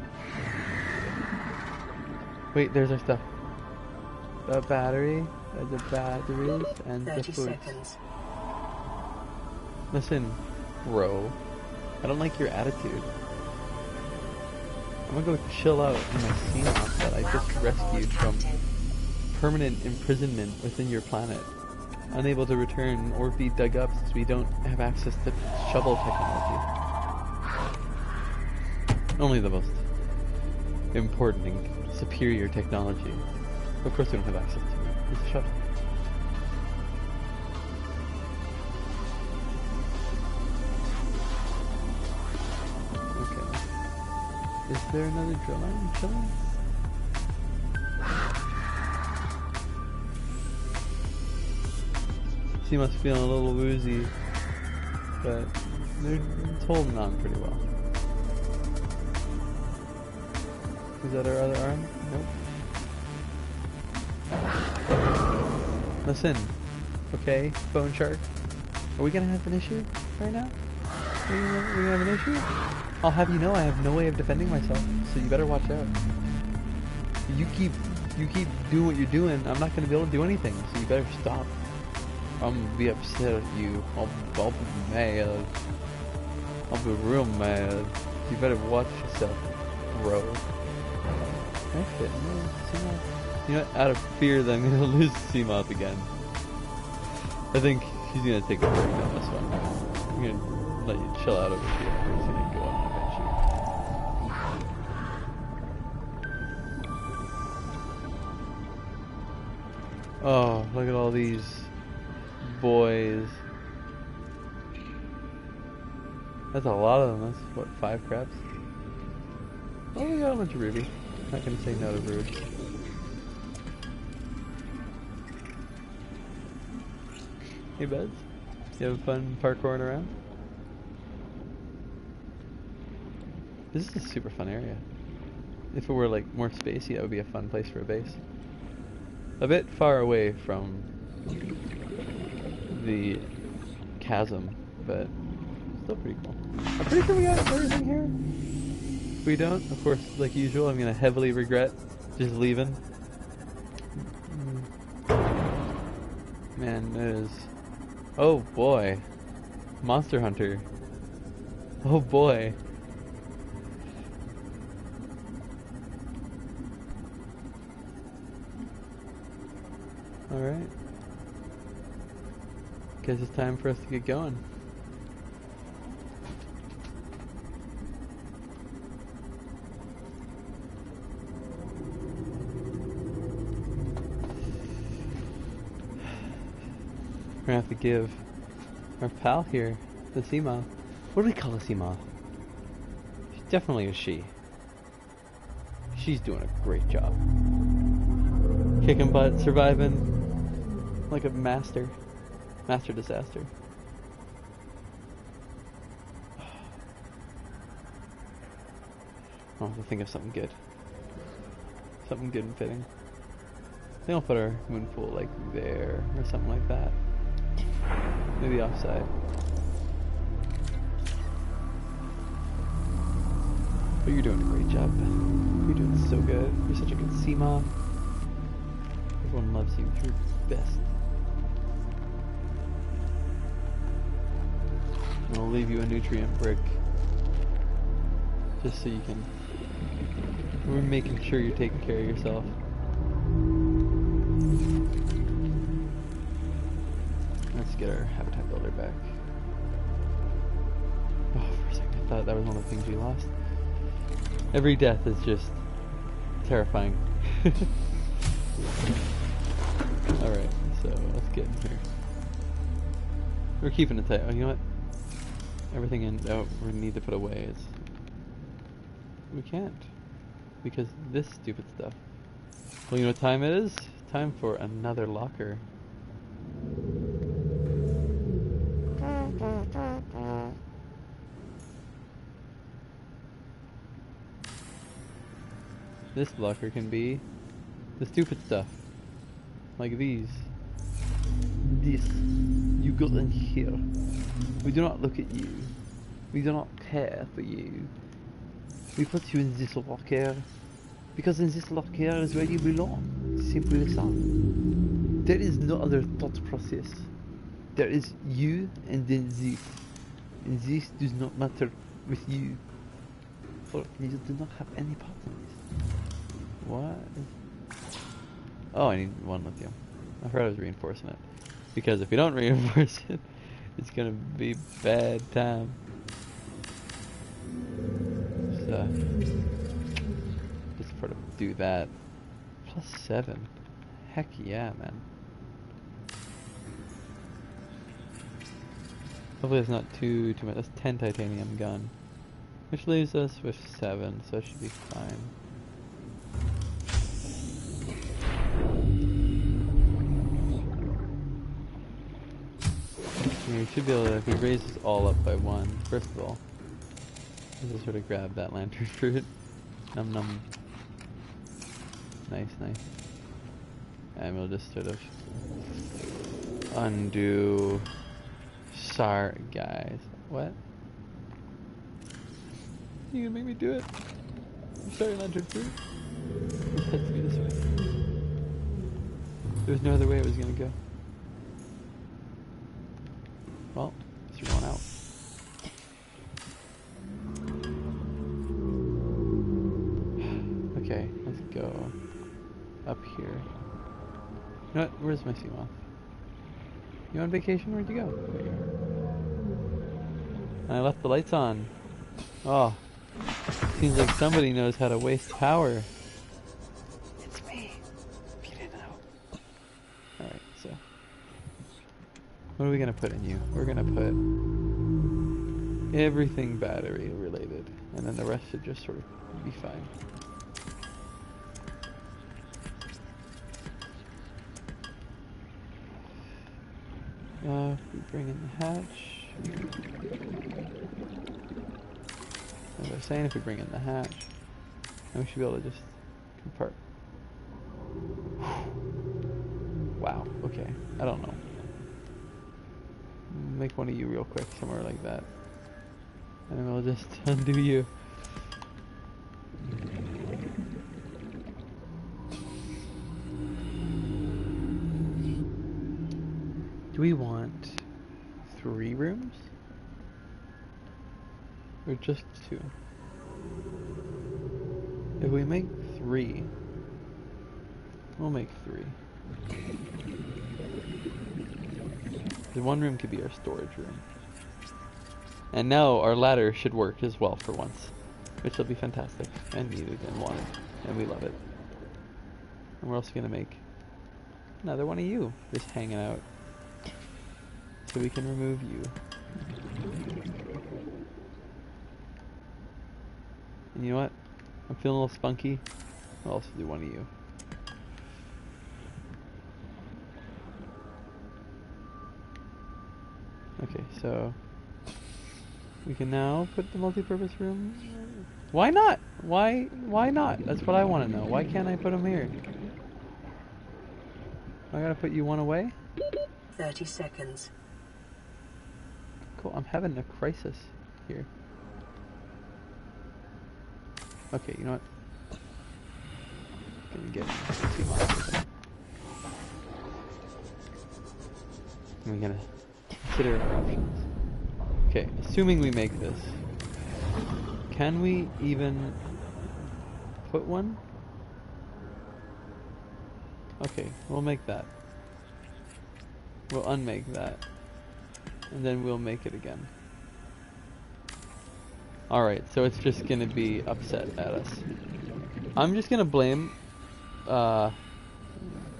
Speaker 1: Wait, there's our stuff. The battery. The batteries and the foods. Seconds. Listen, bro. I don't like your attitude. I'm gonna go chill out in my Seamoth that I just rescued from permanent imprisonment within your planet. Unable to return or be dug up since we don't have access to shovel technology. Only the most important and superior technology. Of course we don't have access to it. It's a shuttle. Okay. Is there another drill line chilling? She must be feeling a little woozy, but it's holding on pretty well. Is that our other arm? Nope. Listen, okay, bone shark. Are we gonna have an issue right now? Are we gonna have an issue? I'll have you know I have no way of defending myself, so you better watch out. You keep doing what you're doing, I'm not gonna be able to do anything, so you better stop. I'm gonna be upset at you. I'll be mad. I'll be real mad. You better watch yourself, bro. That's it. No, Seamoth. You know what? Out of fear that I'm gonna lose Seamoth again, I think he's gonna take a break on this one. I'm gonna let you chill out over here. He's gonna go on an adventure. Oh, look at all these boys. That's a lot of them. That's what, 5 crabs? Oh, we got a bunch of ruby. Not gonna say no to rude. Hey, buds. You having fun parkouring around? This is a super fun area. If it were like more spacey, that would be a fun place for a base. A bit far away from the chasm, but still pretty cool. I'm pretty sure we got everything here. If we don't, of course, like usual, I'm gonna heavily regret just leaving. Man, there's... Oh boy. Monster Hunter. Oh boy. Alright. Guess it's time for us to get going. We're gonna have to give our pal here, the sea moth. What do we call a sea moth? She's definitely a she. She's doing a great job. Kicking butt, surviving like a master. Master disaster. I'll have to think of something good. Something good and fitting. I think I'll put our moon pool like there or something like that. Maybe offside. But you're doing a great job. You're doing so good. You're such a good sea moth. Everyone loves you. You're the best. And I'll leave you a nutrient brick. Just so you can... We're making sure you're taking care of yourself. Let's get our habitat builder back. Oh, for a second I thought that was one of the things we lost. Every death is just terrifying. Alright, so let's get in here. We're keeping it tight. Oh, you know what? Everything in... Oh, we need to put away. It's... We can't. Because this stupid stuff. Well, you know what time it is? Time for another locker. This locker can be the stupid stuff. Like these. This. You got in here. We do not look at you. We do not care for you. We put you in this locker because in this locker is where you belong. Simply as that. There is no other thought process. There is you and then this. And this does not matter with you. For you do not have any part in this. What? Oh, I need one lithium. I forgot I was reinforcing it. Because if we don't reinforce it, it's gonna be bad time. So, just sort of do that. +7. Heck yeah, man. Hopefully it's not too much. That's 10 titanium gun. Which leaves us with 7, so it should be fine. We should be able to, if we raise this all up by 1, first of all, let's sort of grab that lantern fruit. Num num. Nice, nice. And we'll just sort of undo. Sorry, guys. What? You gonna make me do it? I'm sorry, lantern fruit. It had to be this way. There was no other way it was gonna go. Well, you're going out. Okay, Okay, let's go up here. You know what? Where's my sea moth? You on vacation? Where'd you go? There you are. And I left the lights on. Oh, seems like somebody knows how to waste power. It's me. If you didn't know. Alright, so. What are we gonna put in you? We're gonna put everything battery related. And then the rest should just sort of be fine. If we bring in the hatch. As I was saying, if we bring in the hatch, then we should be able to just compart. Wow, okay. I don't know. Make one of you real quick, somewhere like that. And then we'll just undo you. Do we want 3 rooms? Or just 2? If we make 3, we'll make 3. The 1 room could be our storage room. And now our ladder should work as well for once. Which will be fantastic and needed and wanted. And we love it. And we're also going to make another one of you just hanging out. So we can remove you. And you know what? I'm feeling a little spunky. I'll also do one of you. Okay, so we can now put the multi-purpose room. Why not? Why not? That's what I want to know. Why can't I put them here? I gotta put you one away?
Speaker 2: 30 seconds.
Speaker 1: Cool, I'm having a crisis here. Okay, you know what? Gonna get sea moth. And we're gonna consider our options. Okay, assuming we make this, can we even put one? Okay, we'll make that. We'll unmake that. And then we'll make it again. Alright, so it's just gonna be upset at us. I'm just gonna blame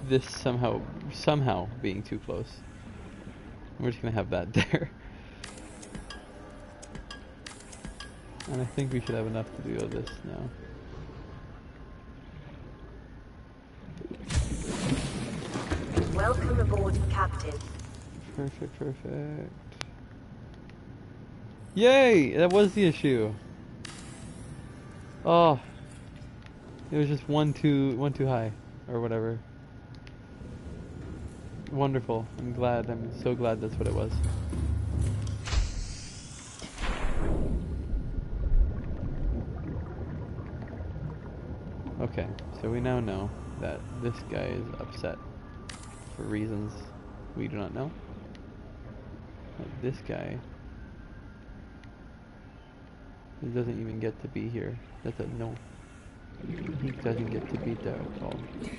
Speaker 1: this somehow being too close. We're just gonna have that there. And I think we should have enough to do this now.
Speaker 2: Welcome aboard, Captain.
Speaker 1: Perfect, perfect. Yay! That was the issue. Oh. It was just one too high. Or whatever. Wonderful. I'm glad. I'm so glad that's what it was. Okay, so we now know that this guy is upset for reasons we do not know. But this guy, he doesn't even get to be here. That's a no. He doesn't get to be there at all. So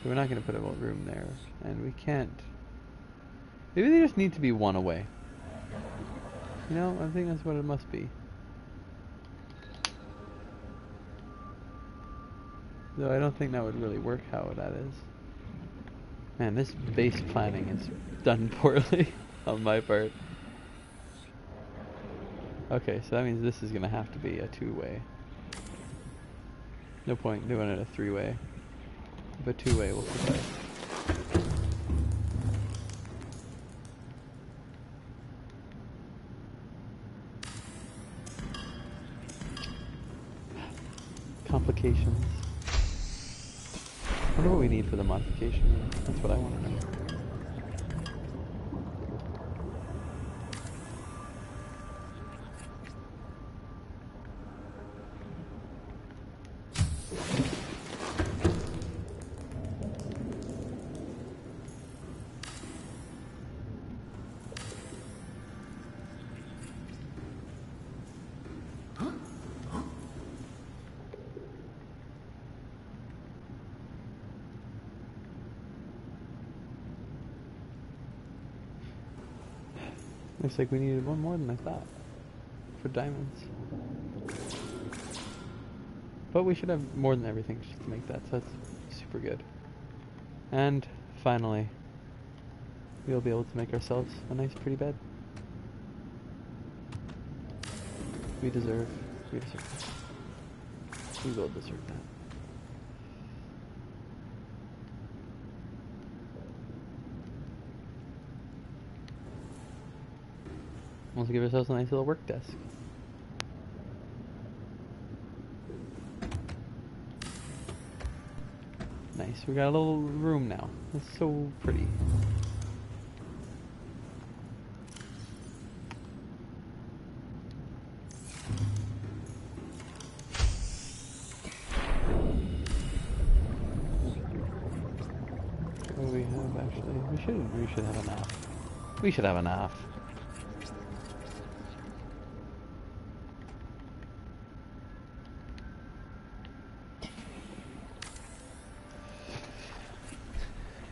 Speaker 1: we're not going to put a room there, and we can't. Maybe they just need to be one away. You know, I think that's what it must be. Though I don't think that would really work how that is. Man, this base planning is done poorly on my part. Okay, so that means this is gonna have to be a 2-way. No point doing it a 3-way. But 2-way will suffice. Complications. I wonder what we need for the modification. That's what I want to know. Looks like we needed one more than I thought for diamonds. But we should have more than everything just to make that, so that's super good. And finally, we'll be able to make ourselves a nice pretty bed. We deserve this. We will deserve that. Let's give ourselves a nice little work desk. Nice, we got a little room now. It's so pretty. What do we have actually? We should have enough. We should have enough.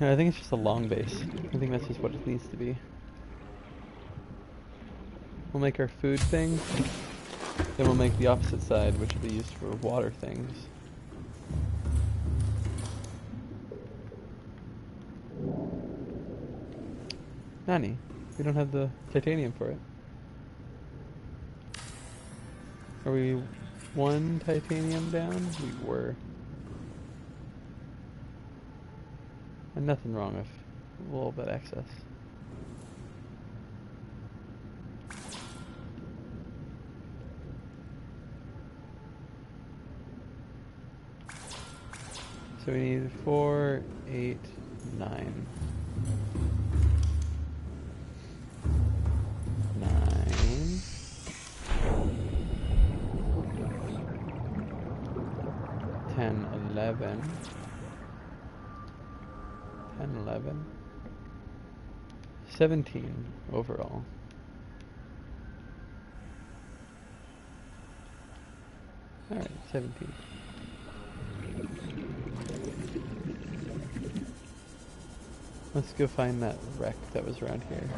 Speaker 1: I think it's just a long base. I think that's just what it needs to be. We'll make our food thing, then we'll make the opposite side, which will be used for water things. Nani, we don't have the titanium for it. Are we one titanium down? We were. And nothing wrong with a little bit excess. So we need 4, 8, 9. 9. 10, 11. 10, 11. 17 overall. Alright, 17. Let's go find that wreck that was around here.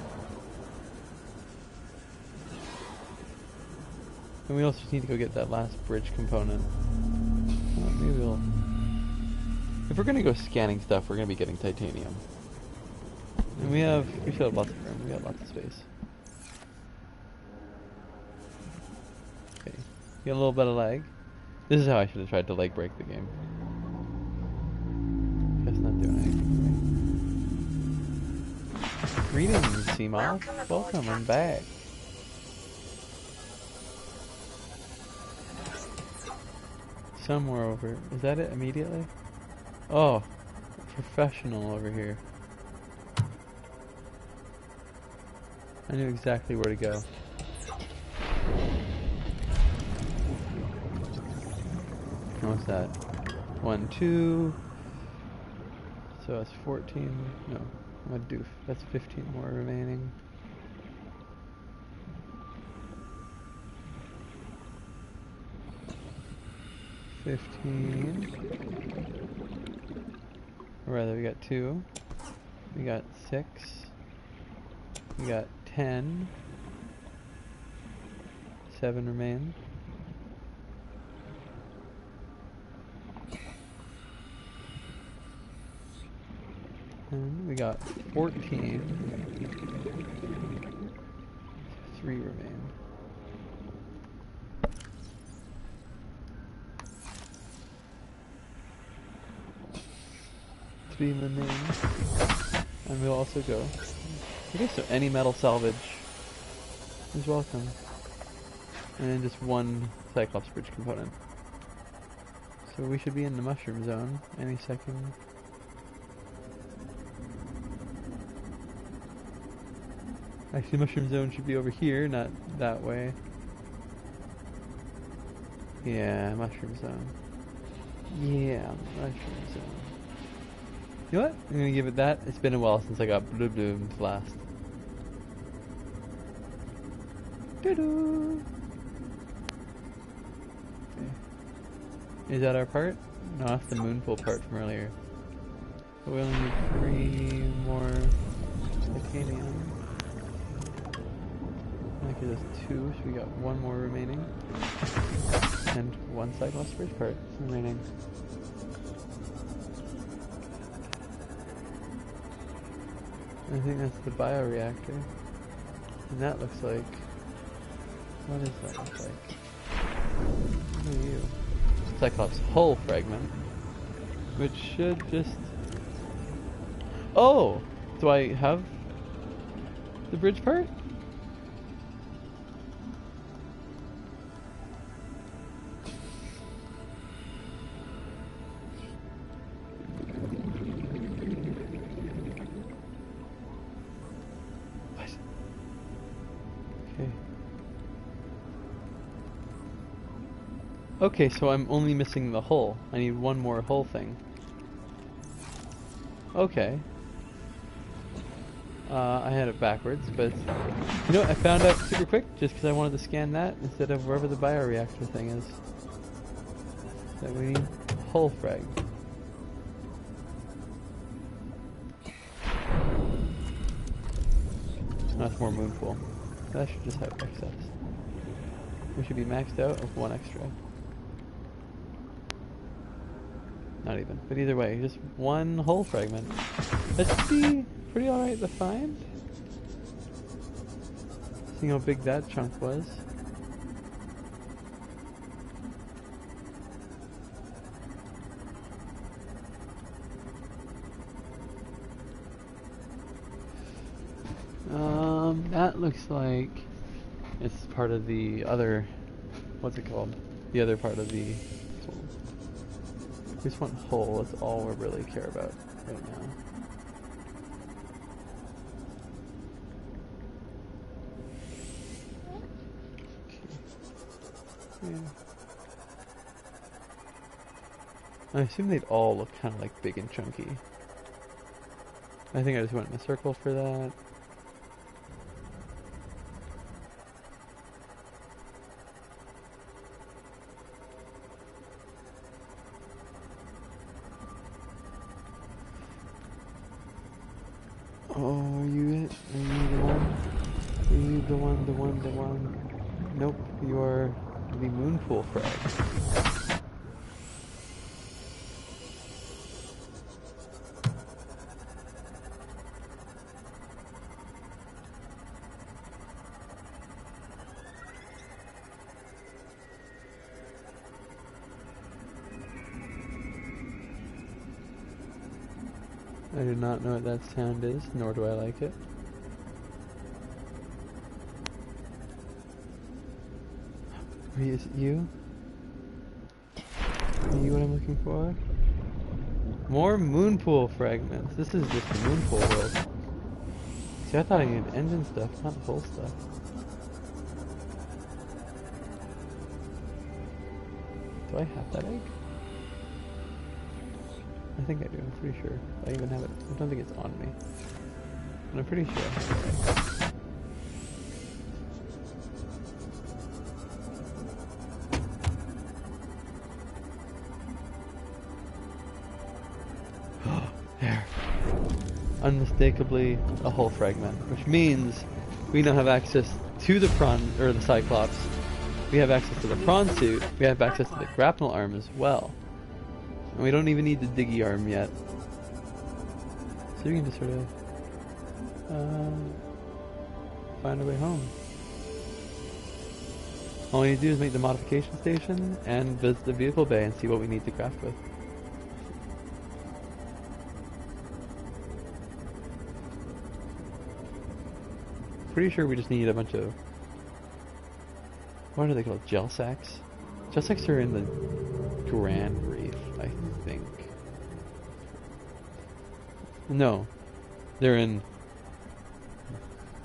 Speaker 1: And we also need to go get that last bridge component. Maybe we'll... If we're gonna go scanning stuff, we're gonna be getting titanium. And we should have lots of room, we got lots of space. Okay, got a little bit of lag. This is how I should have tried to leg break the game. Guess not doing anything. Greetings, Seamoth. Welcome, I'm back. Somewhere over. Is that it immediately? Oh, professional over here. I knew exactly where to go. What's that? 1, 2. So that's 14. No, I'm a doof. That's 15 more remaining. Or rather, we got 2. We got 6. We got 10. 7 remain. And we got 14. 3 remain. Remain. And we'll also go. Okay, so any metal salvage is welcome. And then just 1 Cyclops bridge component. So we should be in the mushroom zone any second. Actually, mushroom zone should be over here, not that way. Yeah, mushroom zone. Yeah, mushroom zone. You know what? I'm gonna give it that. It's been a while since I got blue bloomed last. Doo-doo. Okay. Is that our part? No, that's the moonpool part from earlier. But we only need 3 more titanium. Okay, there's 2, so we got 1 more remaining. And 1 Cyclops bridge part remaining. I think that's the bioreactor. And that looks like... What does that look like? What are you? Cyclops hull fragment. Which should just... Oh! Do I have the bridge part? What? Okay. Okay, so I'm only missing the hull. I need 1 more hull thing. Okay. I had it backwards, but you know what? I found out super quick just because I wanted to scan that instead of wherever the bioreactor thing is. That we need hull frag. That's more moonpool. That should just have excess. We should be maxed out with 1 extra. Not even. But either way, just 1 hull fragment. That should be pretty alright to find. Seeing how big that chunk was. That looks like it's part of the other, what's it called? The other part of the, we just want hull, that's all we really care about right now. Okay. Yeah. I assume they'd all look kind of like big and chunky. I think I just went in a circle for that. Oh, are you it? Are you the one? Are you the one? Nope, you are the moonpool frag. I do not know what that sound is, nor do I like it. Is it you? Are you what I'm looking for? More moonpool fragments. This is just the moonpool world. See, I thought I needed engine stuff, not the whole stuff. Do I have that egg? I think I do, I'm pretty sure. I even have it. I don't think it's on me. But I'm pretty sure I have that egg. There. Unmistakably a hull fragment, which means we now have access to the prawn, or the Cyclops. We have access to the prawn suit. We have access to the grapnel arm as well. And we don't even need the diggy arm yet. So we can just sort of find our way home. All we need to do is make the modification station and visit the vehicle bay and see what we need to craft with. Pretty sure we just need a bunch of, what are they called? Gel sacks? Gel sacks are in the Grand Reef, I think. No, they're in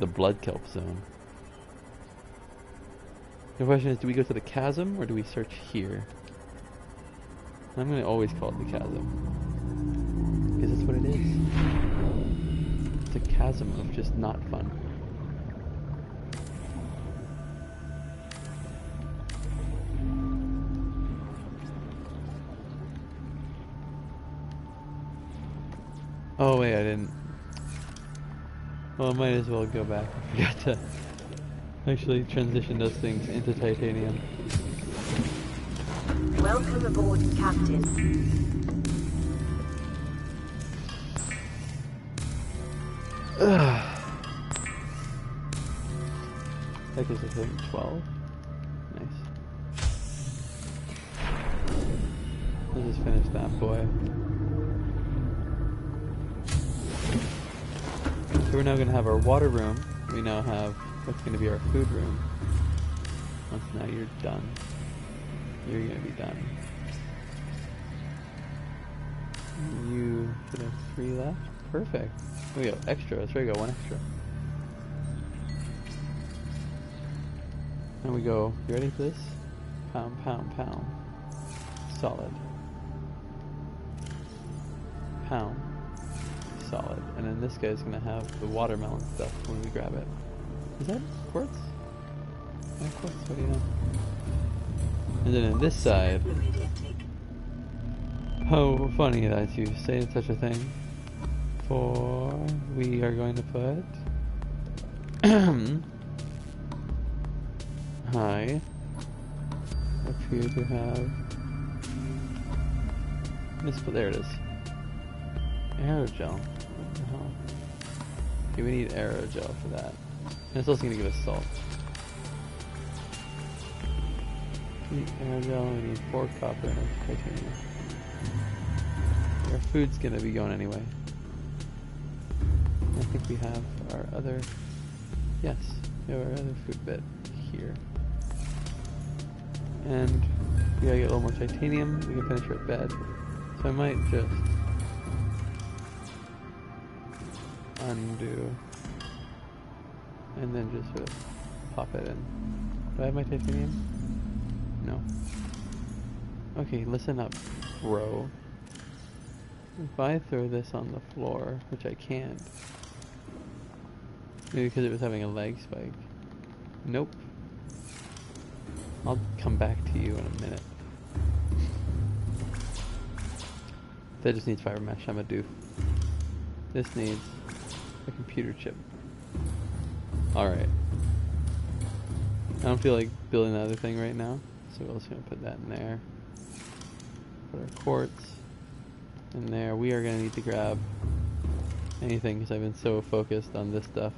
Speaker 1: the blood kelp zone. The question is, do we go to the chasm or do we search here? I'm going to always call it the chasm, because that's what it is. It's a chasm of just not fun. Oh wait, I didn't. Well, I might as well go back. I forgot to Actually, transition those things into titanium.
Speaker 2: Welcome aboard, Captain.
Speaker 1: That gives us, I think, 12. Nice. Let's just finish that boy. So we're now going to have our water room. We now have what's going to be our food room. Once now you're done. You're going to be done. You should have 3 left. Perfect. We go extra. Let's try to go 1 extra. And we go, you ready for this? Pound, pound, pound. Solid. Pound. Solid. And then this guy's gonna have the watermelon stuff when we grab it. Is that quartz? Yeah, quartz, what do you know? And then on this side, how funny that you say such a thing. For we are going to put hi up here to have this, but there it is. Aerogel. What the hell? Okay, we need aerogel for that. And it's also going to give us salt. We need aerogel, we need 4 copper and a titanium. Our food's going to be going anyway. I think we have our other, yes, we have our other food bit here. And we gotta get a little more titanium, we can finish our bed. So I might just undo and then just sort of pop it in. Do I have my titanium? No. Okay, listen up, bro. If I throw this on the floor, which I can't, maybe because it was having a lag spike. Nope. I'll come back to you in a minute. That just needs fiber mesh, I'm a doof. This needs a computer chip. Alright. I don't feel like building the other thing right now, so we're just going to put that in there. Put our quartz in there. We are going to need to grab anything because I've been so focused on this stuff.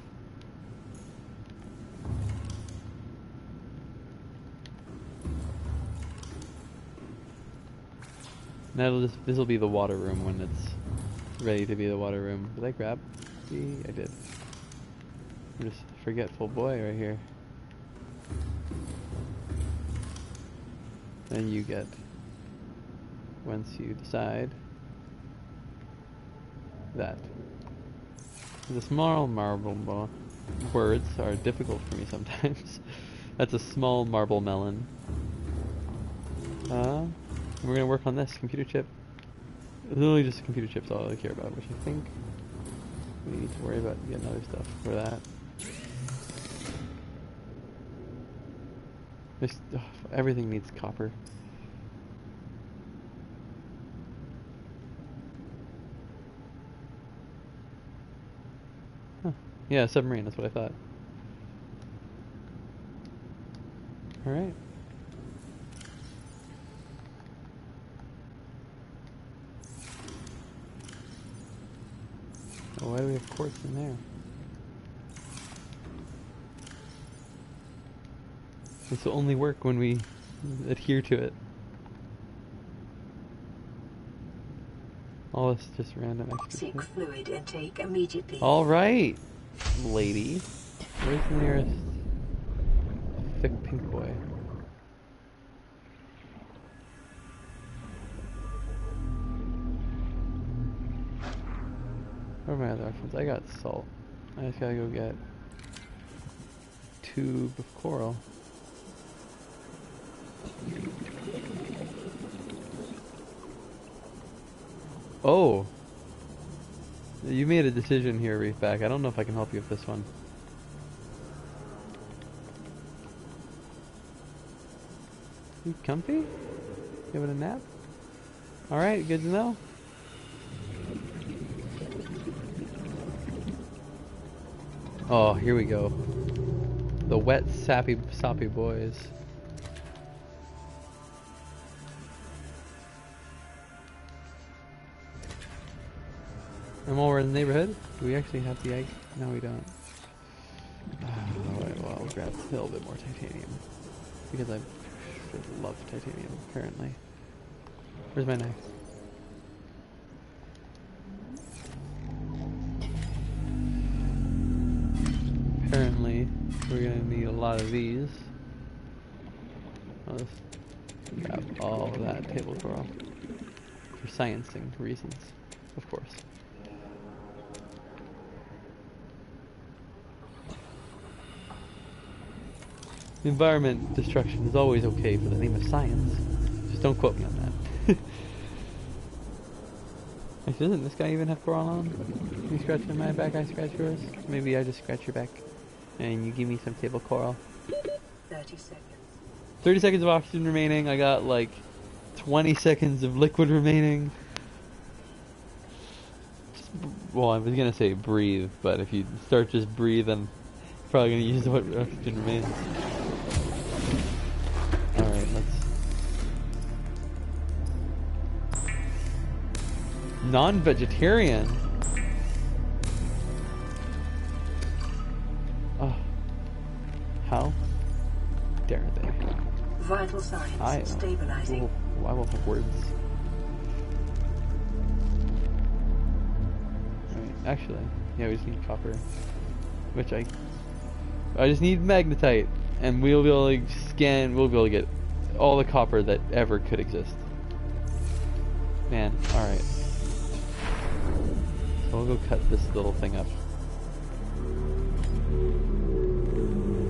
Speaker 1: This will be the water room when it's ready to be the water room. Did I grab? See, I did. I'm just a forgetful boy right here. Then you get, once you decide, that. The small marble words are difficult for me sometimes. That's a small marble melon. We're gonna work on this computer chip. Literally just computer chips all I care about, which I think we need to worry about getting other stuff for that. Everything needs copper. Huh. Yeah, submarine, that's what I thought. Alright. Why do we have quartz in there? This will only work when we adhere to it. All this just random extra
Speaker 2: Seek
Speaker 1: shit.
Speaker 2: fluid intake immediately.
Speaker 1: Alright, lady. Where's the nearest thick pink boy? Where are my other options? I got salt. I just gotta go get a tube of coral. Oh! You made a decision here, Reefback. I don't know if I can help you with this one. You comfy? Giving a nap? Alright, good to know. Oh, here we go. The wet, soppy boys. And while we're in the neighborhood, do we actually have the egg? No, we don't. Alright, well, I'll grab a little bit more titanium. Because I should love titanium, apparently. Where's my knife? Apparently, we're gonna need a lot of these. I'll just grab all of that table coral. For sciencing reasons, of course. Environment destruction is always okay for the name of science. Just don't quote me on that. Actually, doesn't this guy even have coral on? You scratching my back, I scratch yours? Maybe I just scratch your back and you give me some table coral.
Speaker 2: 30 seconds.
Speaker 1: 30 seconds of oxygen remaining. I got like 20 seconds of liquid remaining. Well, I was gonna say breathe, but if you start just breathing, probably gonna use what oxygen remains. Alright, let's... Non-vegetarian? Oh. How dare they?
Speaker 2: Vital signs stabilizing.
Speaker 1: I will have words. Alright, actually, yeah, we just need copper. Which I just need magnetite, and we'll be able to scan, we'll be able to get all the copper that ever could exist. Man, alright. So we'll go cut this little thing up. I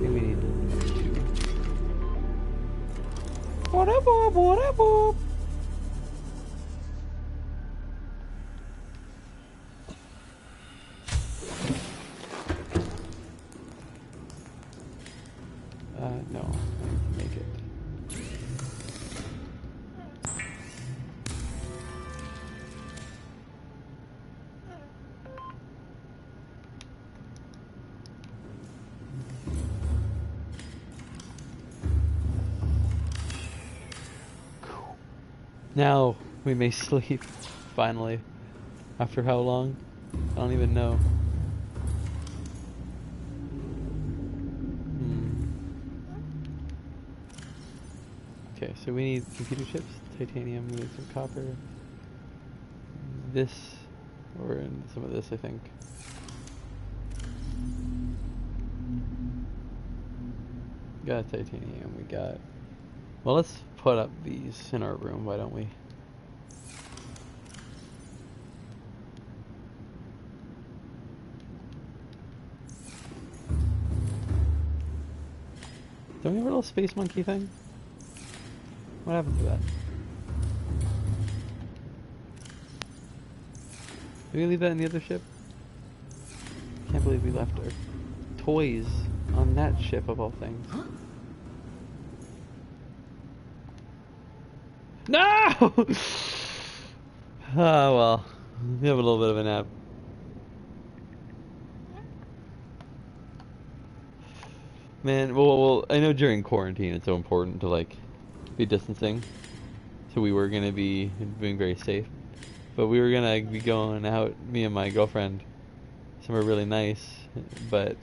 Speaker 1: think we need 2. Whatever. No, I make it. Now we may sleep, finally. After how long? I don't even know. Okay, so we need computer chips, titanium, we need some copper. This, or in some of this, I think. Got titanium, we got... Well, let's put up these in our room, why don't we? Don't we have a little space monkey thing? What happened to that? Did we leave that in the other ship? Can't believe we left our toys on that ship of all things. No! Oh well, we have a little bit of a nap. Man, well, I know during quarantine it's so important to like be distancing, so we were gonna be being very safe, but we were gonna be going out, me and my girlfriend, somewhere really nice, but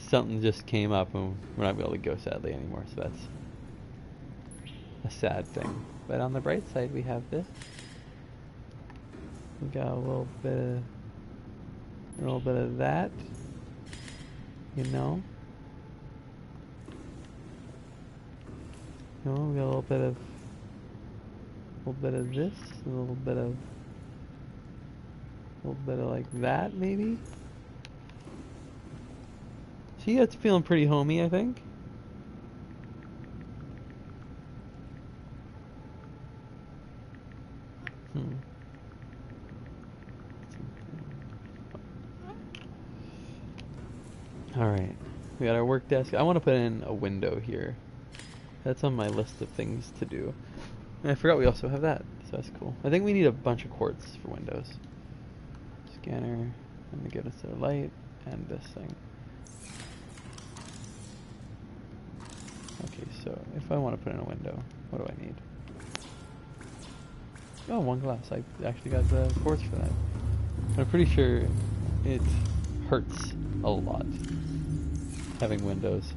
Speaker 1: something just came up and we're not able to go sadly anymore, so that's a sad thing. But on the bright side we have this. We got a little bit of that, you know. No, we got a little bit of this, a little bit of like that, maybe. See, it's feeling pretty homey, I think. All right, we got our work desk. I want to put in a window here. That's on my list of things to do. And I forgot we also have that, so that's cool. I think we need a bunch of quartz for windows. Scanner, and to get us our light, and this thing. Okay, so if I want to put in a window, what do I need? Oh, one glass. I actually got the quartz for that. I'm pretty sure it hurts a lot having windows.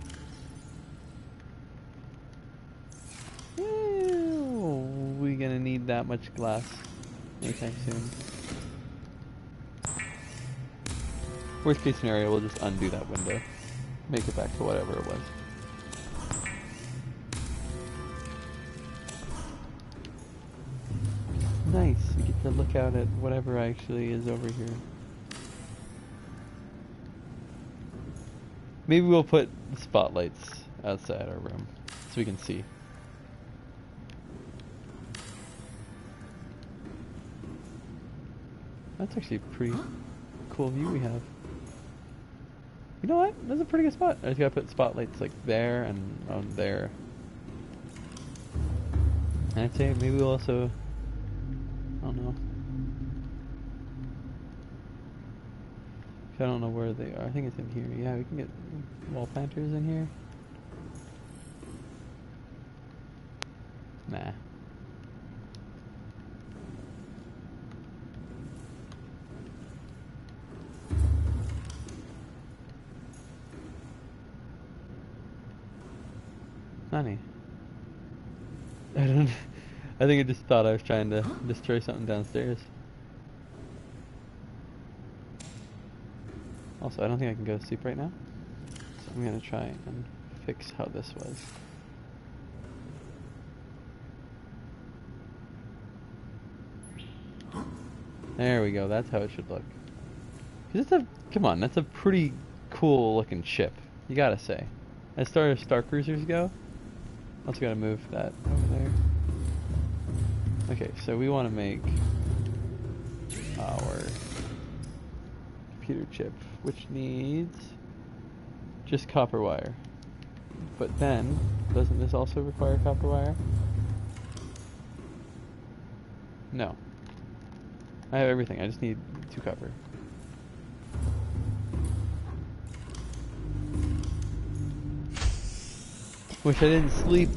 Speaker 1: We gonna need that much glass anytime soon. Worst case scenario, we'll just undo that window. Make it back to whatever it was. Nice, we get to look out at whatever actually is over here. Maybe we'll put spotlights outside our room so we can see. That's actually a pretty cool view we have. You know what? That's a pretty good spot. I just gotta put spotlights like there and on there. And I'd say maybe we'll also, I don't know. I don't know where they are. I think it's in here. Yeah, we can get wall planters in here. Nah. Funny. I don't. I think it just thought I was trying to destroy something downstairs. Also, I don't think I can go to sleep right now, so I'm gonna try and fix how this was. There we go. That's how it should look. 'Cause it's a, come on, that's a pretty cool looking ship. You gotta say. As far as Star Cruisers go. Also gotta move that over there. Okay, so we want to make our computer chip, which needs just copper wire. But then, doesn't this also require copper wire? No. I have everything, I just need 2 copper. Wish I didn't sleep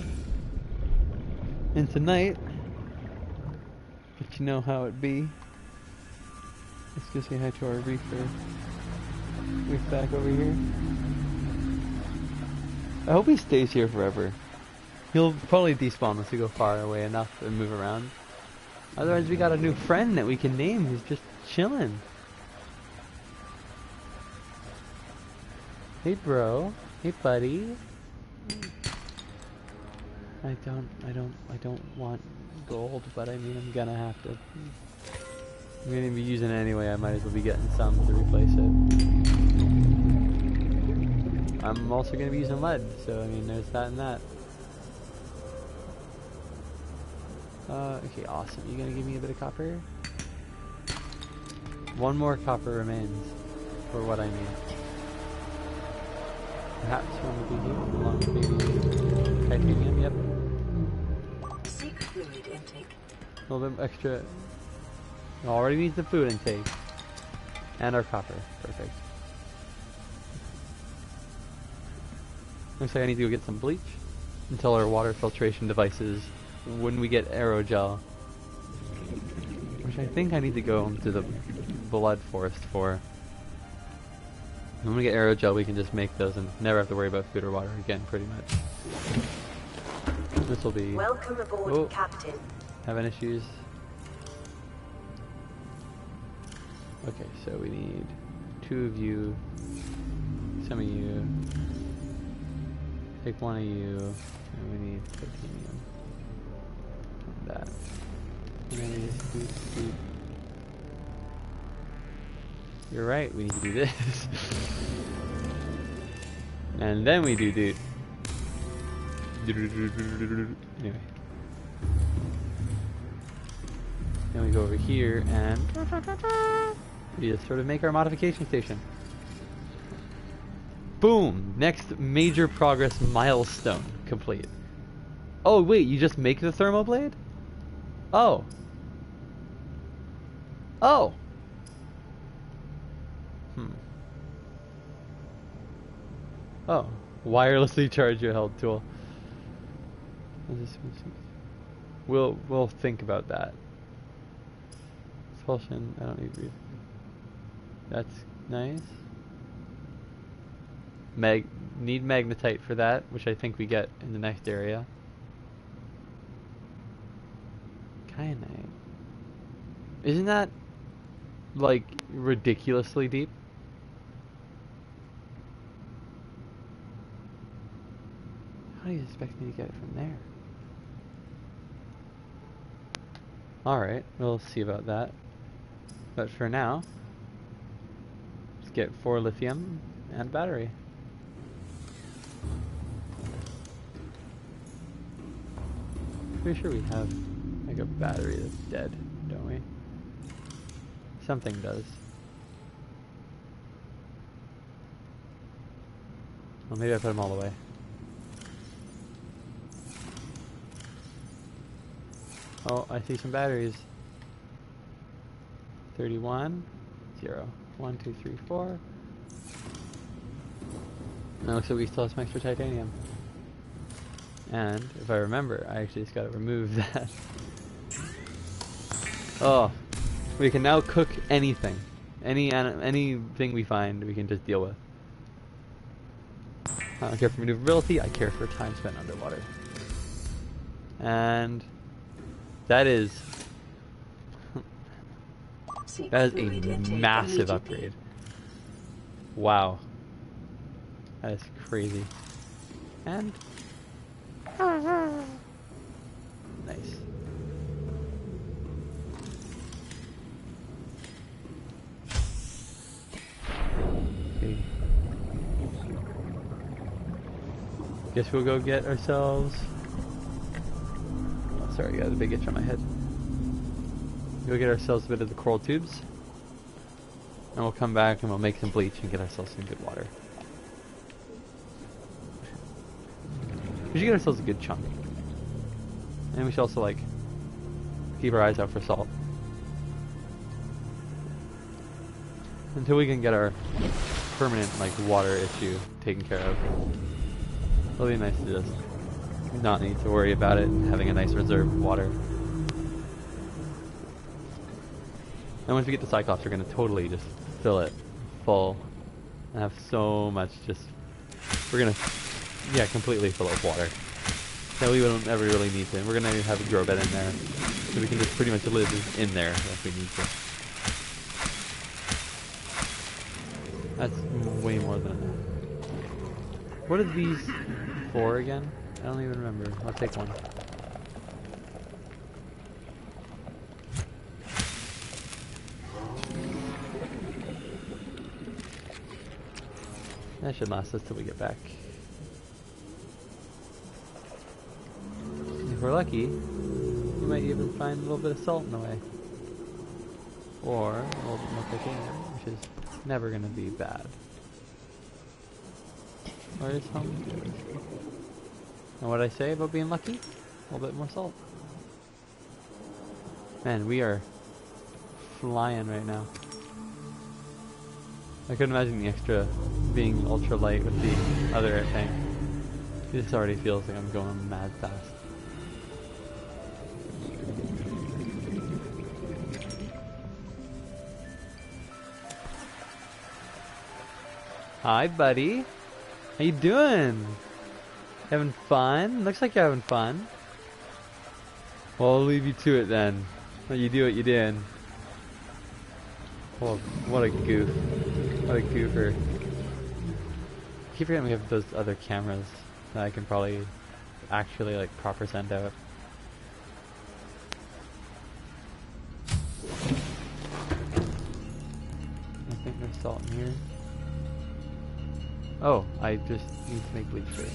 Speaker 1: in tonight, but you know how it be. Let's go say hi to our reefer. Reef back over here. I hope he stays here forever. He'll probably despawn once we go far away enough and move around. Otherwise we got a new friend that we can name who's just chilling. Hey bro. Hey buddy. I don't want gold, but I mean, I'm gonna have to. I'm gonna be using it anyway, I might as well be getting some to replace it. I'm also gonna be using lead, so I mean, there's that and that. Okay, awesome. You gonna give me a bit of copper? 1 more copper remains for what I need. Perhaps one will be here, along with maybe titanium, yep.
Speaker 2: Seek fluid intake.
Speaker 1: A little bit extra. It already needs the food intake. And our copper. Perfect. Looks like I need to go get some bleach. Until our water filtration devices. When we get aerogel. Which I think I need to go to the blood forest for. When we get aerogel, we can just make those and never have to worry about food or water again, pretty much. This will be.
Speaker 2: Welcome aboard, Captain.
Speaker 1: Having issues. Okay, so we need 2 of you, some of you, take 1 of you, and we need titanium. And that. And then we just do. You're right, we need to do this. And then we do dude. Anyway. Then we go over here and we just sort of make our modification station. Boom! Next major progress milestone complete. Oh wait, you just make the thermoblade? Oh. Oh! Oh. Wirelessly charge your held tool. We'll think about that. Expulsion, I don't need to read. That's nice. Need magnetite for that, which I think we get in the next area. Kyanite. Isn't that like ridiculously deep? How do you expect me to get it from there? Alright, we'll see about that. But for now, let's get 4 lithium and battery. Pretty sure we have like a battery that's dead, don't we? Something does. Well, maybe I put them all away. Oh, I see some batteries. 31, 0. 1, 2, 3, 4. And it looks like we still have some extra titanium. And if I remember, I actually just gotta remove that. Oh, we can now cook anything. Anything we find, we can just deal with. I don't care for maneuverability, I care for time spent underwater. And that is a massive upgrade. Wow. That is crazy. And nice. Okay. Guess we'll go get ourselves. Oh, sorry, I got a big itch on my head. Go get ourselves a bit of the coral tubes, and we'll come back and we'll make some bleach and get ourselves some good water. We should get ourselves a good chunk. And we should also, like, keep our eyes out for salt. Until we can get our permanent, like, water issue taken care of. It'll be nice to just not need to worry about it and having a nice reserve of water. And once we get to Cyclops, we're going to totally just fill it full. And have so much just... We're going to... Yeah, completely fill up water. That we won't ever really need to. And we're gonna have a grow bed in there, so we can just pretty much live in there if we need to. That's way more than enough. What are these for again? I don't even remember. I'll take one. That should last us till we get back. If we're lucky, we might even find a little bit of salt in the way. Or a little bit more titanium, which is never going to be bad. Where is home? And what I say about being lucky? A little bit more salt. Man, we are flying right now. I couldn't imagine the extra being ultra light with the other thing. This already feels like I'm going mad fast. Hi, buddy. How you doing? Having fun? Looks like you're having fun. Well, I'll leave you to it then. Let you do what you did. Oh, what a goof. What a goofer. I keep forgetting we have those other cameras that I can probably actually like proper send out. I think there's salt in here. Oh, I just need to make bleach first.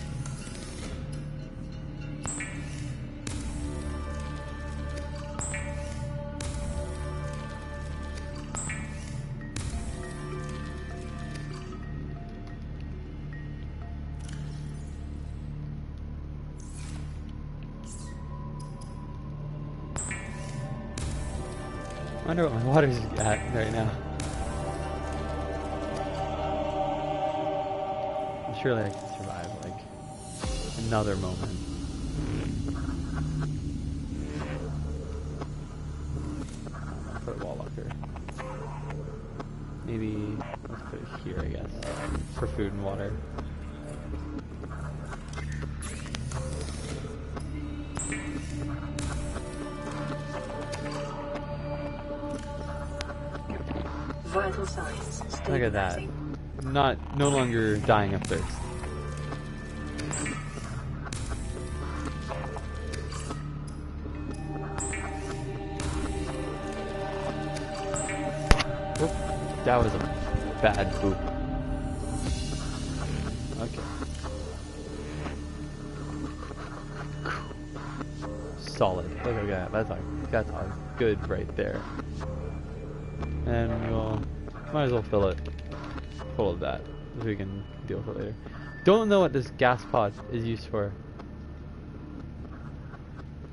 Speaker 1: I wonder what my water's at right now. Surely I can survive, like, another moment. for food and water.
Speaker 2: Vital signs
Speaker 1: Look at that.
Speaker 2: stabilizing.
Speaker 1: No longer dying of thirst. Oop, that was a bad boop. Okay. Solid. Look at that. That's all good right there. And we'll might as well fill it full of that, so we can deal with it later. Don't know what this gas pod is used for.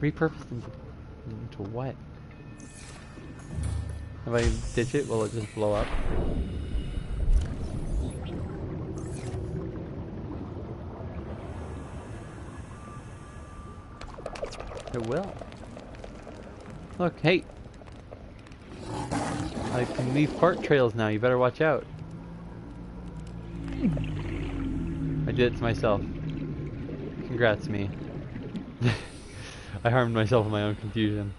Speaker 1: Repurposed into what? If I ditch it, will it just blow up? It will. Look, hey! I can leave fart trails now, you better watch out. I did it to myself. Congrats me. I harmed myself in my own confusion.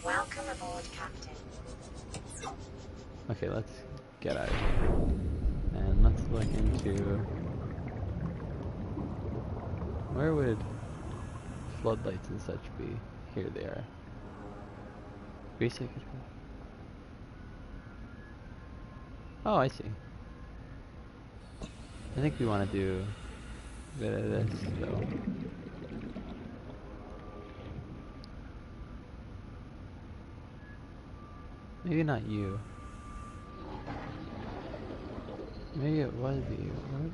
Speaker 4: Welcome aboard, Captain.
Speaker 1: Okay, let's get out of here. And let's look into... Where would floodlights and such be? Here they are. Basic. Oh, I see. I think we want to do a bit of this, though. Maybe not you. Maybe it was you. What?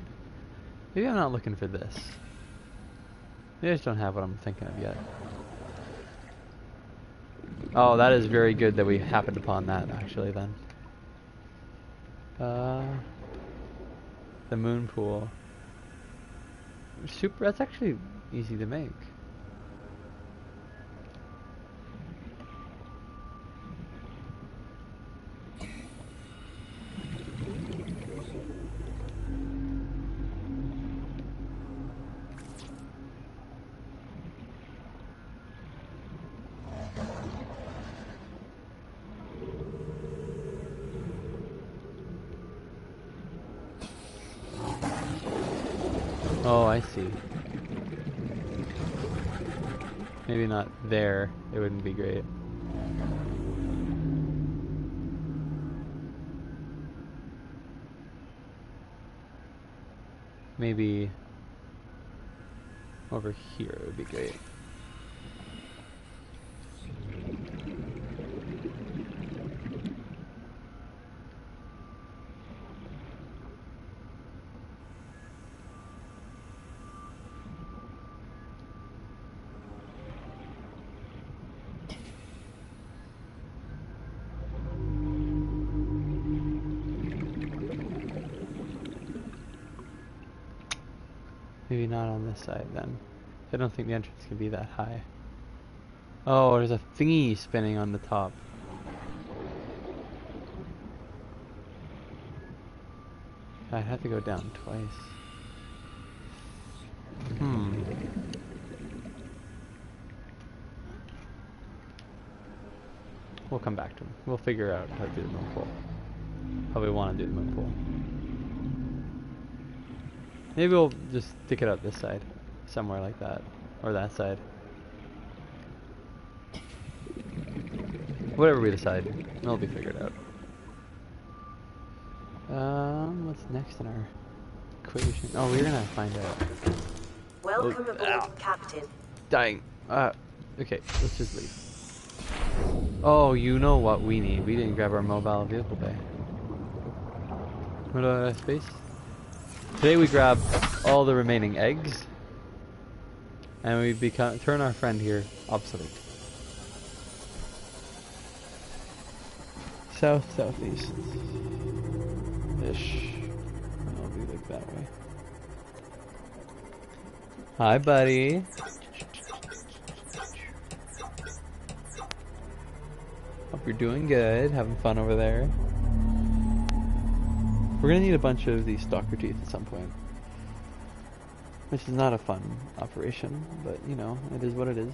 Speaker 1: Maybe I'm not looking for this. Maybe I just don't have what I'm thinking of yet. Oh, that is very good that we happened upon that, actually, then. The moon pool. Super, that's actually easy to make. Oh, I see. Maybe not there. It wouldn't be great. Maybe over here would be great. Maybe not on this side then. I don't think the entrance can be that high. Oh, there's a thingy spinning on the top. I'd have to go down twice. We'll come back to him. We'll figure out how to do the moon pool. How we want to do the moon pool. Maybe we'll just stick it up this side. Somewhere like that. Or that side. Whatever we decide, it'll be figured out. What's next in our equation? Oh, we're gonna find out.
Speaker 2: Welcome aboard, Captain.
Speaker 1: Dying. Okay, let's just leave. Oh, you know what we need. We didn't grab our mobile vehicle bay. What about space? Today we grab all the remaining eggs, and we turn our friend here obsolete. Southeast ish. I'll be like that way. Hi, buddy. Hope you're doing good. Having fun over there. We're gonna need a bunch of these stalker teeth at some point. Which is not a fun operation, but you know, it is what it is.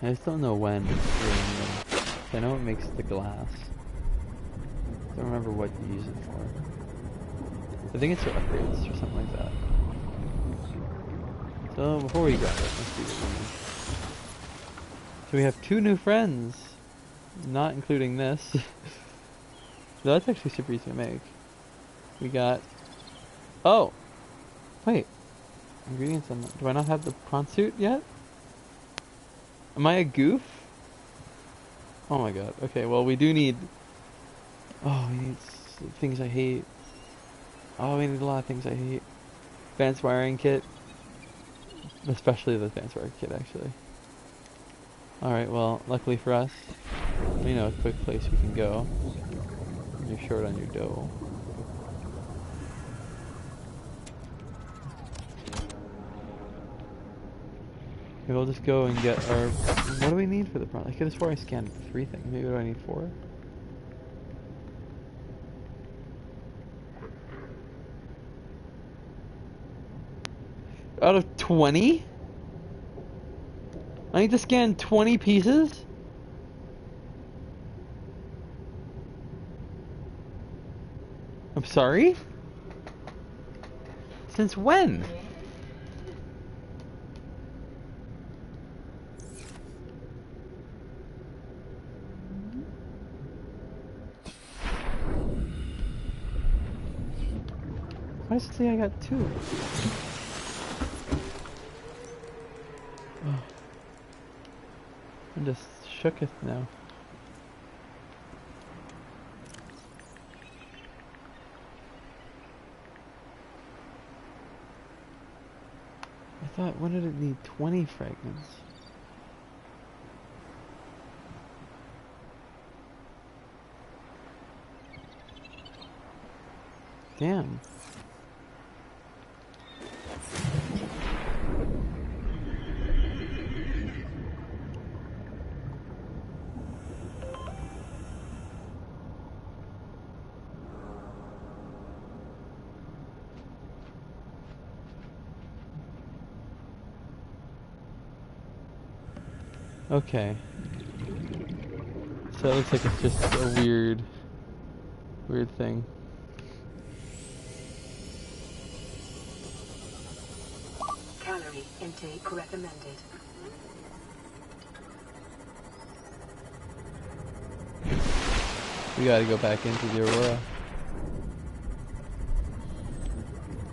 Speaker 1: I just don't know when we're gonna need them. I know it makes the glass. I don't remember what you use it for. I think it's for upgrades or something like that. So before we grab it, let's see what we need. So we have 2 new friends, not including this. So that's actually super easy to make. We got... Oh! Wait. Ingredients on... Do I not have the prawn suit yet? Am I a goof? Oh my god. Okay, well we do need... Oh, we need things I hate. Oh, we need a lot of things I hate. Advanced wiring kit. Especially the advanced wiring kit, actually. Alright, well, luckily for us, we know a quick place we can go. When you're short on your dough. Okay, we'll just go and get our... What do we need for the prawn? I could have swore I scanned 3 things. Maybe do I need 4? Out of 20? I need to scan 20 pieces? I'm sorry? Since when? Why does it say I got 2? Oh. I'm just shooketh now. I thought, when did it need 20 fragments? Damn. Okay. So it looks like it's just a weird thing.
Speaker 2: Calorie intake recommended.
Speaker 1: We gotta go back into the aurora.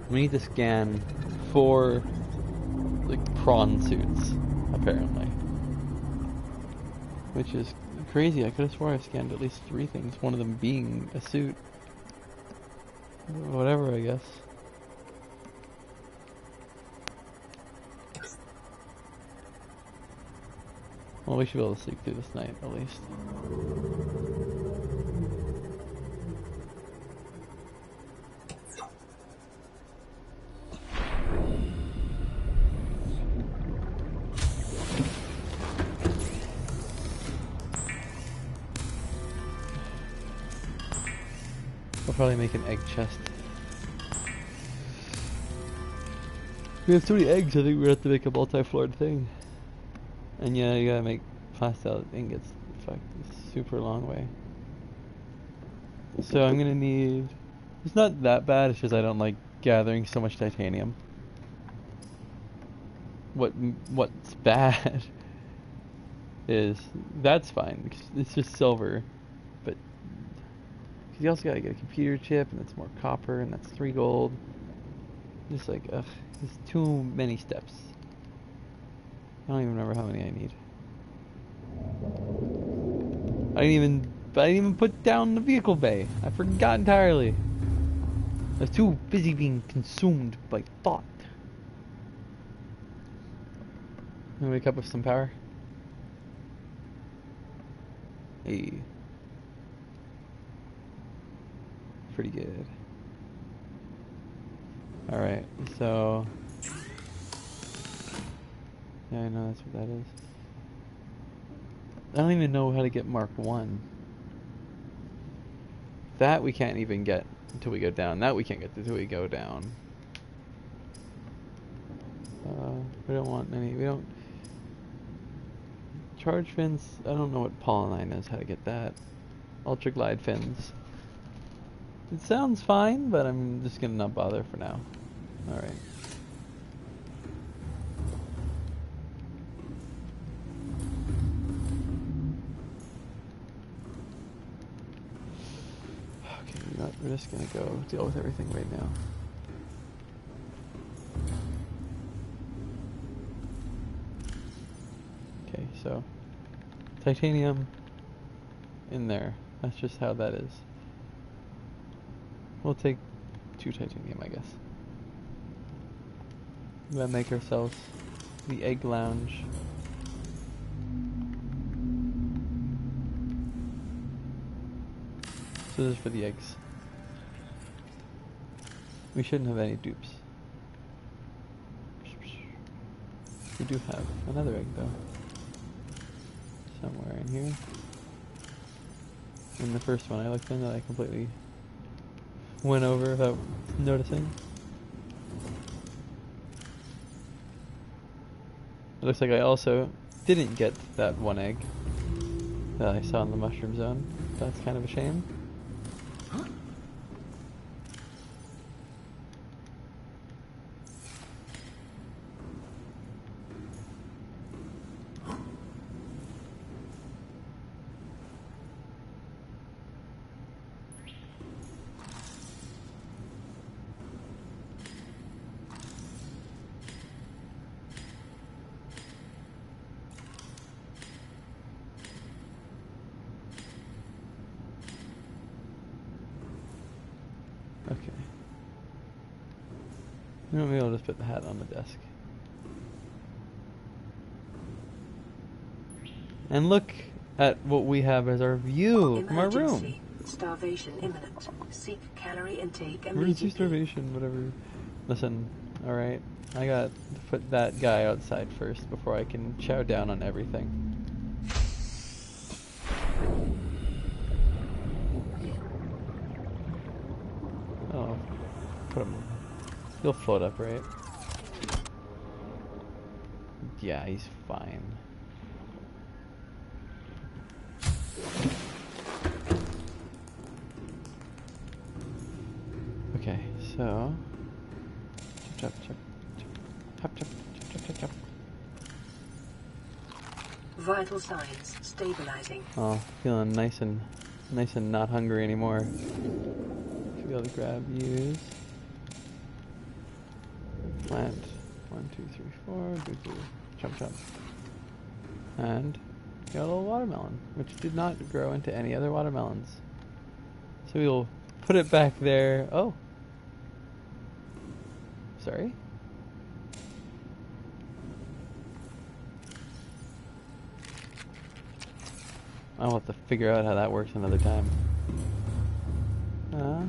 Speaker 1: We need to scan 4 like prawn suits, apparently. Which is crazy. I could have sworn I scanned at least 3 things, one of them being a suit. Whatever, I guess. Well, we should be able to sleep through this night, at least. We'll probably make an egg chest. We have so many eggs, I think we're gonna have to make a multi-floored thing. And yeah, you gotta make plastic ingots. Fuck, it's super long way. So I'm gonna need... It's not that bad, it's just I don't like gathering so much titanium. What's bad is... That's fine, because it's just silver. But... Cause you also gotta get a computer chip, and that's more copper, and that's 3 gold. Just like, ugh, there's too many steps. I don't even remember how many I need. I didn't even put down the vehicle bay. I forgot entirely. I was too busy being consumed by thought. Can we wake up with some power? Hey. Pretty good. Alright, so... Yeah, I know that's what that is. I don't even know how to get Mark 1. That we can't even get until we go down. That we can't get until we go down. We don't want any. We don't. Charge fins. I don't know what polyline is. How to get that. Ultra glide fins. It sounds fine, but I'm just gonna not bother for now. All right. Okay, you know what? We're just gonna go deal with everything right now. Okay, so titanium in there. That's just how that is. We'll take 2 titanium, I guess. We're gonna make ourselves the egg lounge. So this is for the eggs. We shouldn't have any dupes. We do have another egg though. Somewhere in here. In the first one I looked in that I completely went over without noticing. It looks like I also didn't get that one egg that I saw in the mushroom zone. That's kind of a shame. Okay. Maybe I'll just put the hat on the desk. And look at what we have as our view from our room.
Speaker 2: Emergency. Starvation imminent. Seek calorie intake
Speaker 1: Emergency
Speaker 2: immediately.
Speaker 1: starvation, whatever. Listen, alright. I got to put that guy outside first before I can chow down on everything. Oh, put him. He'll float up, right? Yeah, he's fine. Okay, so chop, chop, chop, chop, chop, chop, chop, chop.
Speaker 2: Vital signs stabilizing.
Speaker 1: Oh, feeling nice and not hungry anymore. Should be able to grab, use, plant. 1, 2, 3, 4. Do do. Chop chop. And got a little watermelon, which did not grow into any other watermelons. So we'll put it back there. Oh. Sorry. I'll have to figure out how that works another time. So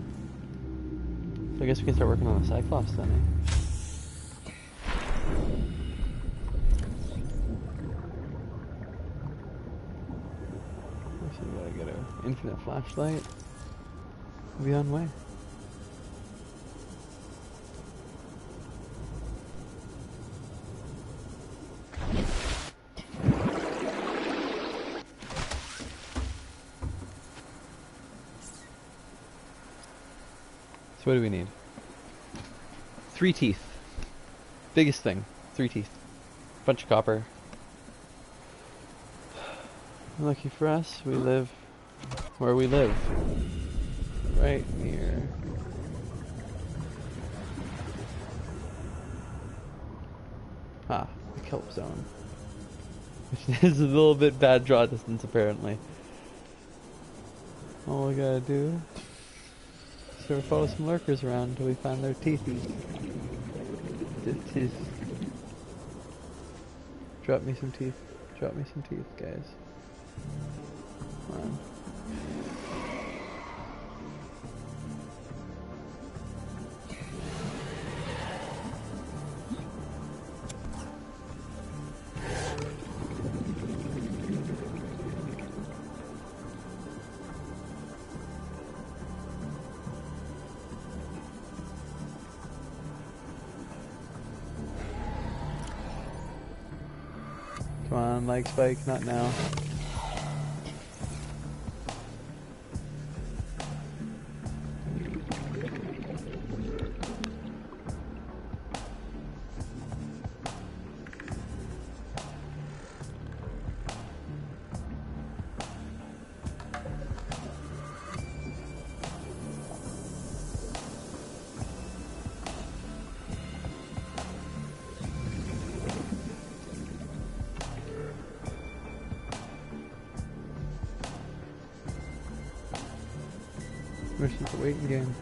Speaker 1: I guess we can start working on the Cyclops then, eh? So we gotta get an infinite flashlight. We'll be on way. So what do we need? 3 teeth. Biggest thing. 3 teeth. Bunch of copper. Lucky for us, we live where we live. Right near. Ah, the kelp zone. Which is a little bit bad draw distance apparently. All we gotta do is sort of follow some lurkers around until we find their teethies. Teeth. Drop me some teeth. Drop me some teeth, guys. Come on. Come on, lag spike, not now. Wish it's a waiting game.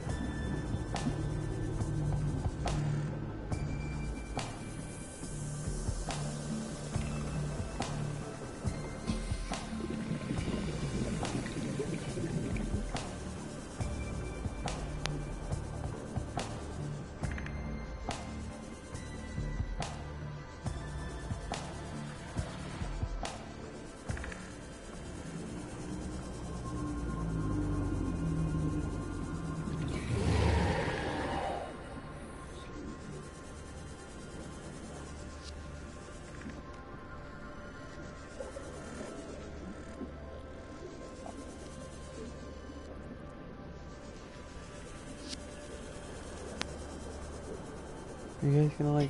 Speaker 1: Are you guys gonna like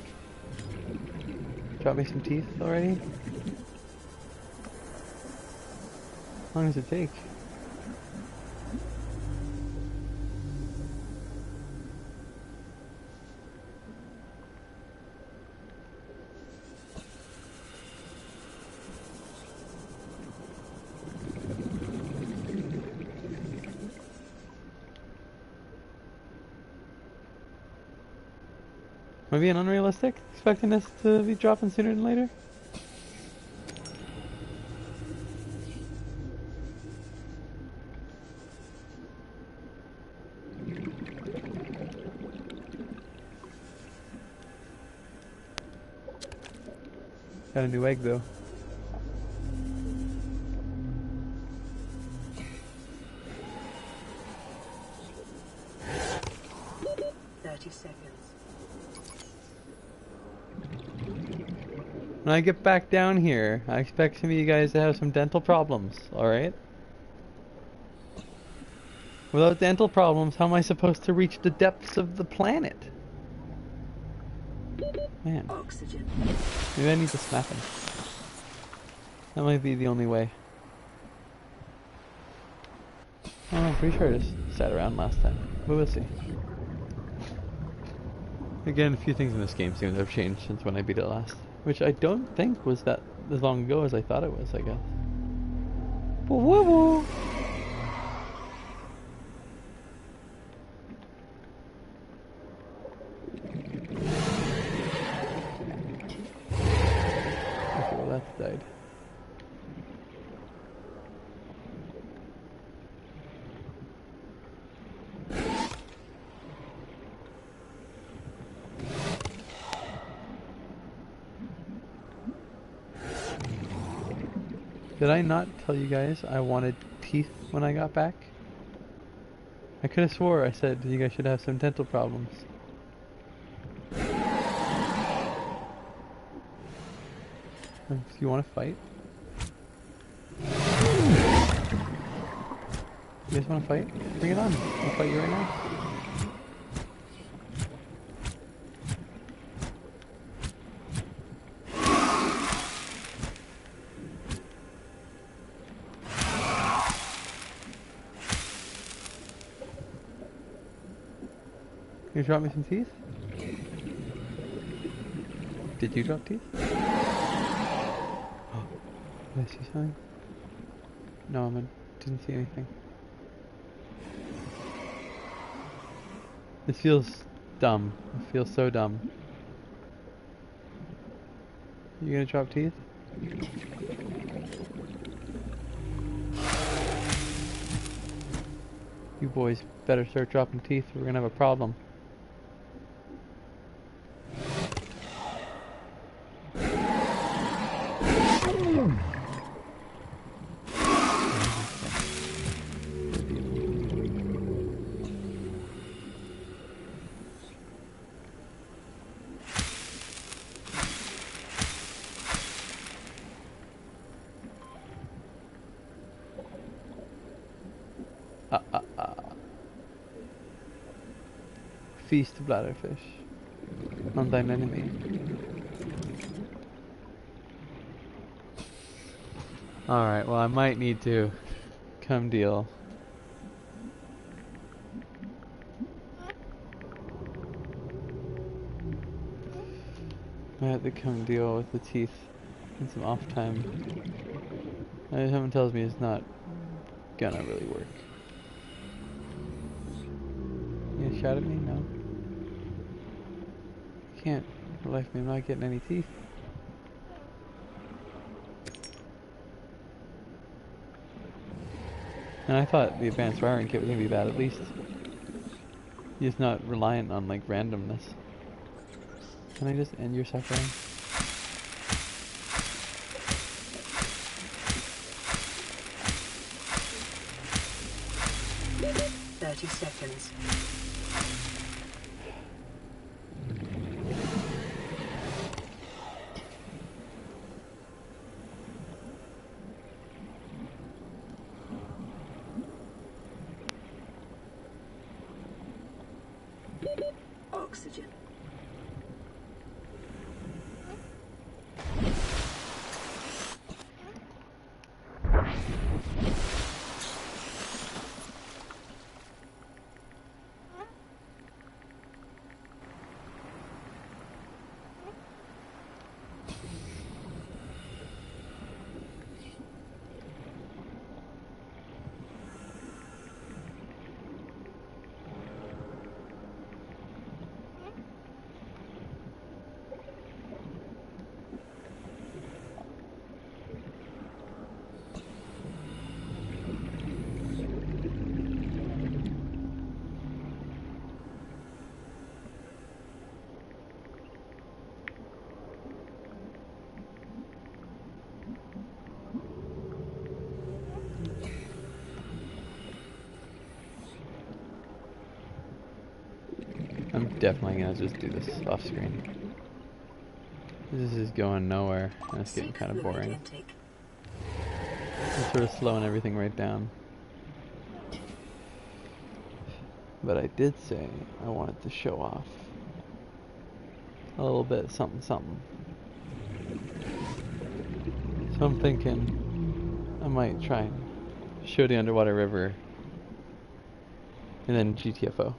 Speaker 1: drop me some teeth already? How long does it take? Am I being unrealistic? Expecting this to be dropping sooner than later? Got a new egg though. When I get back down here, I expect some of you guys to have some dental problems, alright? Without dental problems, how am I supposed to reach the depths of the planet? Man.
Speaker 2: Oxygen.
Speaker 1: Maybe I need to snap him. That might be the only way. Oh, I'm pretty sure I just sat around last time. But we'll see. Again, a few things in this game seem to have changed since when I beat it last. Which I don't think was that as long ago as I thought it was, I guess. Woo-woo-woo! Okay, well that's died. Did I not tell you guys I wanted teeth when I got back? I could have swore I said you guys should have some dental problems. Do you want to fight? You guys want to fight? Bring it on. I'll fight you right now. You drop me some teeth? Did you drop teeth? Oh, did I see something? No, I didn't see anything. This feels dumb. It feels so dumb. You gonna drop teeth? You boys better start dropping teeth or we're gonna have a problem. Feast, bladderfish, on thine enemy. Alright, well I might need to come deal. I have to come deal with the teeth and some off time. Someone tells me it's not gonna really work. You gonna shout at me? No. Can't. For life of me, I'm not getting any teeth. And I thought the advanced wiring kit was gonna be bad at least. It's not reliant on like randomness. Can I just end your suffering?
Speaker 2: Seconds. Oxygen.
Speaker 1: I'm definitely gonna just do this off screen. This is going nowhere, and it's getting kind of boring. I'm sort of slowing everything right down. But I did say I wanted to show off a little bit something something. So I'm thinking I might try and show the underwater river and then GTFO.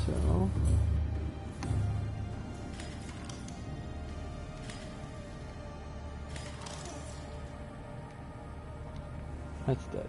Speaker 1: So that's dead.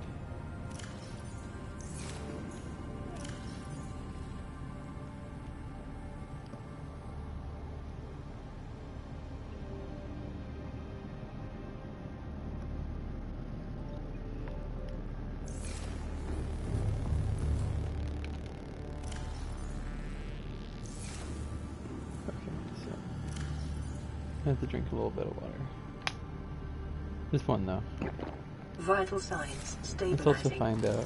Speaker 1: I have to drink a little bit of water. Just one though.
Speaker 2: Vital signs stabilizing.
Speaker 1: Let's also find out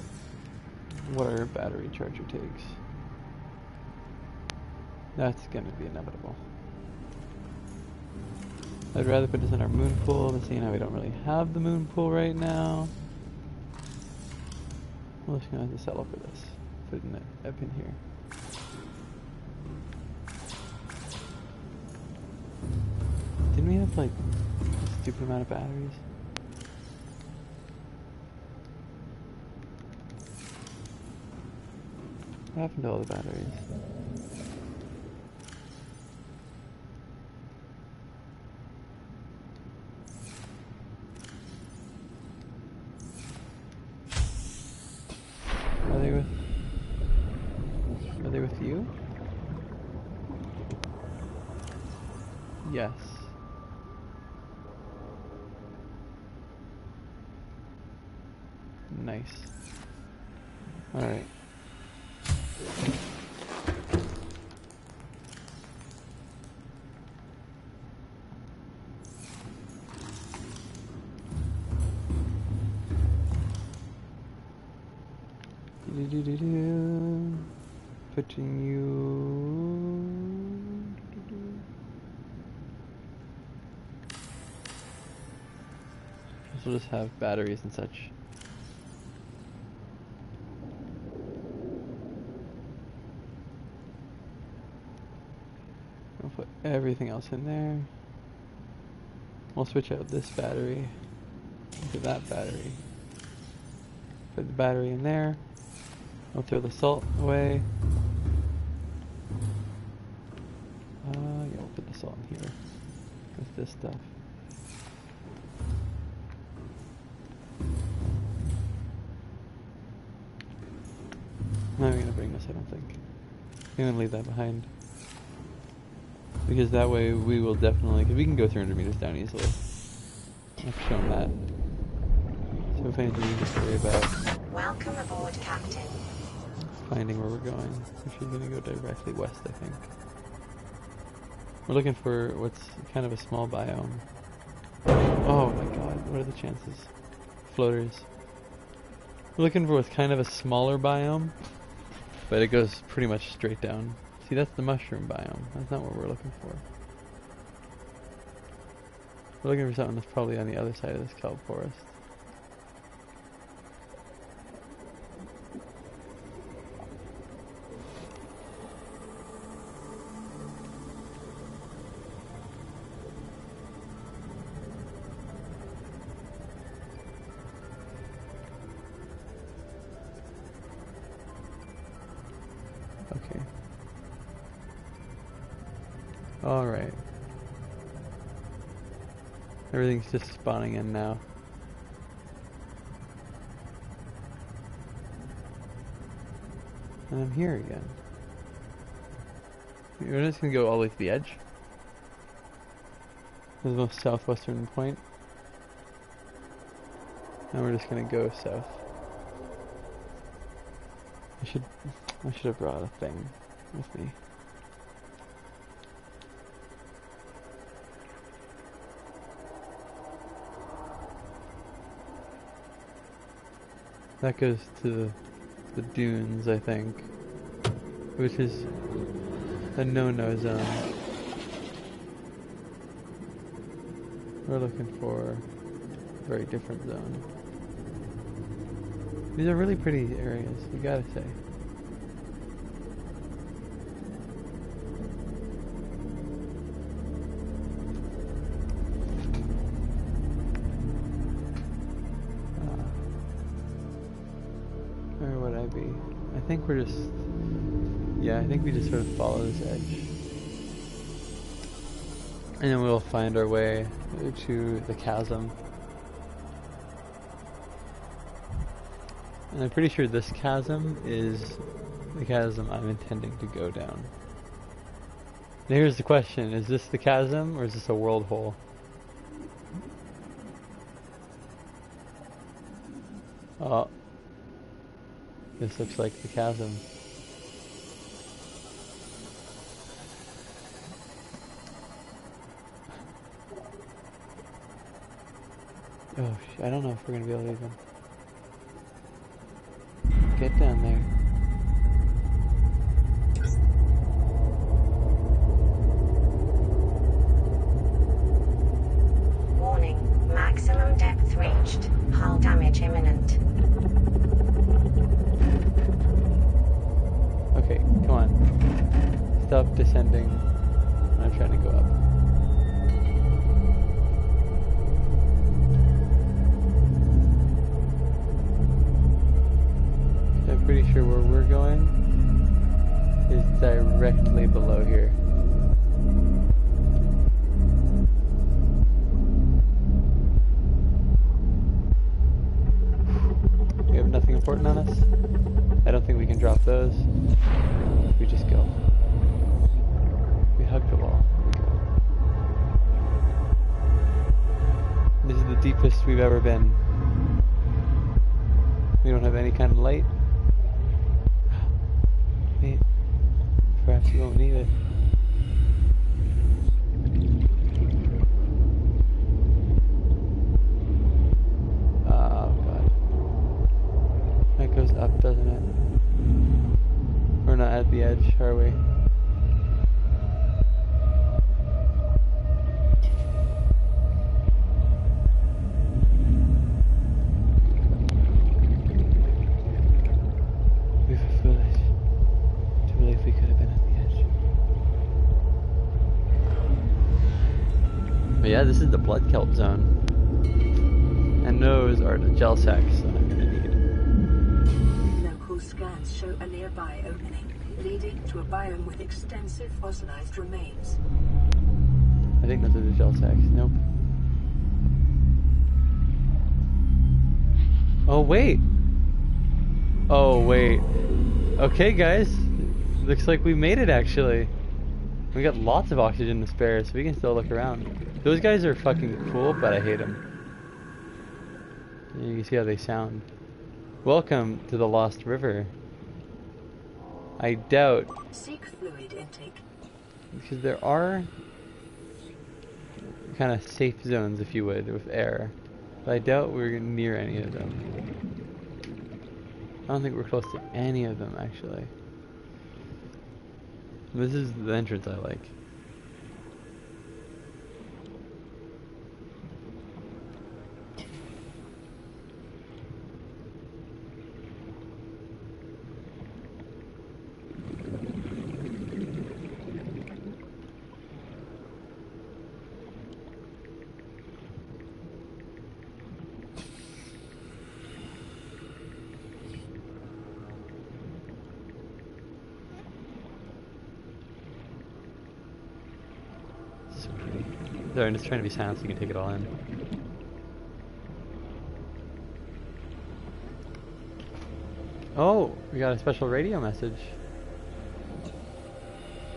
Speaker 1: what our battery charger takes. That's gonna be inevitable. I'd rather put this in our moon pool, but seeing how we don't really have the moon pool right now, we're just gonna have to settle for this. Put it in up in here. Didn't we have like a stupid amount of batteries? What happened to all the batteries? Are they with you? Yes. Nice. Alright. Putting you. This will just have batteries and such. I'll put everything else in there. We'll switch out this battery into that battery. Put the battery in there. I'll throw the salt away. Yeah, we'll put the salt in here with this stuff. I'm not gonna bring this, I don't think. I'm gonna leave that behind. Because that way we will definitely, because we can go 300 meters down easily. I've shown that. So if anything, you just worry about
Speaker 4: Welcome aboard, Captain.
Speaker 1: finding where we're going. Which is gonna go directly west, I think. We're looking for what's kind of a small biome. Oh my god, what are the chances? Floaters. We're looking for what's kind of a smaller biome, but it goes pretty much straight down. See, that's the mushroom biome. That's not what we're looking for. We're looking for something that's probably on the other side of this kelp forest. Okay. Alright. Everything's just spawning in now. And I'm here again. We're just gonna go all the way to the edge. This is the most southwestern point. And we're just gonna go south. I should have brought a thing with me. That goes to the dunes, I think, which is a no-no zone. We're looking for a very different zone. These are really pretty areas, you gotta say. Where would I be? I think we're just... Yeah, I think we just sort of follow this edge. And then we'll find our way to the chasm. And I'm pretty sure this chasm is the chasm I'm intending to go down. Now here's the question, is this the chasm or is this a world hole? Oh. This looks like the chasm. Oh, I don't know if we're gonna be able to even get down there.
Speaker 4: Warning, maximum depth reached. Hull damage imminent.
Speaker 1: Okay, come on. Stop descending. I'm trying to go up. I'm pretty sure where we're going is directly below here. We have nothing important on us. I don't think we can drop those. We just go. We hug the wall. We go. This is the deepest we've ever been. We don't have any kind of light. Wait. Perhaps we won't need it. Oh god. That goes up, doesn't it? We're not at the edge, are we? We were foolish to believe we could have been at the edge. But yeah, this is the blood kelp zone. And those are the gel sacks that I'm gonna need.
Speaker 2: Local scans show a nearby opening, leading to a biome with extensive fossilized remains.
Speaker 1: I think those are the gel sacks. Nope. Oh wait. Oh wait. Okay guys. Looks like we made it actually. We got lots of oxygen to spare, so we can still look around. Those guys are fucking cool, but I hate them. You can see how they sound. Welcome to the Lost River. I doubt,
Speaker 2: Seek fluid intake.
Speaker 1: because there are kind of safe zones, if you would, with air. But I doubt we're near any of them. I don't think we're close to any of them, actually. This is the entrance I like. So pretty. Sorry, I'm just trying to be silent so you can take it all in. Oh, we got a special radio message.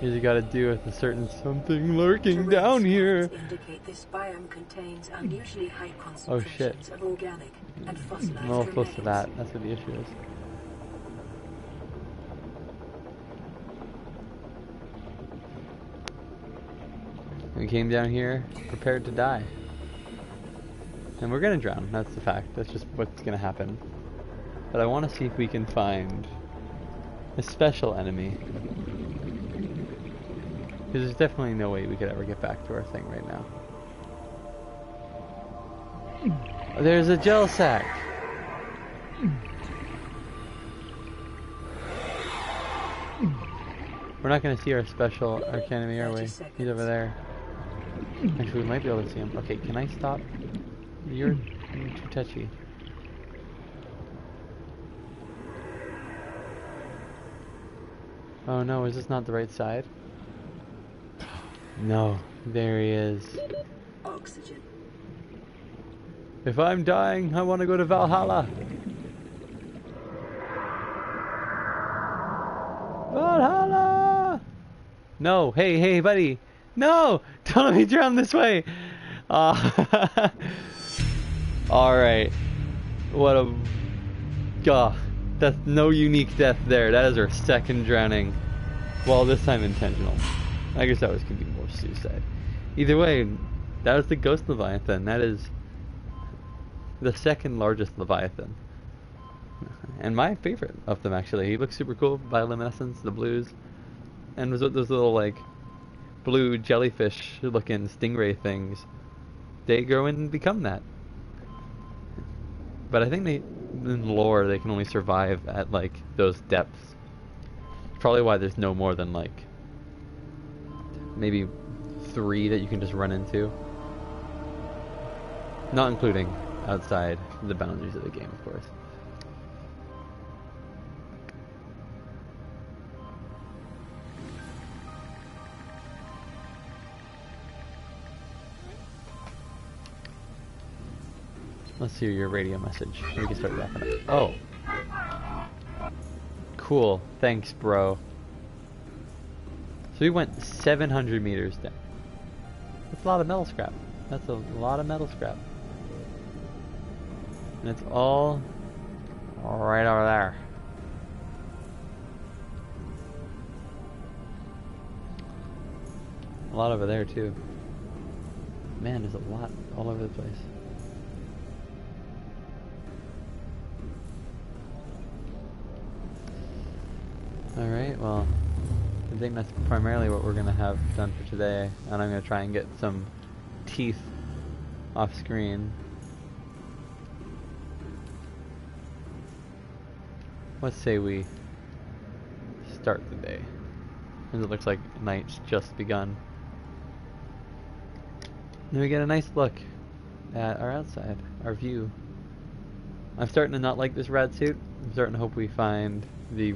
Speaker 1: Usually got to do with a certain something lurking down here.
Speaker 2: Indicate this biome contains unusually high
Speaker 1: Oh shit.
Speaker 2: concentrations of organic and fossilized
Speaker 1: I'm a little close to
Speaker 2: remains.
Speaker 1: that. That's what the issue is. We came down here prepared to die. And we're gonna drown, that's the fact. That's just what's gonna happen. But I want to see if we can find a special enemy. Because there's definitely no way we could ever get back to our thing right now. Oh, there's a gel sack! We're not gonna see our special arch enemy, are we? He's over there. Actually, we might be able to see him. Okay, can I stop? You're too touchy. Oh no, is this not the right side? No, there he is.
Speaker 2: Oxygen.
Speaker 1: If I'm dying, I want to go to Valhalla. Valhalla! No, hey, buddy. No! Don't let me drown this way! Alright. What a... Gah. That's no unique death there. That is our second drowning. Well, this time intentional. I guess that was could be more suicide. Either way, that was the Ghost Leviathan. That is the second largest Leviathan. And my favorite of them, actually. He looks super cool. Bioluminescence, the blues. And those little, like, blue jellyfish looking stingray things. They grow and become that. But I think they, in lore, they can only survive at, like, those depths. Probably why there's no more than, like, maybe 3 that you can just run into. Not including outside the boundaries of the game, of course. Let's hear your radio message. We can start wrapping up. Oh. Cool. Thanks, bro. So we went 700 meters down. That's a lot of metal scrap. That's a lot of metal scrap. And it's all right over there. A lot over there too. Man, there's a lot all over the place. Alright, well, I think that's primarily what we're going to have done for today. And I'm going to try and get some teeth off screen. Let's say we start the day. As it looks like night's just begun. And we get a nice look at our outside, our view. I'm starting to not like this rad suit. I'm starting to hope we find the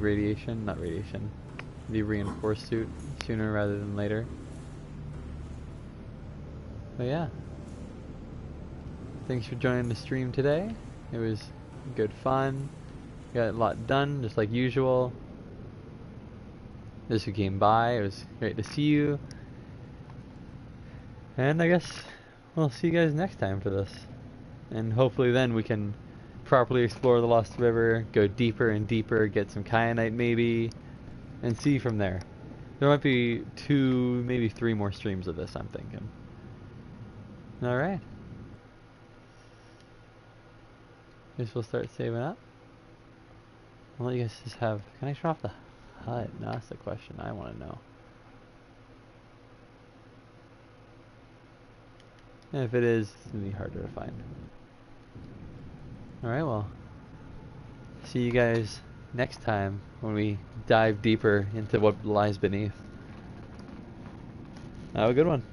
Speaker 1: the reinforced suit sooner rather than later. But yeah. Thanks for joining the stream today. It was good fun. Got a lot done, just like usual. This week came by. It was great to see you. And I guess we'll see you guys next time for this. And hopefully then we can properly explore the Lost River, go deeper and deeper, get some kyanite maybe, and see from there. There might be 2, maybe 3 more streams of this, I'm thinking. Alright. Guess we'll start saving up. I'll let you guys just have... Can I show off the HUD? No, that's the question I want to know. And if it is, it's going to be harder to find. Alright, well. See you guys next time when we dive deeper into what lies beneath. Have a good one.